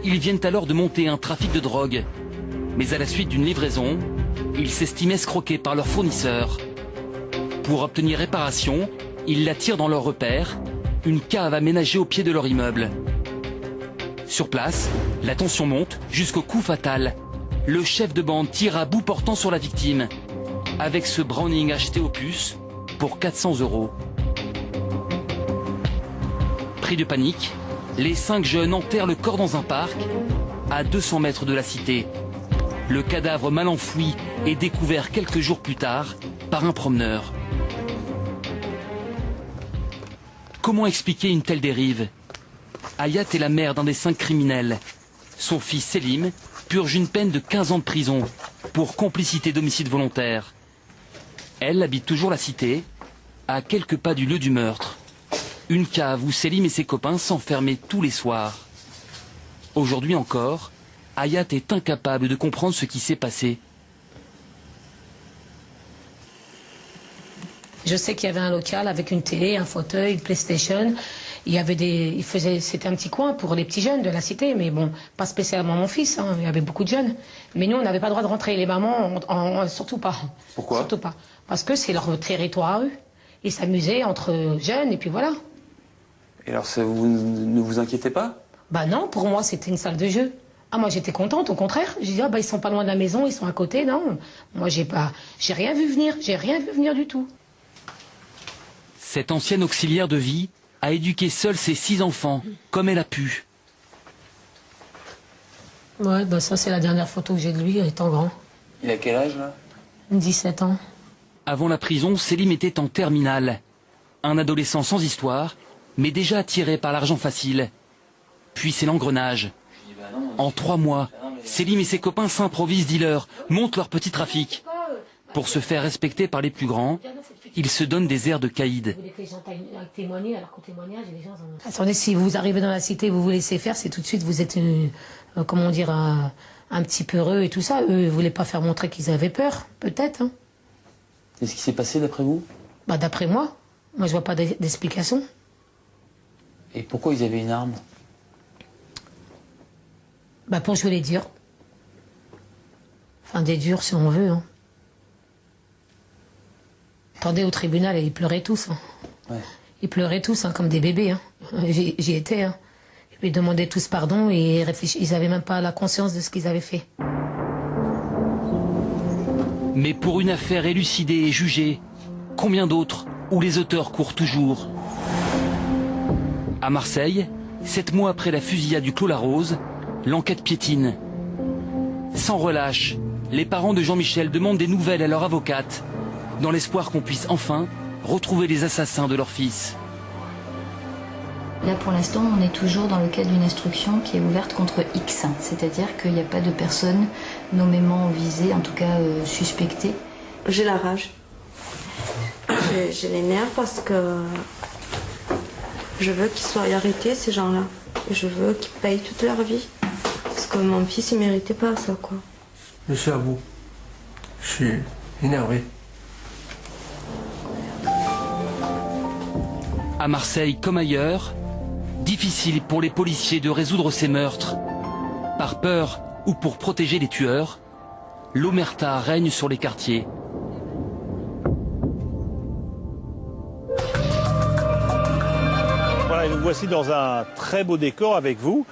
Ils viennent alors de monter un trafic de drogue. Mais à la suite d'une livraison, ils s'estiment escroqués par leur fournisseur. Pour obtenir réparation, ils la tirent dans leur repère, une cave aménagée au pied de leur immeuble. Sur place, la tension monte jusqu'au coup fatal. Le chef de bande tire à bout portant sur la victime, avec ce Browning acheté aux puces pour 400 €. Pris de panique, les 5 jeunes enterrent le corps dans un parc, à 200 mètres de la cité. Le cadavre mal enfoui est découvert quelques jours plus tard par un promeneur. Comment expliquer une telle dérive? Hayat est la mère d'un des 5 criminels. Son fils Selim purge une peine de 15 ans de prison pour complicité d'homicide volontaire. Elle habite toujours la cité, à quelques pas du lieu du meurtre. Une cave où Selim et ses copains s'enfermaient tous les soirs. Aujourd'hui encore, Hayat est incapable de comprendre ce qui s'est passé. Je sais qu'il y avait un local avec une télé, un fauteuil, une PlayStation. C'était un petit coin pour les petits jeunes de la cité, mais bon, pas spécialement mon fils, hein, il y avait beaucoup de jeunes. Mais nous, on n'avait pas le droit de rentrer, les mamans, surtout pas. Pourquoi? Surtout pas. Parce que c'est leur territoire à eux. Ils s'amusaient entre jeunes, et puis voilà. Et alors, vous ne vous inquiétez pas? Bah non, pour moi, c'était une salle de jeu. Ah, moi, j'étais contente, au contraire. J'ai dit, ah, bah, ils sont pas loin de la maison, ils sont à côté, non. Moi, j'ai rien vu venir du tout. Cette ancienne auxiliaire de vie a éduqué seule ses 6 enfants, comme elle a pu. Ouais, bah ça c'est la dernière photo que j'ai de lui, étant grand. Il a quel âge là? 17 ans. Avant la prison, Selim était en terminale. Un adolescent sans histoire, mais déjà attiré par l'argent facile. Puis c'est l'engrenage. En 3 mois, Selim et ses copains s'improvisent dealers, montent leur petit trafic. Pour se faire respecter par les plus grands, ils se donnent des airs de caïd. Attendez, si vous arrivez dans la cité, vous vous laissez faire, c'est tout de suite, vous êtes, comment dire, un petit peu heureux et tout ça. Eux, ils ne voulaient pas faire montrer qu'ils avaient peur, peut-être. Hein. Qu'est-ce qui s'est passé d'après vous? Bah, d'après moi. Moi, je vois pas d'explication. Et pourquoi ils avaient une arme? Bah, pour jouer les durs. Enfin, des durs, si on veut, hein. Attendez, au tribunal, ils pleuraient tous. Hein. Ouais. Ils pleuraient tous, hein, comme des bébés. Hein. J'y étais. Hein. Ils demandaient tous pardon et ils n'avaient même pas la conscience de ce qu'ils avaient fait. Mais pour une affaire élucidée et jugée, combien d'autres où les auteurs courent toujours? À Marseille, 7 mois après la fusillade du Clos la Rose, l'enquête piétine. Sans relâche, les parents de Jean-Michel demandent des nouvelles à leur avocate, dans l'espoir qu'on puisse enfin retrouver les assassins de leur fils. Là, pour l'instant, on est toujours dans le cadre d'une instruction qui est ouverte contre X, c'est-à-dire qu'il n'y a pas de personne nommément visée, en tout cas suspectée. J'ai la rage. J'ai les nerfs parce que je veux qu'ils soient arrêtés, ces gens-là. Je veux qu'ils payent toute leur vie. Parce que mon fils, il méritait pas ça, quoi. Je suis à bout. Je suis énervé. À Marseille comme ailleurs, difficile pour les policiers de résoudre ces meurtres. Par peur ou pour protéger les tueurs, l'omerta règne sur les quartiers. Voilà, et nous voici dans un très beau décor avec vous,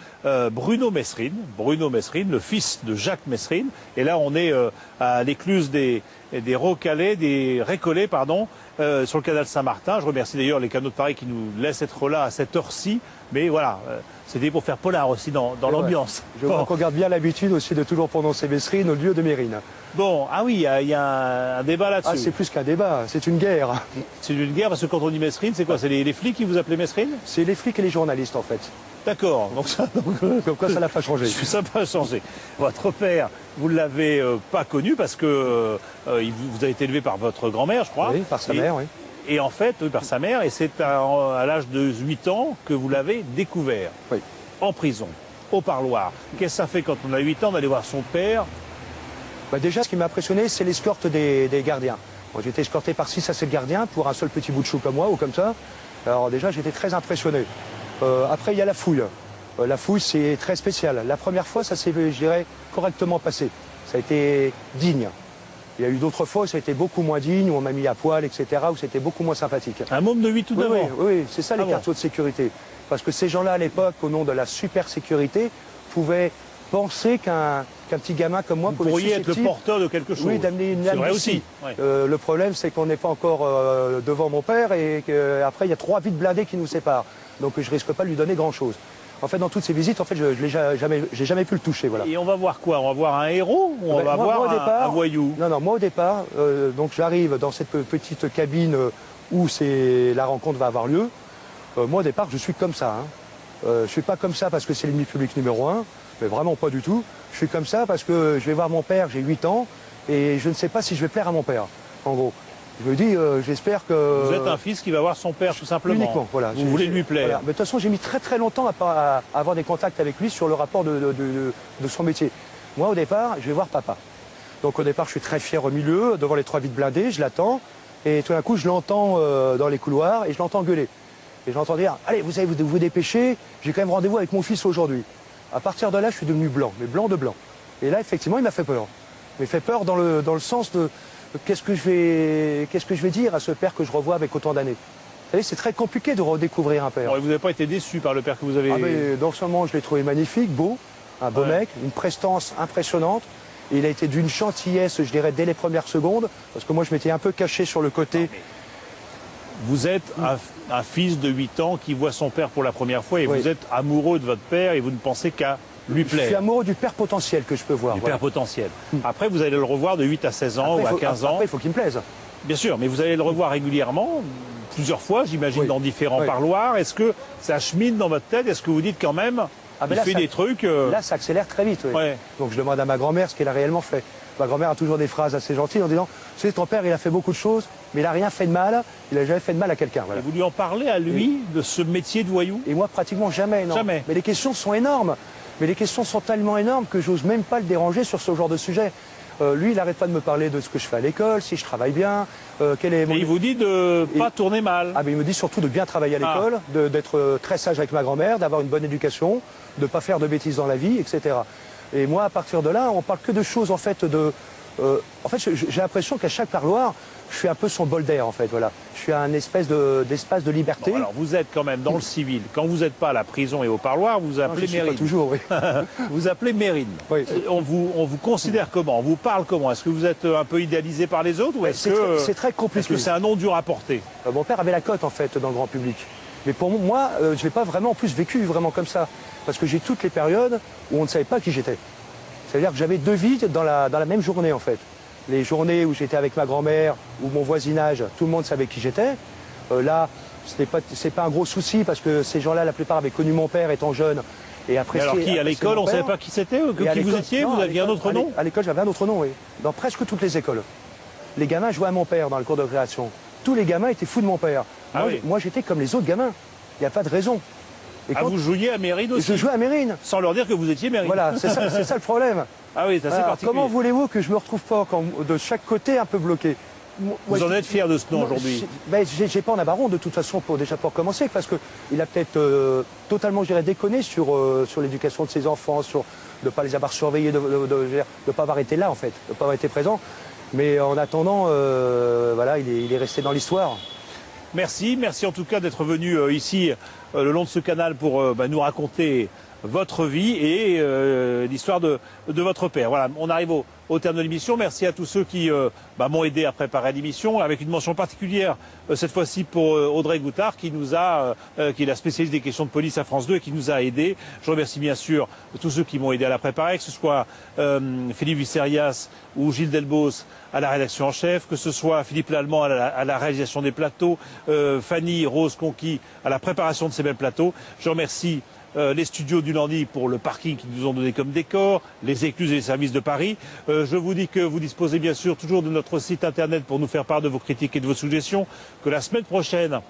Bruno Messrine, le fils de Jacques Messrine. Et là, on est à l'écluse des Récollets, pardon, sur le canal Saint-Martin. Je remercie d'ailleurs les canaux de Paris qui nous laissent être là à cette heure-ci. Mais voilà, c'était pour faire polar aussi dans l'ambiance. Je vois qu'on garde bien l'habitude aussi de toujours prononcer Messrine au lieu de Mérine. Bon, ah oui, il y a un débat là-dessus. Ah, c'est plus qu'un débat, c'est une guerre. C'est une guerre parce que quand on dit Messrine, c'est quoi? C'est les flics qui vous appelaient Messrine? C'est les flics et les journalistes en fait. D'accord. Comme quoi ça n'a pas changé. Ça n'a pas changé. Votre père, vous ne l'avez pas connu parce que vous avez été élevé par votre grand-mère, je crois. Oui, par sa mère, oui. Et en fait, oui, par sa mère, et c'est à l'âge de 8 ans que vous l'avez découvert. Oui. En prison, au parloir. Qu'est-ce que ça fait quand on a 8 ans d'aller voir son père? Bah déjà, ce qui m'a impressionné, c'est l'escorte des gardiens. J'ai été escorté par 6 à 7 gardiens pour un seul petit bout de chou comme moi ou comme ça. Alors déjà, j'étais très impressionné. Après, il y a la fouille. La fouille, c'est très spécial. La première fois, ça s'est, je dirais, correctement passé. Ça a été digne. Il y a eu d'autres fois où ça a été beaucoup moins digne, où on m'a mis à poil, etc., où c'était beaucoup moins sympathique. Un môme de 8 ou 9 ans? Oui, c'est ça les quartiers de sécurité. Parce que ces gens-là, à l'époque, au nom de la super sécurité, pouvaient penser qu'un petit gamin comme moi pouvait être le porteur de quelque chose. Oui, d'amener une âme. C'est vrai aussi. Ouais. Le problème, c'est qu'on n'est pas encore devant mon père et qu'après, il y a 3 vides blindés qui nous séparent. Donc je risque pas de lui donner grand-chose. En fait, dans toutes ces visites, en fait, j'ai jamais pu le toucher. Voilà. Et on va voir quoi? On va voir un héros ou on va voir un voyou? Non, moi au départ, donc j'arrive dans cette petite cabine où la rencontre va avoir lieu. Moi au départ, je suis comme ça. Je suis pas comme ça parce que c'est l'ennemi public numéro 1, mais vraiment pas du tout. Je suis comme ça parce que je vais voir mon père, j'ai 8 ans, et je ne sais pas si je vais plaire à mon père, en gros. Je me dis, j'espère que... Vous êtes un fils qui va voir son père, tout simplement. Uniquement, voilà. Vous voulez lui plaire. Voilà. Mais de toute façon, j'ai mis très longtemps à avoir des contacts avec lui sur le rapport de son métier. Moi, au départ, je vais voir papa. Donc au départ, je suis très fier au milieu, devant les 3 vides blindés, je l'attends. Et tout d'un coup, je l'entends dans les couloirs et je l'entends gueuler. Et je l'entends dire, allez, vous allez vous dépêcher, j'ai quand même rendez-vous avec mon fils aujourd'hui. À partir de là, je suis devenu blanc, mais blanc de blanc. Et là, effectivement, il m'a fait peur. Il m'a fait peur dans le sens de... Qu'est-ce que je vais dire à ce père que je revois avec autant d'années? Vous savez, c'est très compliqué de redécouvrir un père. Bon, et vous n'avez pas été déçu par le père que vous avez... Ah, mais dans ce moment, je l'ai trouvé magnifique, beau, un beau mec, une prestance impressionnante. Et il a été d'une gentillesse, je dirais, dès les premières secondes, parce que moi, je m'étais un peu caché sur le côté. Vous êtes un fils de 8 ans qui voit son père pour la première fois et vous êtes amoureux de votre père et vous ne pensez qu'à lui plaire. Je suis amoureux du père potentiel que je peux voir. Du père potentiel. Après, vous allez le revoir de 8 à 16 ans ou à 15 ans. Après, il faut qu'il me plaise. Bien sûr, mais vous allez le revoir régulièrement, plusieurs fois, j'imagine, dans différents parloirs. Est-ce que ça chemine dans votre tête? Est-ce que vous dites quand même, il fait des trucs... Là, ça accélère très vite, oui. Donc je demande à ma grand-mère ce qu'elle a réellement fait. Ma grand-mère a toujours des phrases assez gentilles en disant, tu sais, ton père, il a fait beaucoup de choses, mais il n'a rien fait de mal, il n'a jamais fait de mal à quelqu'un. Voilà. Et vous lui en parlez à lui de ce métier de voyou? Et moi, pratiquement jamais, non. Jamais. Mais les questions sont énormes. Mais les questions sont tellement énormes que j'ose même pas le déranger sur ce genre de sujet. Lui, il n'arrête pas de me parler de ce que je fais à l'école, si je travaille bien, quel est mon... Et il vous dit de pas tourner mal. Ah, mais il me dit surtout de bien travailler à l'école, d'être très sage avec ma grand-mère, d'avoir une bonne éducation, de ne pas faire de bêtises dans la vie, etc. Et moi, à partir de là, on parle que de choses, en fait, en fait, j'ai l'impression qu'à chaque parloir, je suis un peu son bol d'air, en fait, voilà. Je suis un espèce d'espace de liberté. Bon, alors, vous êtes quand même dans le civil. Quand vous n'êtes pas à la prison et au parloir, vous appelez Mérine. Pas toujours, oui. Vous appelez Mérine. Oui. On vous considère comment? On vous parle comment? Est-ce que vous êtes un peu idéalisé par les autres ou est-ce que c'est très compliqué? Est-ce que c'est un nom dur à porter? Mon père avait la cote, en fait, dans le grand public. Mais pour moi, je n'ai pas vraiment, en plus, vécu vraiment comme ça. Parce que j'ai toutes les périodes où on ne savait pas qui j'étais. C'est-à-dire que j'avais 2 vies dans la même journée, en fait. Les journées où j'étais avec ma grand-mère ou mon voisinage, tout le monde savait qui j'étais. Là, c'est pas un gros souci parce que ces gens-là, la plupart avaient connu mon père étant jeune et apprécié. Alors qui, à l'école, on ne savait pas qui c'était? Qui vous étiez? Vous aviez un autre nom? À l'école, j'avais un autre nom, oui. Dans presque toutes les écoles. Les gamins jouaient à mon père dans le cours de création. Tous les gamins étaient fous de mon père. Moi, j'étais comme les autres gamins. Il n'y a pas de raison. Et vous jouiez à Mérine aussi? Je jouais à Mérine. Sans leur dire que vous étiez Mérine. Voilà, c'est ça le problème. Ah oui, c'est assez particulier. Comment voulez-vous que je me retrouve pas de chaque côté un peu bloqué? Vous en êtes fier de ce nom aujourd'hui? J'ai pas en abaron de toute façon déjà pour commencer, parce qu'il a peut-être totalement déconné sur l'éducation de ses enfants, sur de ne pas les avoir surveillés, de ne pas avoir été là en fait, de ne pas avoir été présent. Mais en attendant, voilà, il est resté dans l'histoire. Merci en tout cas d'être venu ici le long de ce canal pour nous raconter votre vie et l'histoire de votre père. Voilà, on arrive au terme de l'émission. Merci à tous ceux qui m'ont aidé à préparer l'émission, avec une mention particulière cette fois-ci pour Audrey Goutard qui est la spécialiste des questions de police à France 2 et qui nous a aidés. Je remercie bien sûr tous ceux qui m'ont aidé à la préparer, que ce soit Philippe Visserias ou Gilles Delbos à la rédaction en chef, que ce soit Philippe Lallemand à la réalisation des plateaux, Fanny Rose Conqui à la préparation de ces belles plateaux. Je remercie les studios du Landy pour le parking qu'ils nous ont donné comme décor, les écluses et les services de Paris. Je vous dis que vous disposez bien sûr toujours de notre site internet pour nous faire part de vos critiques et de vos suggestions, que la semaine prochaine,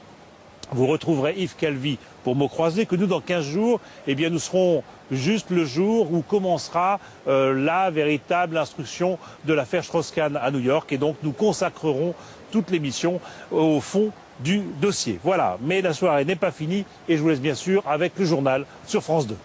vous retrouverez Yves Calvi pour mots croisés, que nous, dans 15 jours, nous serons juste le jour où commencera la véritable instruction de l'affaire Strauss-Kahn à New York. Et donc, nous consacrerons toute l'émission au fond du dossier. Voilà, mais la soirée n'est pas finie et je vous laisse bien sûr avec le journal sur France 2.